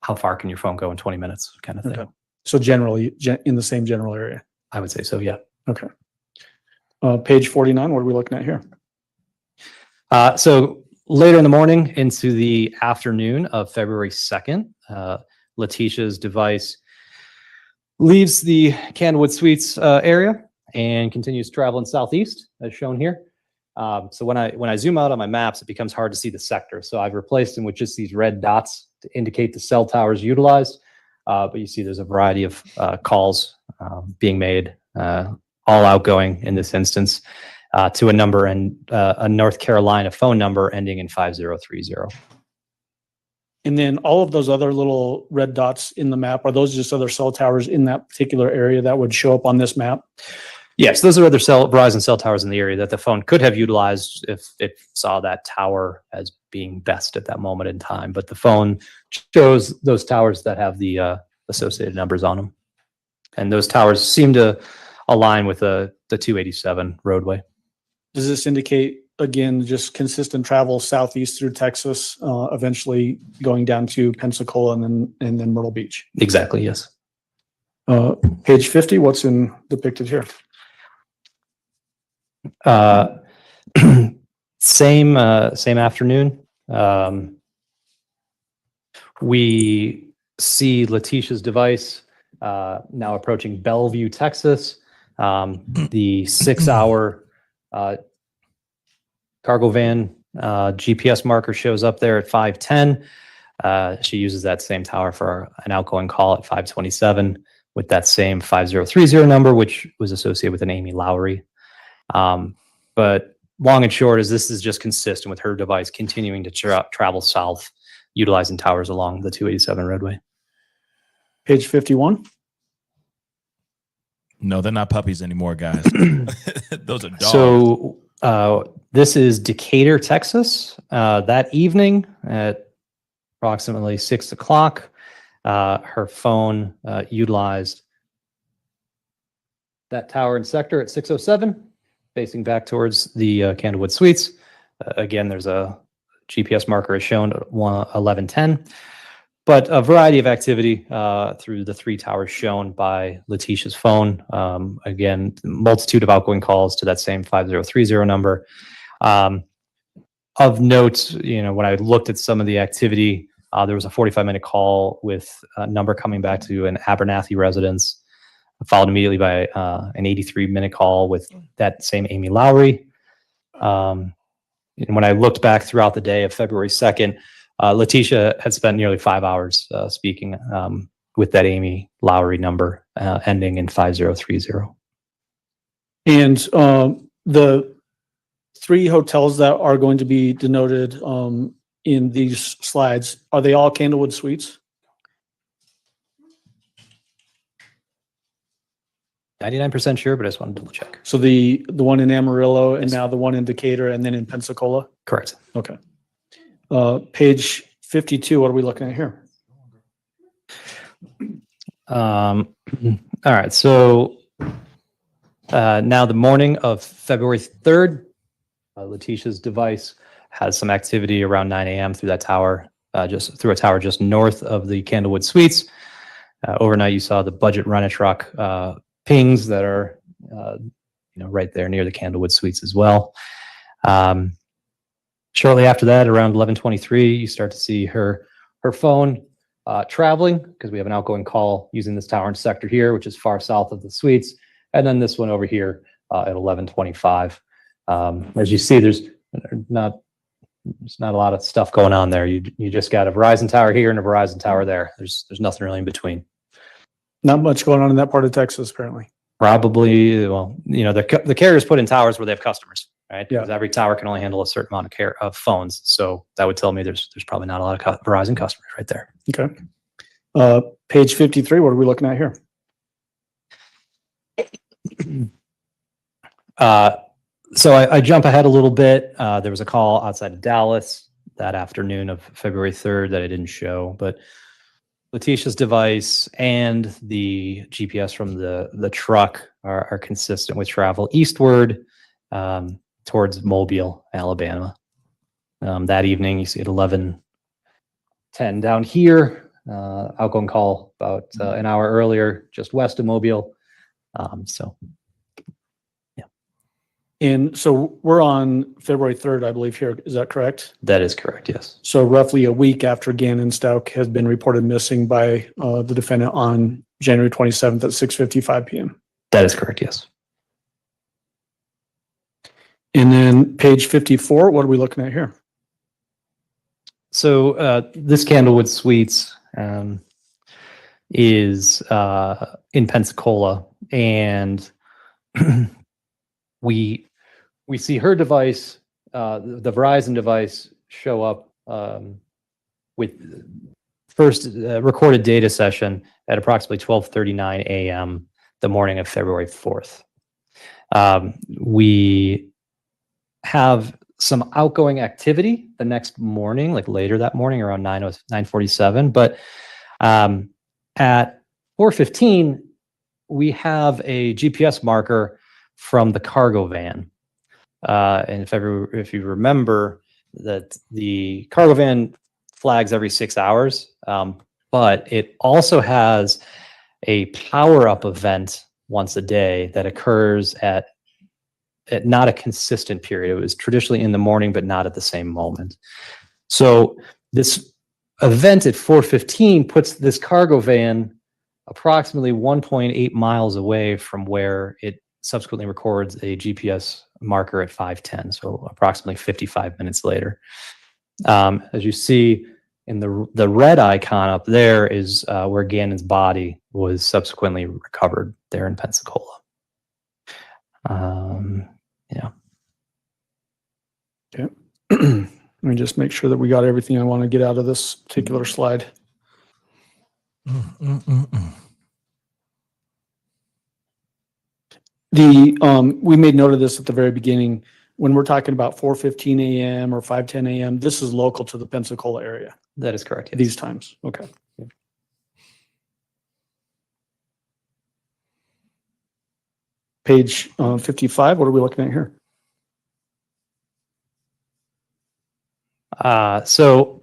How far can your phone go in 20 minutes, kind of thing? Okay. So generally in the same general area. I would say so. Yeah. Okay. Page 49. What are we looking at here? So later in the morning into the afternoon of February 2nd, Letecia's device leaves the Candlewood Suites area and continues traveling southeast, as shown here. So when I zoom out on my maps, it becomes hard to see the sector. So I've replaced them with just these red dots to indicate the cell towers utilized. But you see there's a variety of calls being made, all outgoing in this instance, to a number and a North Carolina phone number ending in 5030. And then all of those other little red dots in the map, are those just other cell towers in that particular area that would show up on this map? Yes, those are other Verizon cell towers in the area that the phone could have utilized if it saw that tower as being best at that moment in time. But the phone shows those towers that have the associated numbers on them. And those towers seem to align with the 287 roadway. Does this indicate, again, just consistent travel southeast through Texas, eventually going down to Pensacola and then Myrtle Beach? Exactly, yes. Page 50, what's depicted here? Same afternoon. We see Letecia's device now approaching Bellevue, Texas. The 6-hour cargo van GPS marker shows up there at 5:10. She uses that same tower for an outgoing call at 5:27 with that same 5030 number, which was associated with an Amy Lowry. But long and short is this is just consistent with her device continuing to travel south, utilizing towers along the 287 roadway. Page 51. No, they're not puppies anymore, guys. Those are dogs. So this is Decatur, Texas. That evening at approximately 6 o'clock, her phone utilized that tower and sector at 607, facing back towards the Candlewood Suites. Again, there's a GPS marker as shown at 11:10. But a variety of activity through the 3 towers shown by Letecia's phone. Again, multitude of outgoing calls to that same 5030 number. Of note, when I looked at some of the activity, there was a 45-minute call with a number coming back to an Abernathy residence, followed immediately by an 83-minute call with that same Amy Lowry. And when I looked back throughout the day of February 2nd, Letecia had spent nearly 5 hours speaking with that Amy Lowry number ending in 5030. And the 3 hotels that are going to be denoted in these slides, are they all Candlewood Suites? 99% sure, but I just wanted to double check. So the one in Amarillo and now the one in Decatur and then in Pensacola? Correct. Okay. Page 52, what are we looking at here? All right. So now the morning of February 3rd, Letecia's device has some activity around 9 a.m. through that tower, just through a tower just north of the Candlewood Suites. Overnight, you saw the budget rent-a-truck pings that are, right there near the Candlewood Suites as well. Shortly after that, around 11:23, you start to see her phone traveling because we have an outgoing call using this tower and sector here, which is far south of the suites, and then this one over here at 11:25. As you see, there's not a lot of stuff going on there. You just got a Verizon tower here and a Verizon tower there. There's nothing really in between. Not much going on in that part of Texas, apparently. Probably, well, the carriers put in towers where they have customers, right? Yeah. Because every tower can only handle a certain amount of phones. So that would tell me there's probably not a lot of Verizon customers right there. Okay. Page 53, what are we looking at here? So I jump ahead a little bit. There was a call outside of Dallas that afternoon of February 3rd that I didn't show, but Letecia's device and the GPS from the truck are consistent with travel eastward towards Mobile, Alabama. That evening, you see at 11:10 down here, outgoing call about an hour earlier, just west of Mobile. And so we're on February 3rd, I believe here. Is that correct? That is correct, yes. So roughly a week after Gannon Stauch has been reported missing by the defendant on January 27th at 6:55 p.m. That is correct, yes. And then page 54, what are we looking at here? So this Candlewood Suites is in Pensacola, and we see her device, the Verizon device, show up with first recorded data session at approximately 12:39 a.m. the morning of February 4th. We have some outgoing activity the next morning, like later that morning around 9:47, but at 4:15, we have a GPS marker from the cargo van. And if you remember that the cargo van flags every 6 hours, but it also has a power-up event once a day that occurs at not a consistent period. It was traditionally in the morning, but not at the same moment. So this event at 4:15 puts this cargo van approximately 1.8 miles away from where it subsequently records a GPS marker at 5:10, so approximately 55 minutes later. As you see in the red icon up there is where Gannon's body was subsequently recovered there in Pensacola. Yeah. Okay. Let me just make sure that we got everything I want to get out of this particular slide. We made note of this at the very beginning. When we're talking about 4:15 a.m. or 5:10 a.m., this is local to the Pensacola area. That is correct. Yes. These times. Okay. Page 55, what are we looking at here? So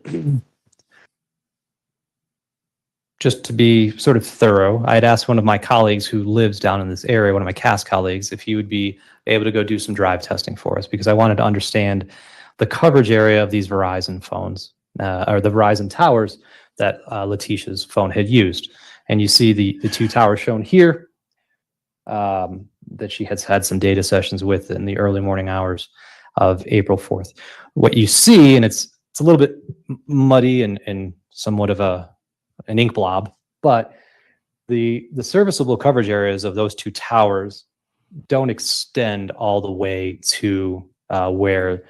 just to be sort of thorough, I had asked one of my colleagues who lives down in this area, one of my CAS colleagues, if he would be able to go do some drive testing for us, because I wanted to understand the coverage area of these Verizon phones, or the Verizon towers that Letecia's phone had used. And you see the two towers shown here that she has had some data sessions with in the early morning hours of April 4th. What you see, and it's a little bit muddy and somewhat of an ink blob, but the serviceable coverage areas of those two towers don't extend all the way to where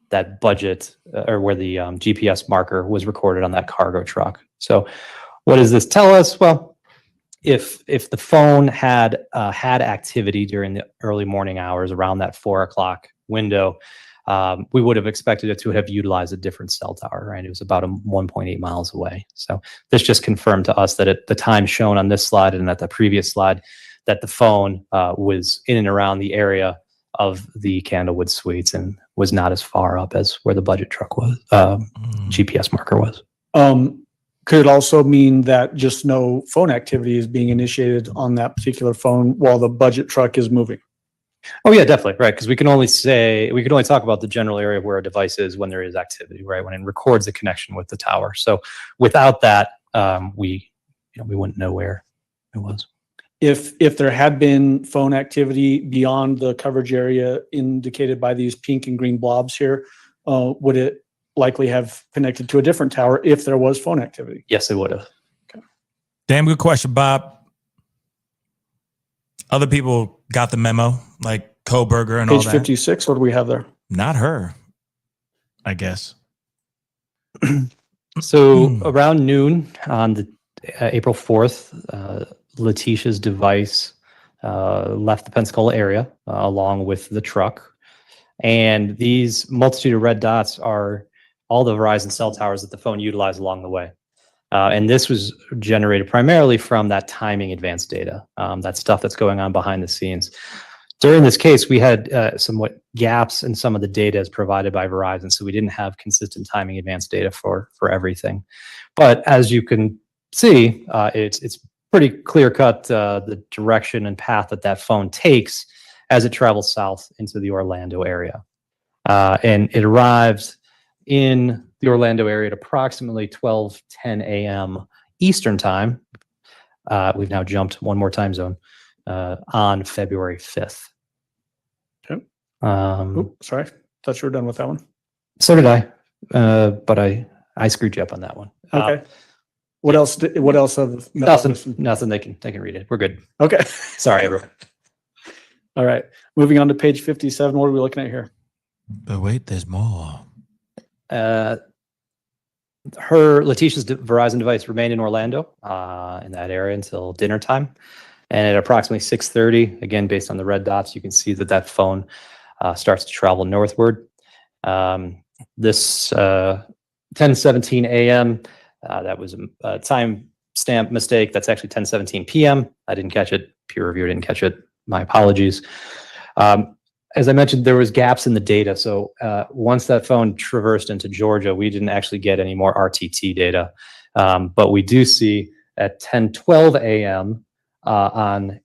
that budget or where the GPS marker was recorded on that cargo truck. So what does this tell us? Well, if the phone had activity during the early morning hours around that 4 o'clock window, we would have expected it to have utilized a different cell tower, right? It was about 1.8 miles away. So this just confirmed to us that at the time shown on this slide and at the previous slide, that the phone was in and around the area of the Candlewood Suites and was not as far up as where the budget truck was, GPS marker was. Could it also mean that just no phone activity is being initiated on that particular phone while the budget truck is moving? Oh yeah, definitely, right? Because we can only talk about the general area where a device is when there is activity, right? When it records the connection with the tower. So without that, we wouldn't know where it was. If there had been phone activity beyond the coverage area indicated by these pink and green blobs here, would it likely have connected to a different tower if there was phone activity? Yes, it would have. Damn good question, Bob. Other people got the memo, like Koberger and all Page that. 56, what do we have there? Not her, I guess. So around noon on the April 4th, Letecia's device left the Pensacola area along with the truck. And these multitude of red dots are all the Verizon cell towers that the phone utilized along the way. And this was generated primarily from that timing advanced data, that stuff that's going on behind the scenes. During this case, we had somewhat gaps in some of the data as provided by Verizon, so we didn't have consistent timing advanced data for everything. But as you can see, it's pretty clear cut the direction and path that phone takes as it travels south into the Orlando area. And it arrives in the Orlando area at approximately 12:10 a.m. Eastern time. We've now jumped one more time zone on February 5th. Okay. Sorry, thought you were done with that one. So did I, but I screwed you up on that one. Okay. What else? What else? Nothing. They can read it. We're good. Okay. Sorry, everyone. All right. Moving on to page 57. What are we looking at here? But wait, there's more. Letecia's Verizon device remained in Orlando in that area until dinner time. And at approximately 6:30, again, based on the red dots, you can see that phone starts to travel northward. This 10:17 a.m., that was a time stamp mistake. That's actually 10:17 p.m. I didn't catch it. Peer reviewer didn't catch it. My apologies. As I mentioned, there was gaps in the data. So once that phone traversed into Georgia, we didn't actually get any more RTT data. But we do see at 10:12 a.m. On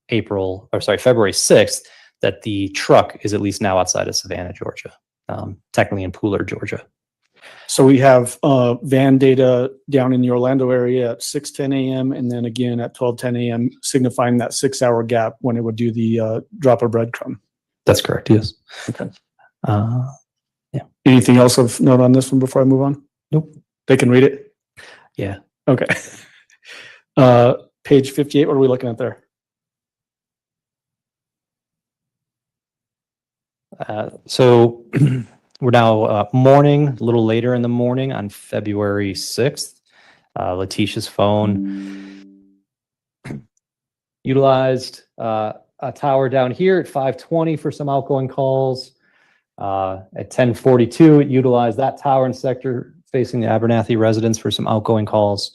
February 6th, that the truck is at least now outside of Savannah, Georgia, technically in Pooler, Georgia. So we have van data down in the Orlando area at 6:10 a.m. and then again at 12:10 a.m., signifying that 6-hour gap when it would do the drop of breadcrumb. That's correct. Yes. Okay. Yeah. Anything else of note on this one before I move on? Nope. They can read it? Yeah. Okay. Page 58, what are we looking at there? So we're now morning, a little later in the morning on February 6th. Letecia's phone utilized a tower down here at 5:20 for some outgoing calls. At 10:42, it utilized that tower and sector facing the Abernathy residence for some outgoing calls.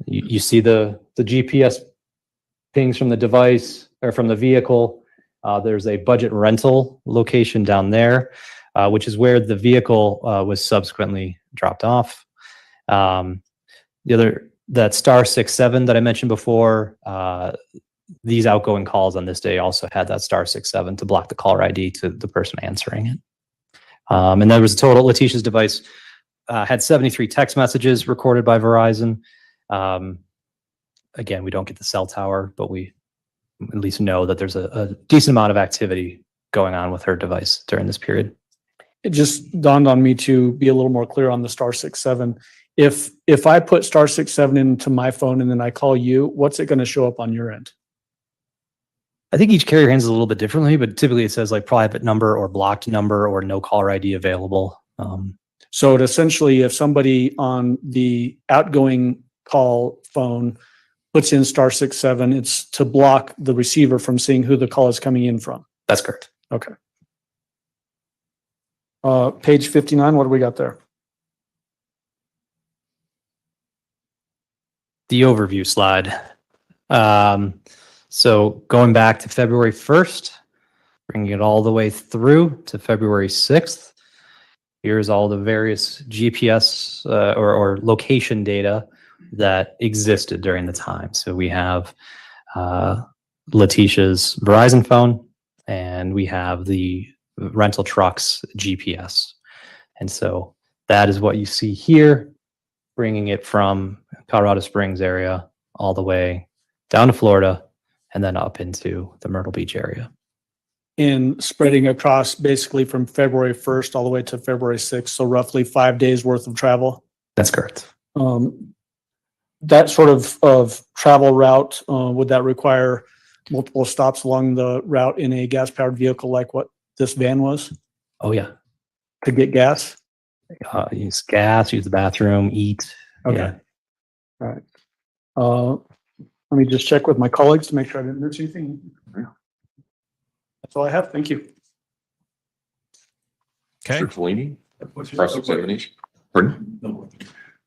You see the GPS pings from the device or from the vehicle. There's a budget rental location down there, which is where the vehicle was subsequently dropped off. that star 67 that I mentioned before, these outgoing calls on this day also had that star 67 to block the caller ID to the person answering it. And there was a total, Letecia's device had 73 text messages recorded by Verizon. Again, we don't get the cell tower, but we at least know that there's a decent amount of activity going on with her device during this period. It just dawned on me to be a little more clear on the star 67. If I put star 67 into my phone and then I call you, what's it going to show up on your end? I think each carrier handles it a little bit differently, but typically it says like private number or blocked number or no caller ID available. So it essentially, if somebody on the outgoing call phone puts in star 67, it's to block the receiver from seeing who the call is coming in from. That's correct. Okay. Page 59, what do we got there? The overview slide. So going back to February 1st, bringing it all the way through to February 6th, here's all the various GPS or location data that existed during the time. So we have Letecia's Verizon phone, and we have the rental truck's GPS. And so that is what you see here, bringing it from Colorado Springs area all the way down to Florida and then up into the Myrtle Beach area. In spreading across basically from February 1st all the way to February 6th, so roughly 5 days worth of travel. That's correct. That sort of travel route, would that require multiple stops along the route in a gas-powered vehicle like what this van was Oh yeah. to get gas? Use gas, use the bathroom, eat. Okay. Yeah. All right. Let me just check with my colleagues to make sure I didn't miss anything. That's all I have. Thank you. Okay. Mr. Fellini, cross-examination. Pardon?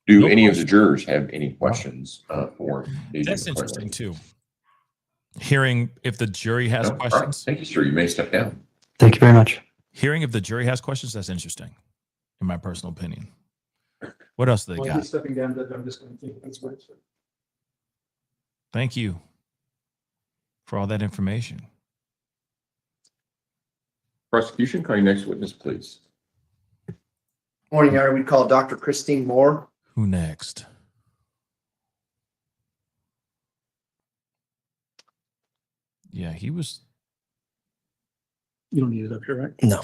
Do any of the jurors have any questions for? That's interesting too. Hearing if the jury has No? All right. questions. Thank you, sir. You may step down. Thank you very much. Hearing if the jury has questions, that's interesting, in my personal opinion. What else do they got? Stepping down, I'm just going to think that's what it's. Thank you for all that information. Prosecution, call your next witness, please. Morning, Your Honor. We'd call Dr. Christine Moore. Who next? Yeah, he was. You don't need it up here, right? No.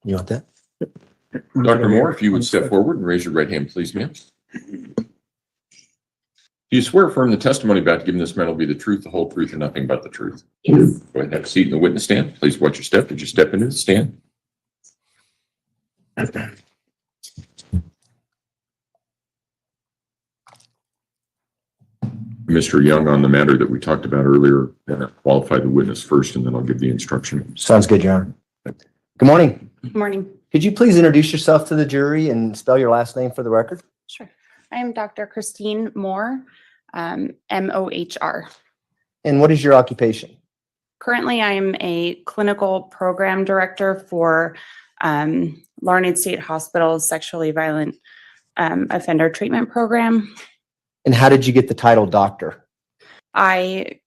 You want that? Dr. Moore, if you would step forward and raise your right hand, please, ma'am. Do you swear affirm the testimony about to give in this matter will be the truth, the whole truth, and nothing but the truth? Yes. Go ahead and have a seat in the witness stand. Please watch your step. Did you step into the stand? Mr. Young, on the matter that we talked about earlier, qualify the witness first, and then I'll give the instruction. Sounds good, Your Honor. Good morning. Good morning. Could you please introduce yourself to the jury and spell your last name for the record? Sure. I am Dr. Christine Moore, M-O-H-R. And what is your occupation? Currently, I am a clinical program director for Larned State Hospital's Sexually Violent Offender Treatment Program. And how did you get the title doctor? I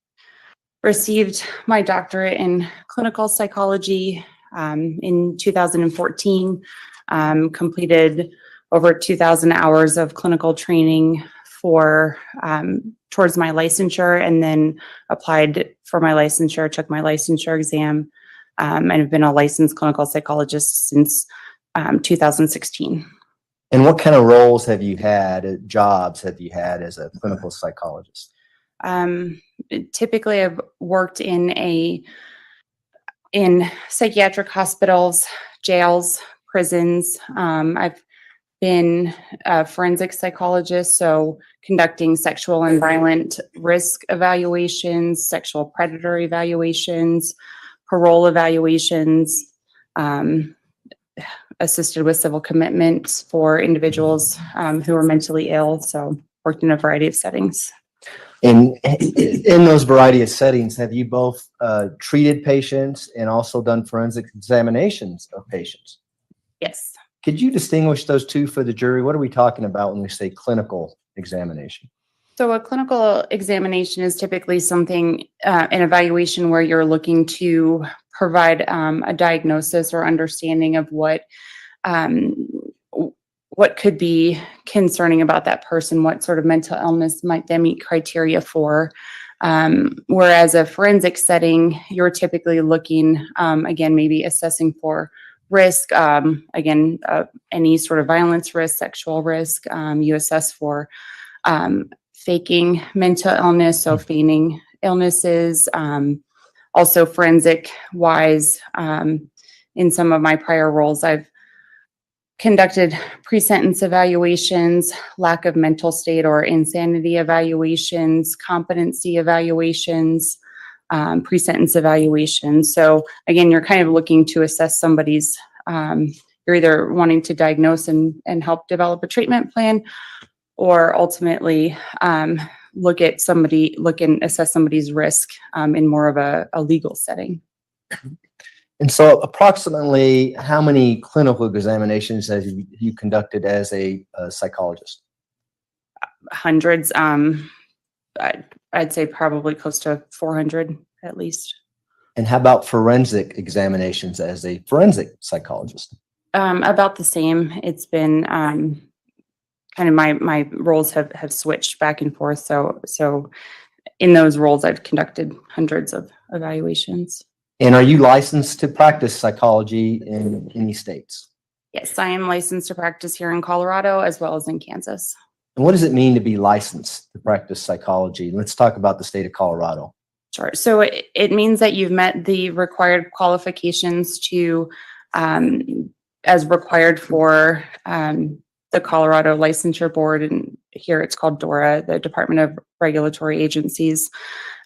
received my doctorate in clinical psychology in 2014, completed over 2,000 hours of clinical training for towards my licensure, and then applied for my licensure, took my licensure exam, and have been a licensed clinical psychologist since 2016. And what kind of roles have you had, jobs have you had as a clinical psychologist? Typically, I've worked in psychiatric hospitals, jails, prisons. I've been a forensic psychologist, so conducting sexual and violent risk evaluations, sexual predator evaluations, parole evaluations, assisted with civil commitment for individuals who are mentally ill. So worked in a variety of settings. And in those variety of settings, have you both treated patients and also done forensic examinations of patients? Yes. Could you distinguish those two for the jury? What are we talking about when we say clinical examination? So a clinical examination is typically something, an evaluation where you're looking to provide a diagnosis or understanding of what could be concerning about that person, what sort of mental illness might they meet criteria for. Whereas a forensic setting, you're typically looking, again, maybe assessing for risk, any sort of violence risk, sexual risk. You assess for faking mental illness, so feigning illnesses. Also forensic wise, in some of my prior roles, I've conducted pre-sentence evaluations, lack of mental state or insanity evaluations, competency evaluations, pre-sentence evaluations. So again, you're kind of looking to assess somebody's, you're either wanting to diagnose and help develop a treatment plan, or ultimately look and assess somebody's risk in more of a legal setting. And so approximately how many clinical examinations have you conducted as a psychologist? Hundreds. I'd say probably close to 400 at least. And how about forensic examinations as a forensic psychologist? About the same. It's been kind of my roles have switched back and forth. So in those roles, I've conducted hundreds of evaluations. And are you licensed to practice psychology in any states? Yes, I am licensed to practice here in Colorado as well as in Kansas. And what does it mean to be licensed to practice psychology? Let's talk about the state of Colorado. Sure. So it means that you've met the required qualifications to, as required for the Colorado Licensure Board, and here it's called DORA, the Department of Regulatory Agencies.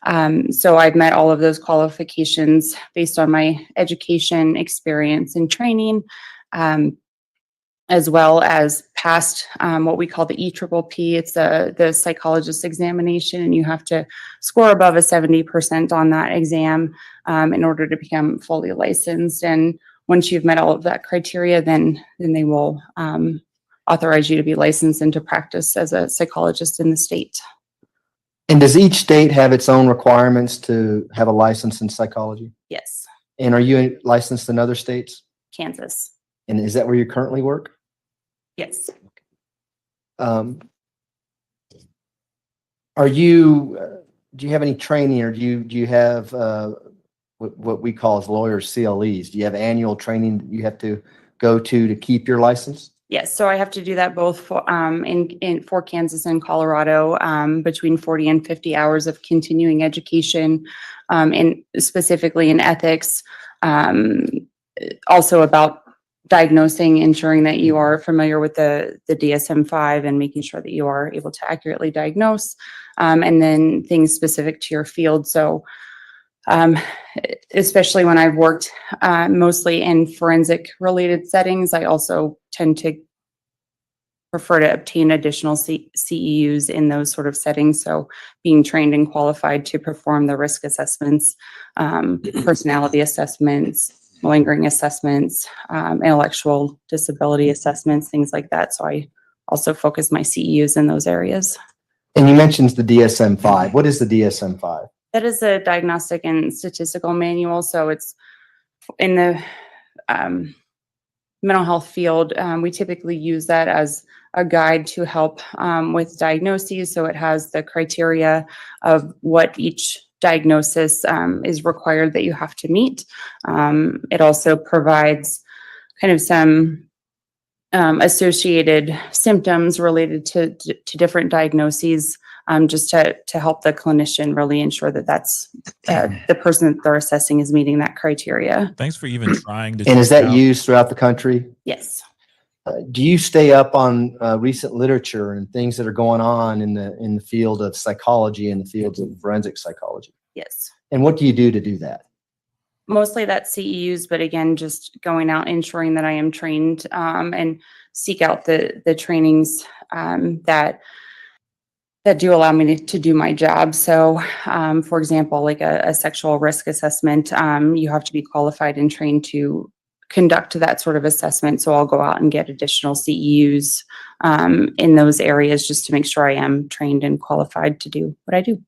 So I've met all of those qualifications based on my education, experience, and training, as well as passed what we call the EPPP. It's the psychologist examination, and you have to score above a 70% on that exam in order to become fully licensed. And once you've met all of that criteria, then they will authorize you to be licensed and to practice as a psychologist in the state. And does each state have its own requirements to have a license in psychology? Yes. And are you licensed in other states? Kansas. And is that where you currently work? Yes. Do you have any training, or do you have what we call as lawyers CLEs? Do you have annual training that you have to go to keep your license? Yes, so I have to do that both for for Kansas and Colorado, between 40 and 50 hours of continuing education, and specifically in ethics, also about diagnosing, ensuring that you are familiar with the DSM-5 and making sure that you are able to accurately diagnose, and then things specific to your field. So especially when I've worked mostly in forensic related settings, I also tend to prefer to obtain additional CEUs in those sort of settings. So being trained and qualified to perform the risk assessments, personality assessments, malingering assessments, intellectual disability assessments, things like that. So I also focus my CEUs in those areas. And you mentioned the DSM-5. What is the DSM-5? That is a diagnostic and statistical manual. So it's in the mental health field. We typically use that as a guide to help with diagnoses. So it has the criteria of what each diagnosis is required that you have to meet. It also provides kind of some associated symptoms related to different diagnoses, just to help the clinician really ensure that that's the person that they're assessing is meeting that criteria. Thanks for even trying to. And is that out. used throughout the country? Yes. Do you stay up on recent literature and things that are going on in the field of psychology and the fields of forensic psychology? Yes. And what do you do to do that? Mostly that's CEUs, but again, just going out, ensuring that I am trained and seek out the trainings that do allow me to do my job. So, for example, like a sexual risk assessment, you have to be qualified and trained to conduct that sort of assessment. So I'll go out and get additional CEUs in those areas just to make sure I am trained and qualified to do what I do.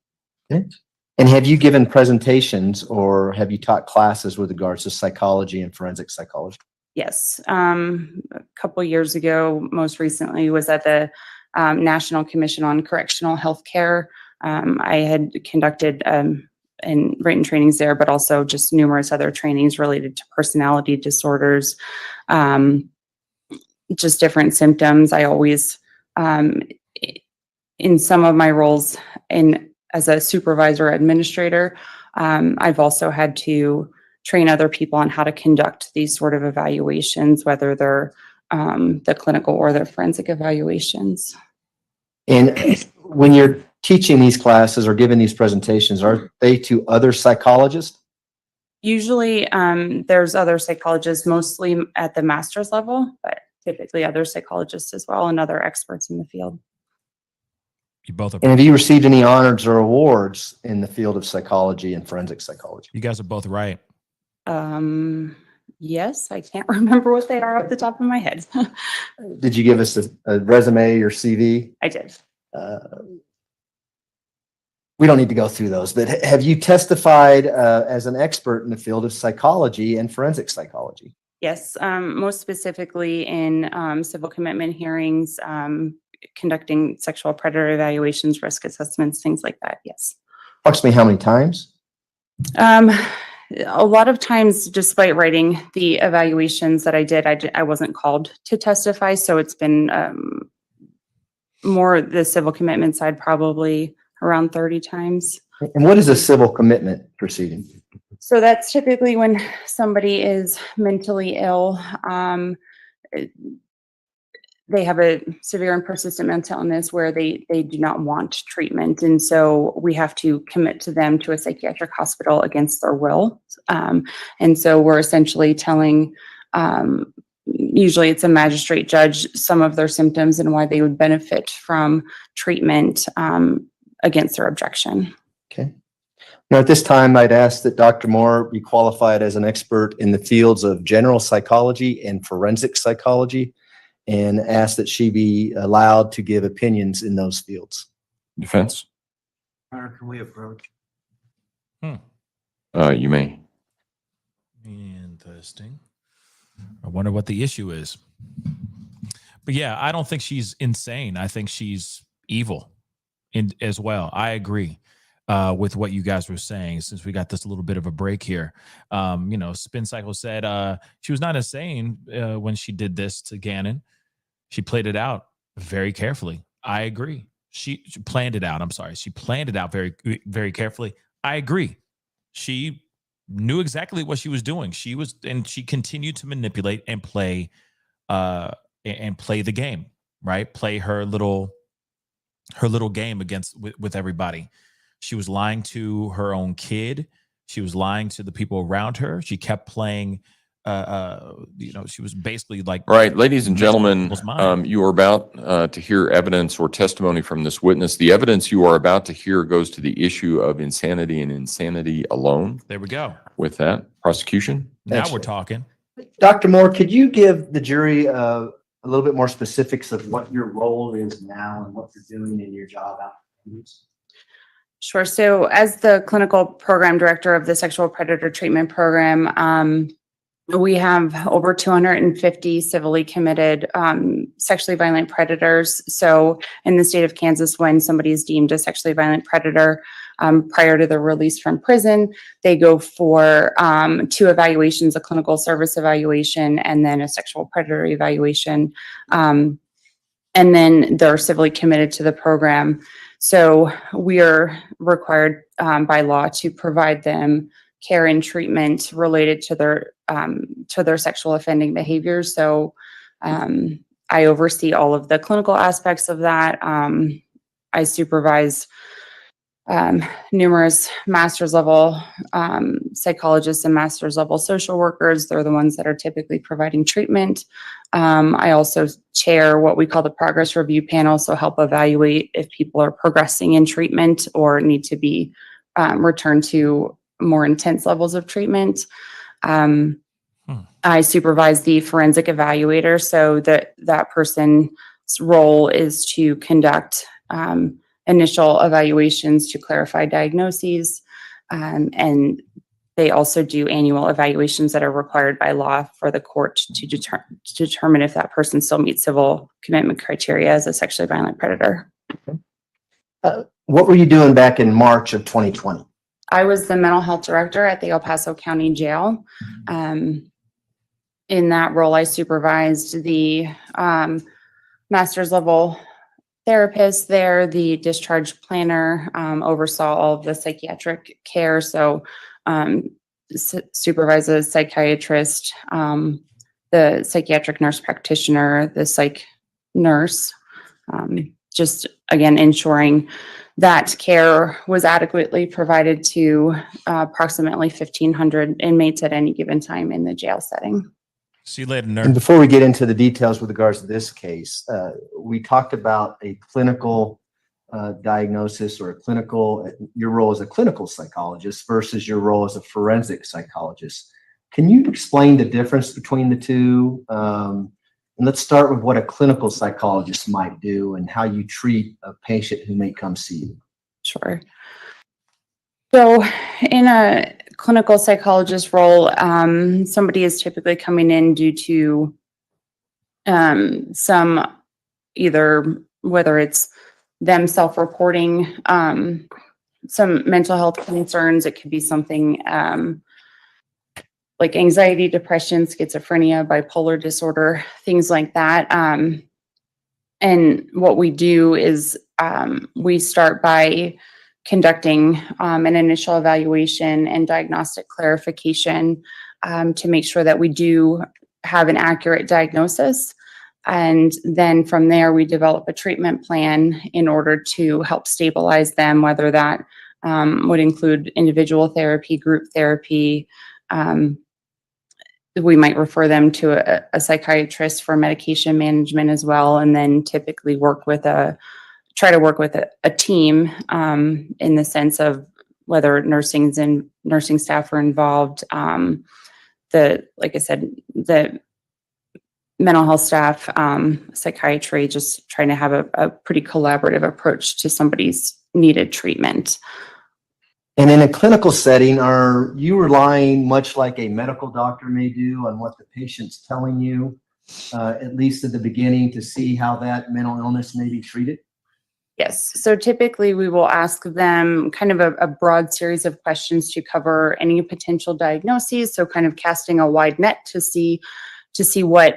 Okay. And have you given presentations or have you taught classes with regards to psychology and forensic psychology? Yes. A couple years ago, most recently was at the National Commission on Correctional Healthcare. I had conducted and written trainings there, but also just numerous other trainings related to personality disorders, just different symptoms. I always, in some of my roles as a supervisor administrator, I've also had to train other people on how to conduct these sort of evaluations, whether they're the clinical or the forensic evaluations. And when you're teaching these classes or giving these presentations, are they to other psychologists? Usually there's other psychologists, mostly at the master's level, but typically other psychologists as well and other experts in the field. You both are. And have you received any honors or awards in the field of psychology and forensic psychology? You guys are both right. Yes, I can't remember what they are off the top of my head. Did you give us a resume or CV? I did. We don't need to go through those, but have you testified as an expert in the field of psychology and forensic psychology? Yes, most specifically in civil commitment hearings, conducting sexual predator evaluations, risk assessments, things like that. Yes. Approximately how many times? A lot of times, despite writing the evaluations that I did, I wasn't called to testify. So it's been more the civil commitment side, probably around 30 times. And what is a civil commitment proceeding? So that's typically when somebody is mentally ill. They have a severe and persistent mental illness where they do not want treatment. And so we have to commit to them to a psychiatric hospital against their will. And so we're essentially telling, usually it's a magistrate judge, some of their symptoms and why they would benefit from treatment against their objection. Okay. Now, at this time, I'd ask that Dr. Moore be qualified as an expert in the fields of general psychology and forensic psychology, and ask that she be allowed to give opinions in those fields. Defense? Can we approach? You may. Interesting. I wonder what the issue is. But yeah, I don't think she's insane. I think she's evil as well. I agree with what you guys were saying, since we got this little bit of a break here. Spin Cycle said she was not insane when she did this to Gannon. She played it out very carefully. I agree. She planned it out. I'm sorry. She planned it out very, very carefully. I agree. She knew exactly what she was doing. She continued to manipulate and play the game, right? Play her little game with everybody. She was lying to her own kid. She was lying to the people around her. She kept playing. She was basically like. Right, ladies and gentlemen, you are about to hear evidence or testimony from this witness. The evidence you are about to hear goes to the issue of insanity and insanity alone. There we go. With that, prosecution. Now we're talking. Dr. Moore, could you give the jury a little bit more specifics of what your role is now and what you're doing in your job opportunities? Sure. So as the clinical program director of the sexual predator treatment program, we have over 250 civilly committed sexually violent predators. So in the state of Kansas, when somebody is deemed a sexually violent predator, prior to their release from prison, they go for 2 evaluations, a clinical service evaluation, and then a sexual predator evaluation. And then they're civilly committed to the program. So we are required by law to provide them care and treatment related to their sexual offending behaviors. So I oversee all of the clinical aspects of that. I supervise numerous master's level psychologists and master's level social workers. They're the ones that are typically providing treatment. I also chair what we call the progress review panel, so help evaluate if people are progressing in treatment or need to be returned to more intense levels of treatment. I I supervise the forensic evaluator, so that person's role is to conduct initial evaluations to clarify diagnoses, and they also do annual evaluations that are required by law for the court to determine if that person still meets civil commitment criteria as a sexually violent predator. What were you doing back in March of 2020? I was the mental health director at the El Paso County Jail. In that role, I supervised the master's level therapist there, the discharge planner, oversaw all of the psychiatric care. So supervised a psychiatrist, the psychiatric nurse practitioner, the psych nurse, just again, ensuring that care was adequately provided to approximately 1,500 inmates at any given time in the jail setting. See you later, And nerd. before we get into the details with regards to this case, we talked about a clinical diagnosis or your role as a clinical psychologist versus your role as a forensic psychologist. Can you explain the difference between the two? And let's start with what a clinical psychologist might do and how you treat a patient who may come see you. Sure. So in a clinical psychologist role, somebody is typically coming in due to some either whether it's them self-reporting some mental health concerns. It could be something like anxiety, depression, schizophrenia, bipolar disorder, things like that. And what we do is we start by conducting an initial evaluation and diagnostic clarification to make sure that we do have an accurate diagnosis. And then from there, we develop a treatment plan in order to help stabilize them, whether that would include individual therapy, group therapy. We might refer them to a psychiatrist for medication management as well, and then typically try to work with a team in the sense of whether nursing staff are involved. Like I said, the mental health staff, psychiatry, just trying to have a pretty collaborative approach to somebody's needed treatment. And in a clinical setting, are you relying much like a medical doctor may do on what the patient's telling you, at least at the beginning, to see how that mental illness may be treated? Yes. So typically we will ask them kind of a broad series of questions to cover any potential diagnoses. So kind of casting a wide net to see what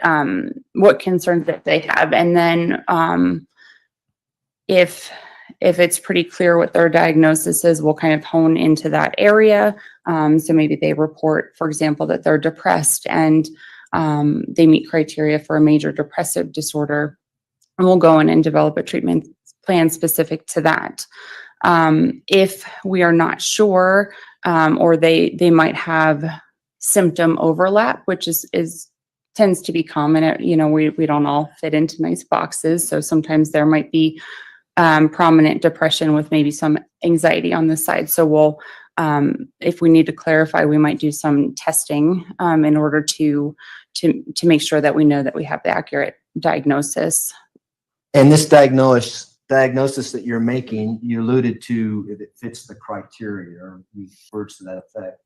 concerns that they have. And then if it's pretty clear what their diagnosis is, we'll kind of hone into that area. So maybe they report, for example, that they're depressed and they meet criteria for a major depressive disorder. And we'll go in and develop a treatment plan specific to that. If we are not sure, or they might have symptom overlap, which tends to be common. We don't all fit into nice boxes. So sometimes there might be prominent depression with maybe some anxiety on the side. So we'll, if we need to clarify, we might do some testing in order to make sure that we know that we have the accurate diagnosis. And this diagnosis that you're making, you alluded to, if it fits the criteria or words to that effect.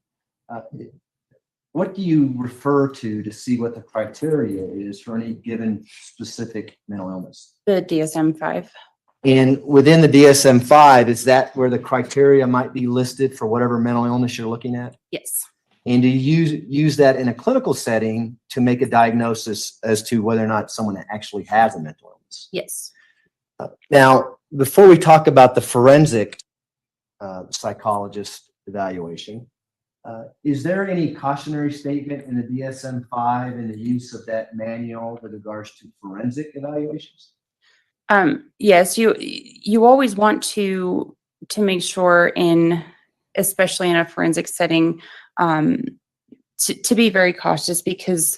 What do you refer to see what the criteria is for any given specific mental illness? The DSM-5. And within the DSM-5, is that where the criteria might be listed for whatever mental illness you're looking at? Yes. And do you use that in a clinical setting to make a diagnosis as to whether or not someone actually has a mental illness? Yes. Now, before we talk about the forensic psychologist evaluation, is there any cautionary statement in the DSM-5 and the use of that manual with regards to forensic evaluations? Yes, you always want to make sure especially in a forensic setting, to be very cautious, because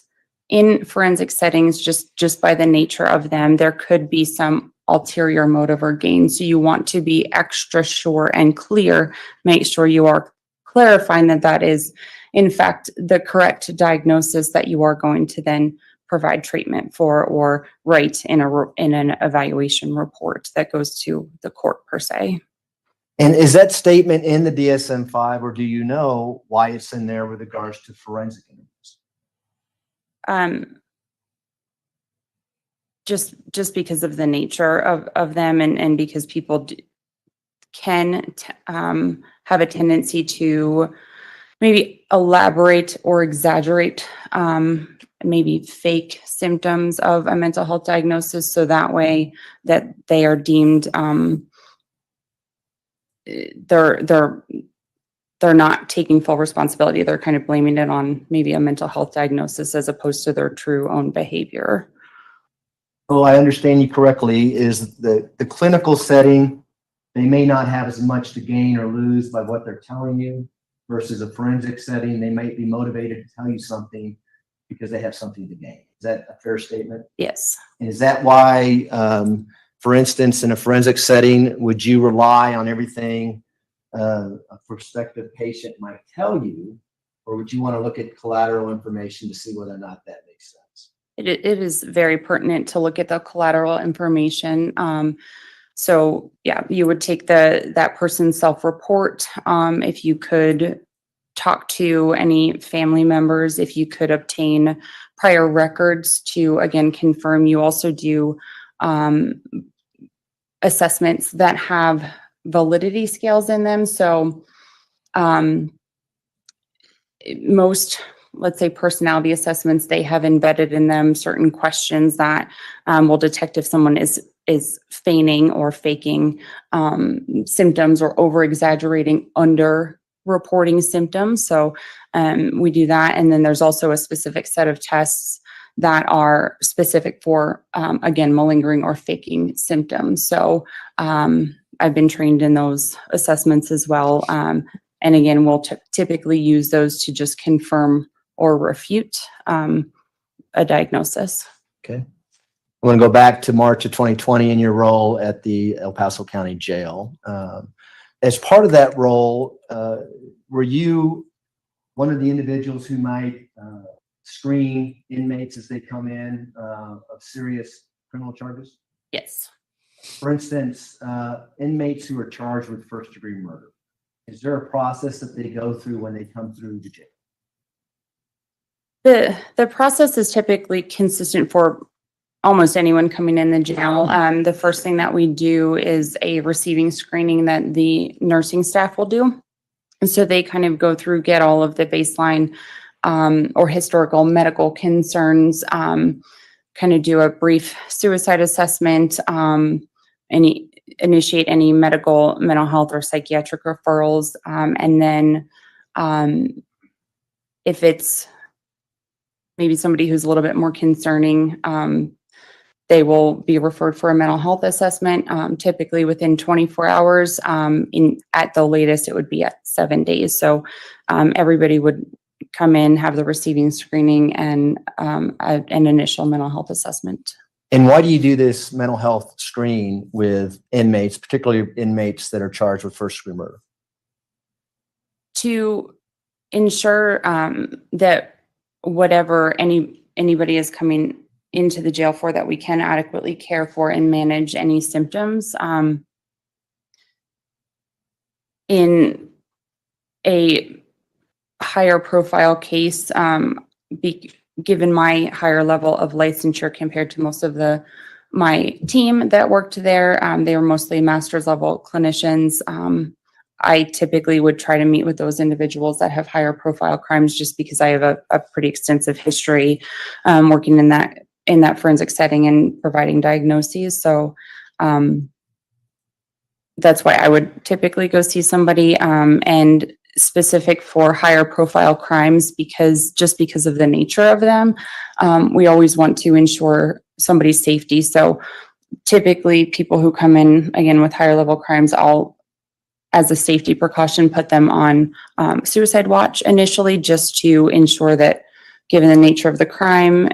in forensic settings, just by the nature of them, there could be some ulterior motive or gain. So you want to be extra sure and clear, make sure you are clarifying that is in fact, the correct diagnosis that you are going to then provide treatment for or write in an evaluation report that goes to the court per se. And is that statement in the DSM-5, or do you know why it's in there with regards to forensic interviews? Just because of the nature of them and because people can have a tendency to maybe elaborate or exaggerate maybe fake symptoms of a mental health diagnosis, so that way that they are deemed they're not taking full responsibility. They're kind of blaming it on maybe a mental health diagnosis as opposed to their true own behavior. Well, I understand you correctly, is the clinical setting, they may not have as much to gain or lose by what they're telling you versus a forensic setting. They might be motivated to tell you something because they have something to gain. Is that a fair statement? Yes. And is that why, for instance, in a forensic setting, would you rely on everything a prospective patient might tell you, or would you want to look at collateral information to see whether or not that makes sense? It is very pertinent to look at the collateral information. So yeah, you would take that person's self-report. If you could talk to any family members, if you could obtain prior records to, again, confirm. You also do assessments that have validity scales in them. So most, let's say, personality assessments, they have embedded in them certain questions that will detect if someone is feigning or faking symptoms or over-exaggerating under reporting symptoms. So we do that. And then there's also a specific set of tests that are specific for, again, malingering or faking symptoms. So I've been trained in those assessments as well. And again, we'll typically use those to just confirm or refute a diagnosis. Okay. I want to go back to March of 2020 in your role at the El Paso County Jail. As part of that role, were you one of the individuals who might screen inmates as they come in of serious criminal charges? Yes. For instance, inmates who are charged with first-degree murder, is there a process that they go through when they come through the jail? The process is typically consistent for almost anyone coming in the jail. The first thing that we do is a receiving screening that the nursing staff will do. And so they kind of go through, get all of the baseline or historical medical concerns, kind of do a brief suicide assessment, initiate any mental health or psychiatric referrals. And then if it's maybe somebody who's a little bit more concerning, they will be referred for a mental health assessment, typically within 24 hours. At the latest, it would be at 7 days. So everybody would come in, have the receiving screening, and an initial mental health assessment. And why do you do this mental health screen with inmates, particularly inmates that are charged with first-degree murder? To ensure that whatever anybody is coming into the jail for, that we can adequately care for and manage any symptoms. In a higher profile case, given my higher level of licensure compared to most of my team that worked there, they were mostly master's level clinicians. I typically would try to meet with those individuals that have higher profile crimes, just because I have a pretty extensive history working in that forensic setting and providing diagnoses. So that's why I would typically go see somebody, and specific for higher profile crimes, because of the nature of them, we always want to ensure somebody's safety. So typically people who come in, again, with higher level crimes, I'll, as a safety precaution, put them on suicide watch initially, just to ensure that, given the nature of the crime,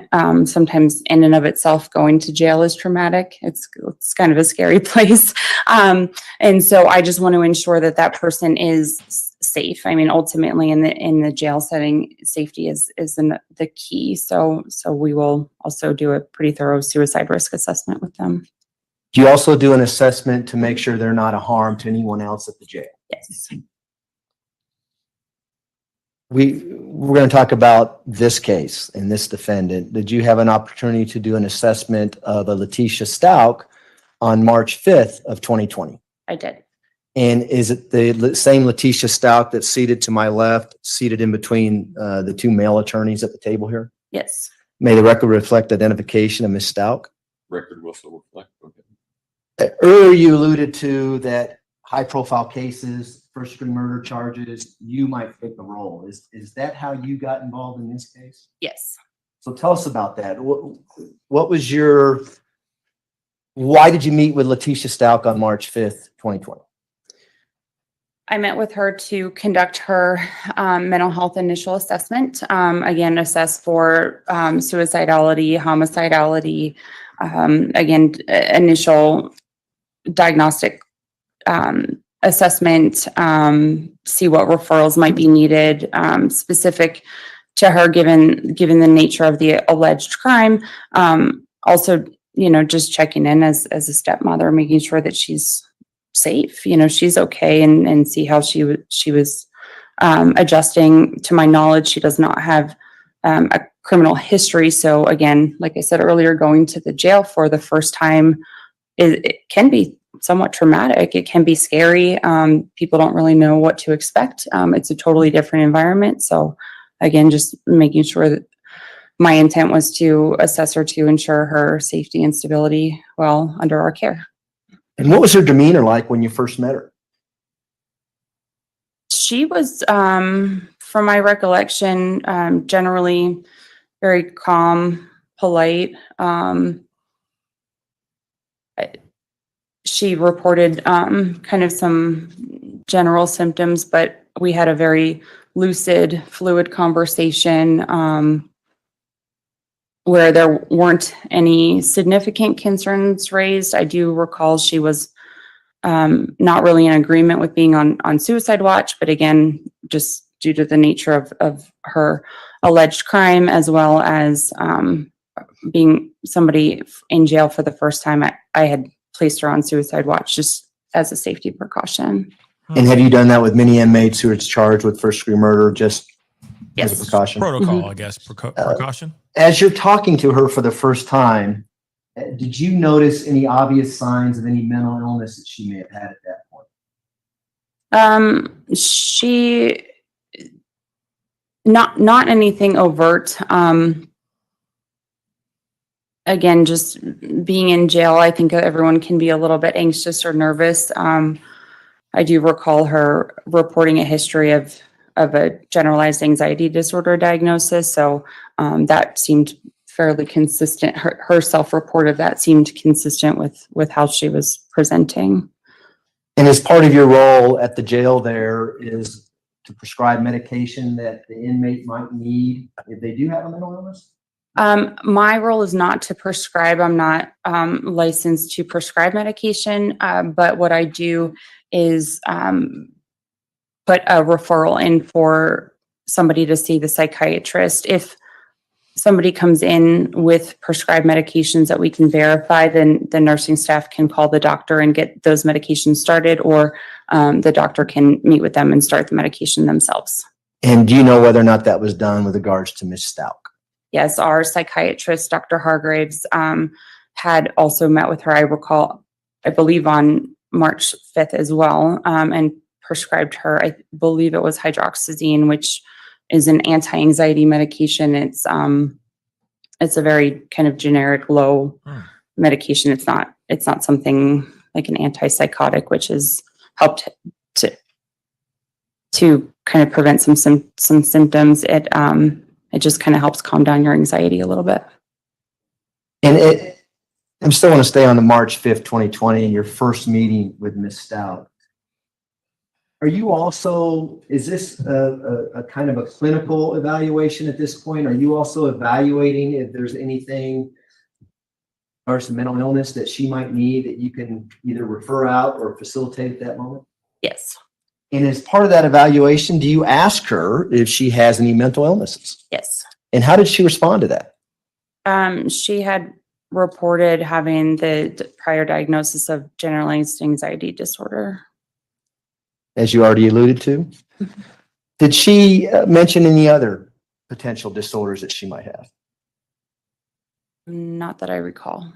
sometimes in and of itself going to jail is traumatic. It's kind of a scary place. And so I just want to ensure that person is safe. I mean, ultimately in the jail setting, safety is the key. So we will also do a pretty thorough suicide risk assessment with them. Do you also do an assessment to make sure they're not a harm to anyone else at the jail? Yes. We're going to talk about this case and this defendant. Did you have an opportunity to do an assessment of a Letecia Stauch on March 5th of 2020? I did. And is it the same Letecia Stauch that's seated to my left, seated in between the two male attorneys at the table here? Yes. May the record reflect identification of Ms. Stauch. Record will so reflect. Okay. Earlier, you alluded to that high-profile cases, first-degree murder charges, you might take the role. Is that how you got involved in this case? Yes. So tell us about that. What was why did you meet with Letecia Stauch on March 5th, 2020? I met with her to conduct her mental health initial assessment. Again, assess for suicidality, homicidality, again, initial diagnostic assessment, see what referrals might be needed, specific to her given the nature of the alleged crime. Also, just checking in as a stepmother, making sure that she's safe, she's okay, and see how she was adjusting. To my knowledge, she does not have a criminal history. So again, like I said earlier, going to the jail for the first time, it can be somewhat traumatic. It can be scary. People don't really know what to expect. It's a totally different environment. So again, just making sure that my intent was to assess her to ensure her safety and stability while under our care. And what was her demeanor like when you first met her? She was, from my recollection, generally very calm, polite. She reported kind of some general symptoms, but we had a very lucid, fluid conversation where there weren't any significant concerns raised. I do recall she was not really in agreement with being on suicide watch, but again, just due to the nature of her alleged crime, as well as being somebody in jail for the first time, I had placed her on suicide watch just as a safety precaution. And have you done that with many inmates who are charged with first-degree murder, just as a Yes. precaution? Protocol, I guess, precaution. As you're talking to her for the first time, did you notice any obvious signs of any mental illness that she may have had at that point? She not anything overt. Again, just being in jail, I think everyone can be a little bit anxious or nervous. I do recall her reporting a history of a generalized anxiety disorder diagnosis. So that seemed fairly consistent. Her self-report that seemed consistent with how she was presenting. And as part of your role at the jail there is to prescribe medication that the inmate might need if they do have a mental illness? My role is not to prescribe. I'm not licensed to prescribe medication, but what I do is put a referral in for somebody to see the psychiatrist. If somebody comes in with prescribed medications that we can verify, then the nursing staff can call the doctor and get those medications started, or the doctor can meet with them and start the medication themselves. And do you know whether or not that was done with regards to Ms. Stauch? Yes, our psychiatrist, Dr. Hargraves, had also met with her, I believe on March 5th as well, and prescribed her, I believe it was hydroxyzine, which is an anti-anxiety medication. It's a very kind of generic low medication. It's not something like an antipsychotic, which has helped to kind of prevent some symptoms. It just kind of helps calm down your anxiety a little bit. And I still want to stay on the March 5th, 2020, your first meeting with Ms. Stauch. Are you also, is this a kind of a clinical evaluation at this point? Are you also evaluating if there's anything or some mental illness that she might need that you can either refer out or facilitate at that moment? Yes. And as part of that evaluation, do you ask her if she has any mental illnesses? Yes. And how did she respond to that? She had reported having the prior diagnosis of generalized anxiety disorder. As you already alluded to? Did she mention any other potential disorders that she might have? Not that I recall.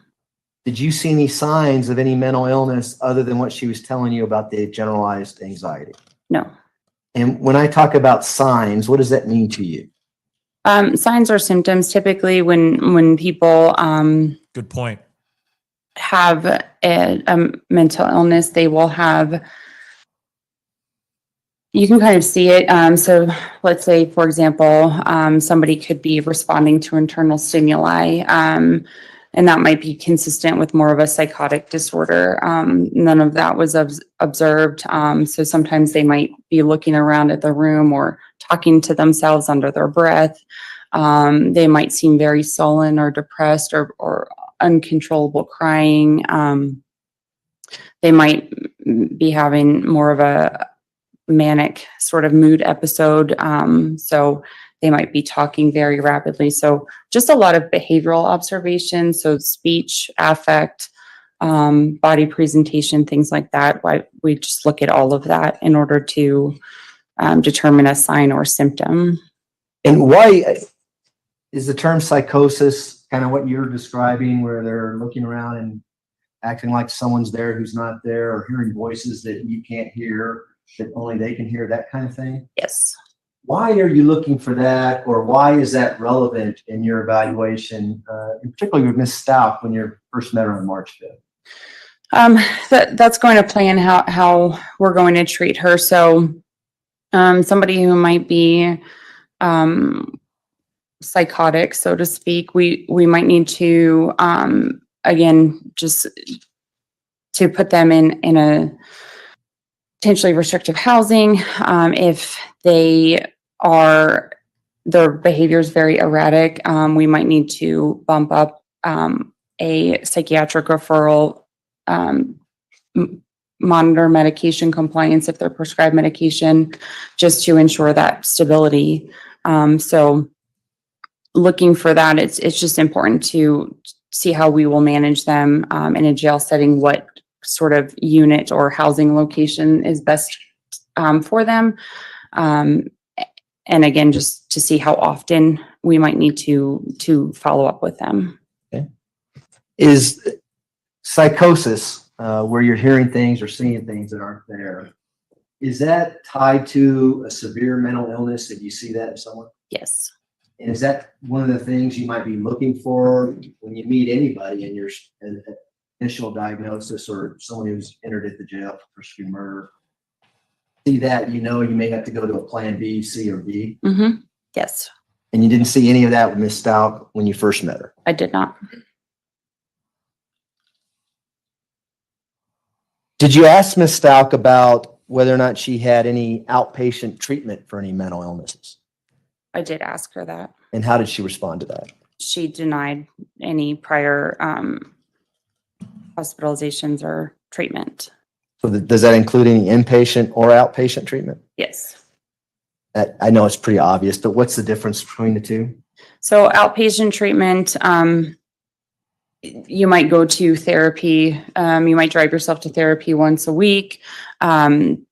Did you see any signs of any mental illness other than what she was telling you about the generalized anxiety? No. And when I talk about signs, what does that mean to you? Signs or symptoms, typically when people Good point. have a mental illness, they will have, you can kind of see it. So let's say, for example, somebody could be responding to internal stimuli, and that might be consistent with more of a psychotic disorder. None of that was observed. So sometimes they might be looking around at the room or talking to themselves under their breath. They might seem very sullen or depressed or uncontrollable crying. They might be having more of a manic sort of mood episode. So they might be talking very rapidly. So just a lot of behavioral observations. So speech, affect, body presentation, things like that. We just look at all of that in order to determine a sign or symptom. And why is the term psychosis kind of what you're describing, where they're looking around and acting like someone's there who's not there, or hearing voices that you can't hear, that only they can hear, that kind of thing? Yes. Why are you looking for that, or why is that relevant in your evaluation, and particularly with Ms. Stauch when you first met her on March 5th? That's going to play in how we're going to treat her. So somebody who might be psychotic, so to speak, we might need to, again, just to put them in a potentially restrictive housing. If their behavior is very erratic, we might need to bump up a psychiatric referral, monitor medication compliance if they're prescribed medication, just to ensure that stability. So looking for that, it's just important to see how we will manage them in a jail setting, what sort of unit or housing location is best for them. And again, just to see how often we might need to follow up with them. Okay. Is psychosis, where you're hearing things or seeing things that aren't there, is that tied to a severe mental illness? Did you see that in someone? Yes. And is that one of the things you might be looking for when you meet anybody in your initial diagnosis, or someone who's entered at the jail for first-degree murder? See that, you may have to go to a plan B, C, or D. Mm-hmm. Yes. And you didn't see any of that with Ms. Stauch when you first met her? I did not. Did you ask Ms. Stauch about whether or not she had any outpatient treatment for any mental illnesses? I did ask her that. And how did she respond to that? She denied any prior hospitalizations or treatment. So does that include any inpatient or outpatient treatment? Yes. I know it's pretty obvious, but what's the difference between the two? So outpatient treatment, you might go to therapy. You might drive yourself to therapy once a week. And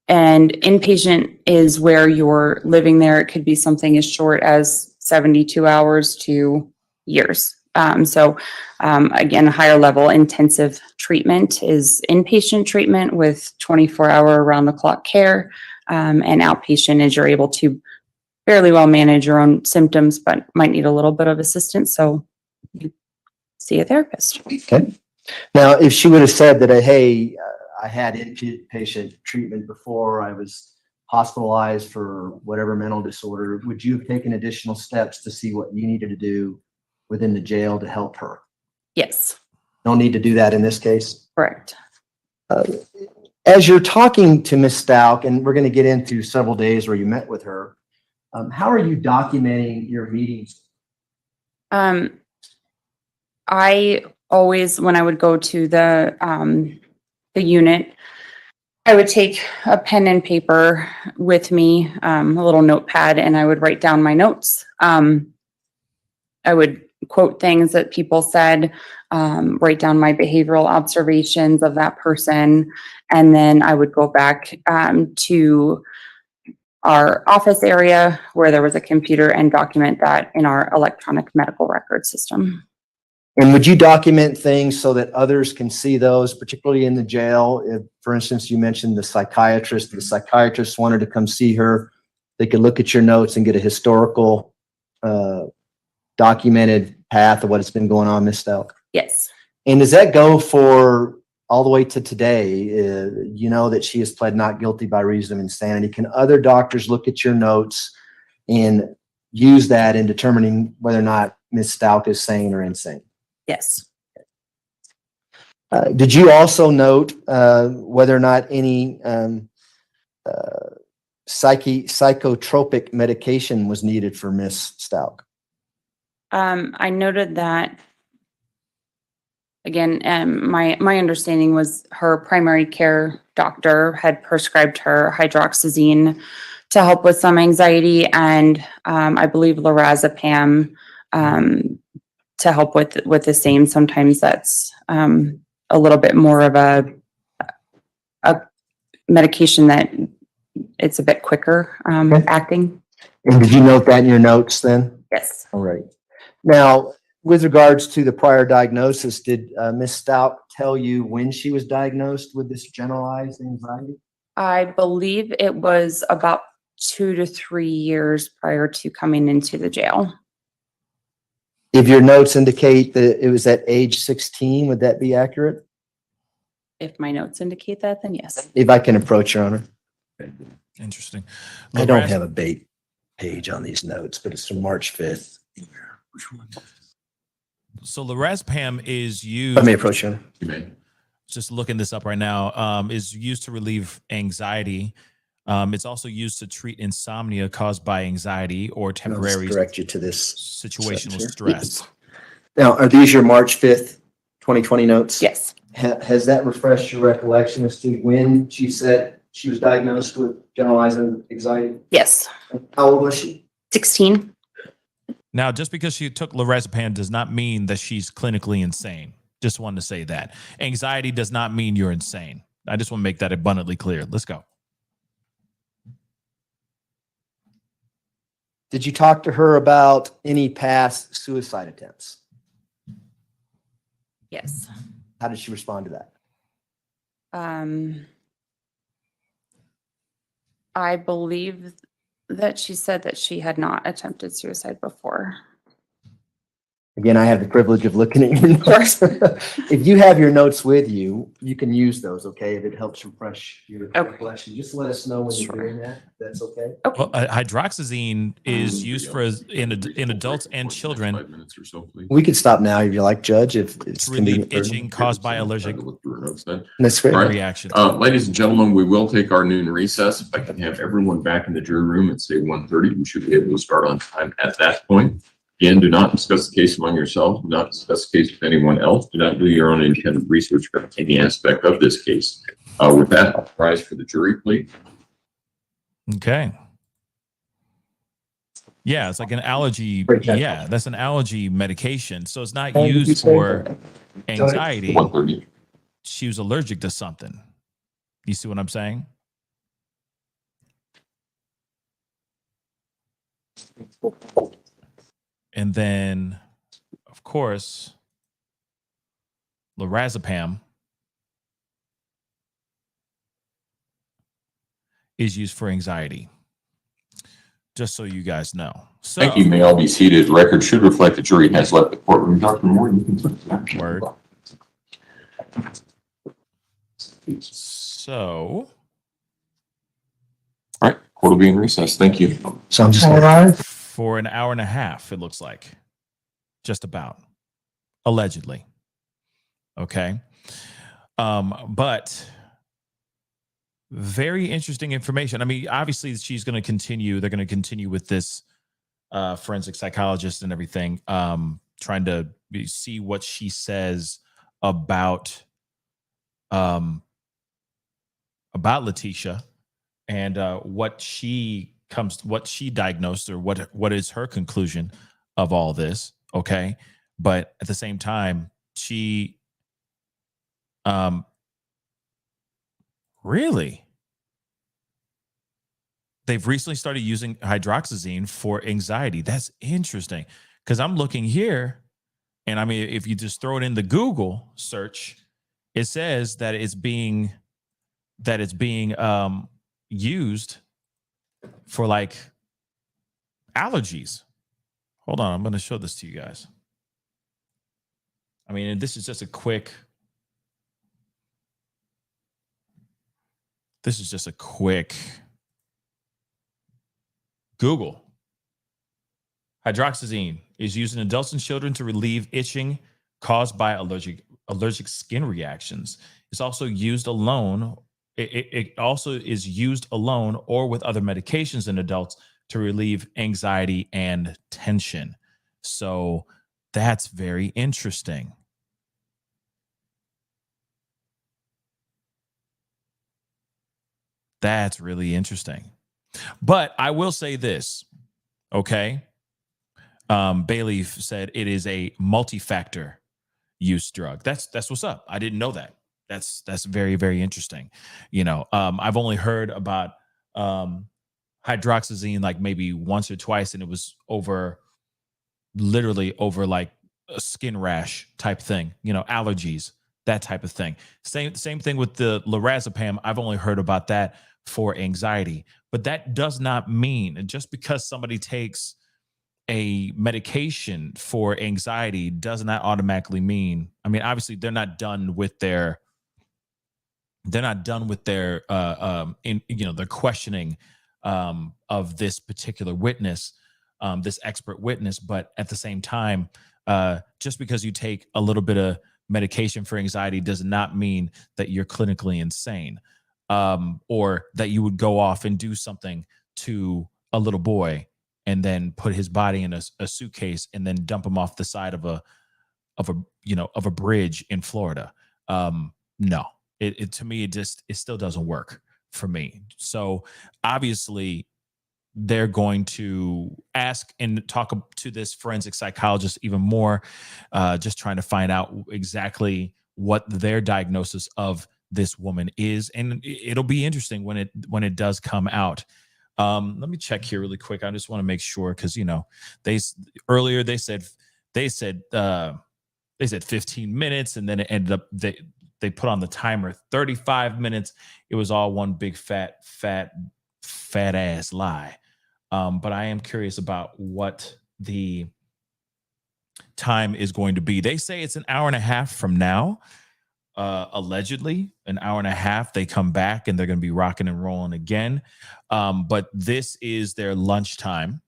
inpatient is where you're living there. It could be something as short as 72 hours to years. Again, higher level intensive treatment is inpatient treatment with 24-hour around-the-clock care. And outpatient is you're able to fairly well manage your own symptoms, but might need a little bit of assistance. So you see a therapist. Okay. Now, if she would have said that, hey, I had inpatient treatment before I was hospitalized for whatever mental disorder, would you have taken additional steps to see what you needed to do within the jail to help her? Yes. No need to do that in this case? Correct. As you're talking to Ms. Stauch, and we're going to get into several days where you met with her, how are you documenting your meetings? I always, when I would go to the unit, I would take a pen and paper with me, a little notepad, and I would write down my notes. I would quote things that people said, write down my behavioral observations of that person, and then I would go back to our office area where there was a computer and document that in our electronic medical record system. And would you document things so that others can see those, particularly in the jail? If, for instance, you mentioned the psychiatrist wanted to come see her, they could look at your notes and get a historical documented path of what's been going on, Ms. Stauch. Yes. And does that go for all the way to today? You know that she has pled not guilty by reason of insanity. Can other doctors look at your notes and use that in determining whether or not Ms. Stauch is sane or insane? Yes. Did you also note whether or not any psychotropic medication was needed for Ms. Stauch? I noted that, again, my understanding was her primary care doctor had prescribed her hydroxyzine to help with some anxiety, and I believe lorazepam to help with the same. Sometimes that's a little bit more of a medication that it's a bit quicker acting. And did you note that in your notes then? Yes. All right. Now, with regards to the prior diagnosis, did Ms. Stauch tell you when she was diagnosed with this generalized anxiety? I believe it was about 2 to 3 years prior to coming into the jail. If your notes indicate that it was at age 16, would that be accurate? If my notes indicate that, then yes. If I can approach, Your Honor. Interesting. I don't Loraz- have a bait page on these notes, but it's from March 5th. So lorazepam is Let used. me approach, Your Honor. You may. Just looking this up right now. Is used to relieve anxiety. It's also used to treat insomnia caused by anxiety or I'll just temporary direct you to this. situational sentence here. stress. Now, are these your March 5th, 2020 notes? Yes. Has that refreshed your recollection as to when she said she was diagnosed with generalized anxiety? Yes. How old was she? 16. Now, just because she took lorazepam does not mean that she's clinically insane. Just wanted to say that. Anxiety does not mean you're insane. I just want to make that abundantly clear. Let's go. Did you talk to her about any past suicide attempts? Yes. How did she respond to that? I believe that she said that she had not attempted suicide before. Again, I have the privilege of looking at your notes. If you have your notes with you, you can use those, okay? If it helps refresh your Okay. recollection, just let us know when you're Sure. doing that. That's okay. Well, hydroxyzine is used for in adults and children 5 minutes or so, please. We could stop now if you like, Judge, if it's to relieve convenient. for everyone. itching caused by allergic Time to look through our notes then. That's great. All right. reactions. Ladies and gentlemen, we will take our noon recess. If I can have everyone back in the jury room at say 1:30, we should be able to start on time at that point. Again, do not discuss the case among yourselves. Do not discuss the case with anyone else. Do not do your own independent research for any aspect of this case. With that, I'll rise for the jury, please. Okay. Yeah, it's like an allergy. Yeah, that's an allergy medication. So it's not used for anxiety. 1:30. She was allergic to something. You see what I'm saying? And then, of course, lorazepam is used for anxiety. Just so you guys know. So, Thank you. May all be seated. Record should reflect the jury has left the courtroom. Dr. Moore, you can put that. Word. So, All right, court will be in recess. Thank you. So I'm just. for an hour and a half, it looks like. Just about. Allegedly. Okay. But very interesting information. I mean, obviously she's going to continue. They're going to continue with this forensic psychologist and everything, trying to see what she says about about Letecia and what she diagnosed, or what is her conclusion of all this. Okay. But at the same time, she really, they've recently started using hydroxyzine for anxiety. That's interesting, because I'm looking here, and I mean, if you just throw it in the Google search, it says that it's being used for like allergies. Hold on, I'm going to show this to you guys. I mean, this is just a quick. This is just a quick Google. Hydroxyzine is used in adults and children to relieve itching caused by allergic skin reactions. It's also used alone. It also is used alone or with other medications in adults to relieve anxiety and tension. So that's very interesting. That's really interesting. But I will say this, okay? Bailey said it is a multi-factor use drug. That's what's up. I didn't know that. That's very, very interesting. You know, I've only heard about hydroxyzine like maybe once or twice, and it was literally over like a skin rash type thing, you know, allergies, that type of thing. Same thing with the lorazepam. I've only heard about that for anxiety, but that does not mean, and just because somebody takes a medication for anxiety does not automatically mean, I mean, obviously they're not done with their their questioning of this particular witness, this expert witness. But at the same time, just because you take a little bit of medication for anxiety does not mean that you're clinically insane, or that you would go off and do something to a little boy and then put his body in a suitcase and then dump him off the side of a bridge in Florida. No, it to me, it still doesn't work for me. So obviously they're going to ask and talk to this forensic psychologist even more, just trying to find out exactly what their diagnosis of this woman is. And it'll be interesting when it does come out. Let me check here really quick. I just want to make sure, because, you know, they said 15 minutes, and then it ended up they put on the timer 35 minutes. It was all one big fat ass lie. But I am curious about what the time is going to be. They say it's an hour and a half from now. Allegedly an hour and a half, they come back and they're going to be rocking and rolling again. But this is their lunchtime.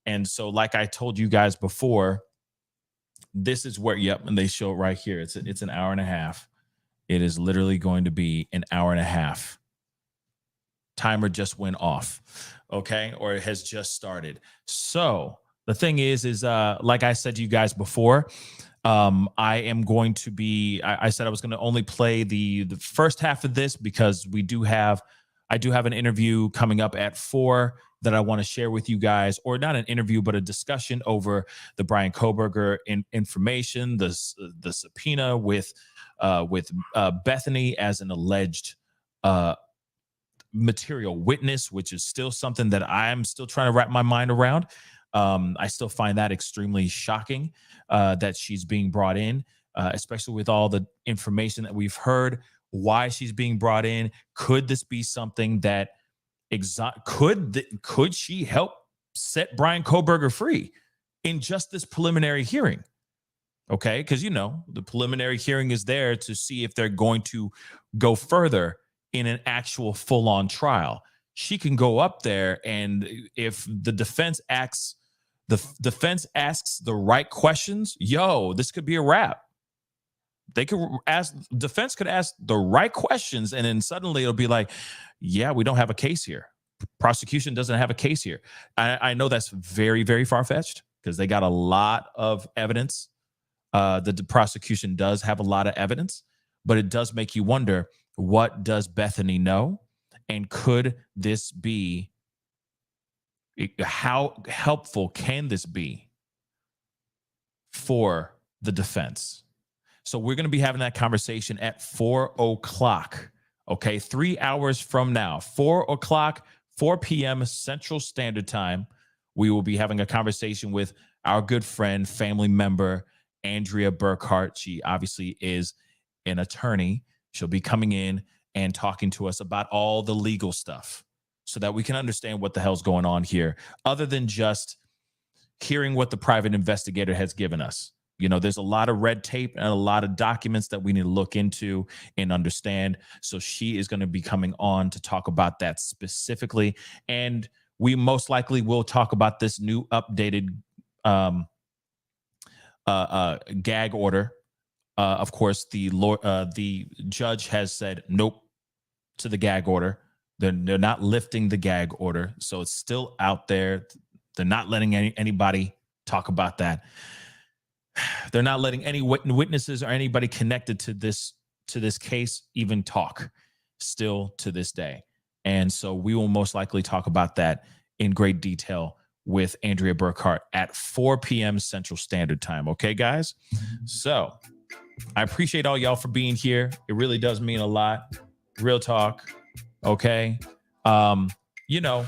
And so, like I told you guys before, this is where, yep, and they show it right here. It's an hour and a half. It is literally going to be an hour and a half. Timer just went off, okay? Or it has just started. So the thing is like I said to you guys before, I am going to be, I said I was going to only play the first half of this, because I do have an interview coming up at 4 that I want to share with you guys, or not an interview, but a discussion over the Brian Kohberger information, the subpoena with Bethany as an alleged material witness, which is still something that I'm still trying to wrap my mind around. I still find that extremely shocking, that she's being brought in, especially with all the information that we've heard, why she's being brought in. Could this be something that could she help set Brian Kohberger free in just this preliminary hearing? Okay, because, you know, the preliminary hearing is there to see if they're going to go further in an actual full-on trial. She can go up there, and if the defense asks the right questions, this could be a wrap. Defense could ask the right questions, and then suddenly it'll be like, yeah, we don't have a case here. Prosecution doesn't have a case here. I know that's very, very far-fetched, because they got a lot of evidence. The prosecution does have a lot of evidence, but it does make you wonder, what does Bethany know? And could this be, how helpful can this be for the defense? So we're going to be having that conversation at 4:00. Okay, 3 hours from now, 4:00, 4 p.m. Central Standard Time. We will be having a conversation with our good friend, family member, Andrea Burkhart. She obviously is an attorney. She'll be coming in and talking to us about all the legal stuff so that we can understand what the hell's going on here, other than just hearing what the private investigator has given us. You know, there's a lot of red tape and a lot of documents that we need to look into and understand. So she is going to be coming on to talk about that specifically. And we most likely will talk about this new updated gag order. Of course, the judge has said nope to the gag order. They're not lifting the gag order. So it's still out there. They're not letting anybody talk about that. They're not letting any witnesses or anybody connected to this case even talk still to this day. And so we will most likely talk about that in great detail with Andrea Burkhart at 4 p.m. Central Standard Time. Okay, guys? So I appreciate all y'all for being here. It really does mean a lot. Real talk. Okay. You know,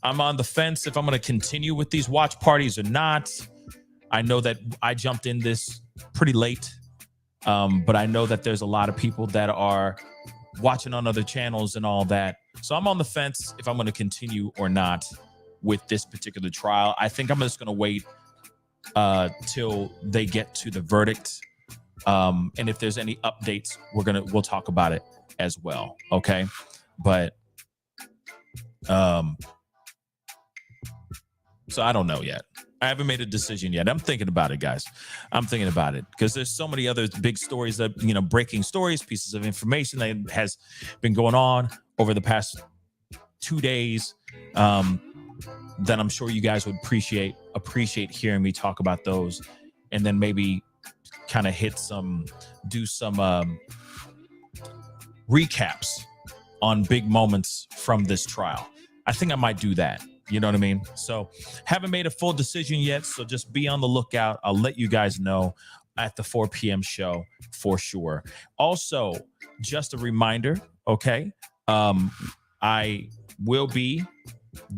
I'm on the fence if I'm going to continue with these watch parties or not. I know that I jumped in this pretty late, but I know that there's a lot of people that are watching on other channels and all that. So I'm on the fence if I'm going to continue or not with this particular trial. I think I'm just going to wait till they get to the verdict. And if there's any updates, we'll talk about it as well. Okay. But, so I don't know yet. I haven't made a decision yet. I'm thinking about it, guys. I'm thinking about it because there's so many other big stories that, you know, breaking stories, pieces of information that has been going on over the past 2 days, that I'm sure you guys would appreciate hearing me talk about those, and then maybe kind of do some recaps on big moments from this trial. I think I might do that. You know what I mean? So haven't made a full decision yet. So just be on the lookout. I'll let you guys know at the 4 p.m. show for sure. Also, just a reminder, okay? I will be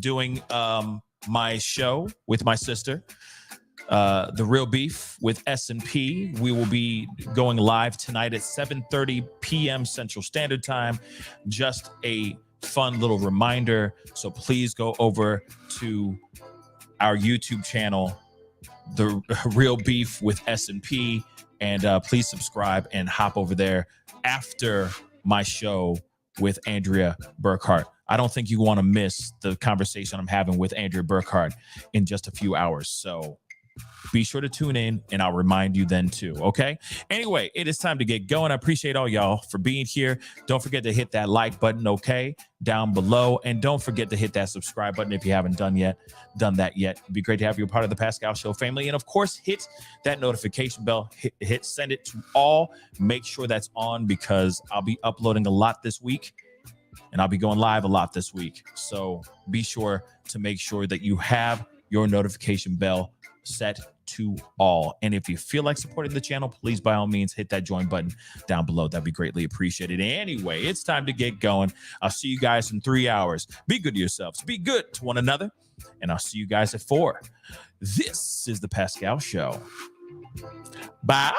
doing my show with my sister, The Real Beef with S&P. We will be going live tonight at 7:30 p.m. Central Standard Time. Just a fun little reminder. So please go over to our YouTube channel, The Real Beef with S&P, and please subscribe and hop over there after my show with Andrea Burkhart. I don't think you want to miss the conversation I'm having with Andrea Burkhart in just a few hours. So be sure to tune in, and I'll remind you then too, okay? Anyway, it is time to get going. I appreciate all y'all for being here. Don't forget to hit that like button, okay, down below. And don't forget to hit that subscribe button if you haven't done that yet. It'd be great to have you a part of the Pascal Show family. And of course, hit that notification bell, send it to all. Make sure that's on because I'll be uploading a lot this week, and I'll be going live a lot this week. So be sure to make sure that you have your notification bell set to all. And if you feel like supporting the channel, please, by all means, hit that join button down below. That'd be greatly appreciated. Anyway, it's time to get going. I'll see you guys in 3 hours. Be good to yourselves. Be good to one another. And I'll see you guys at 4. This is the Pascal Show. Bye.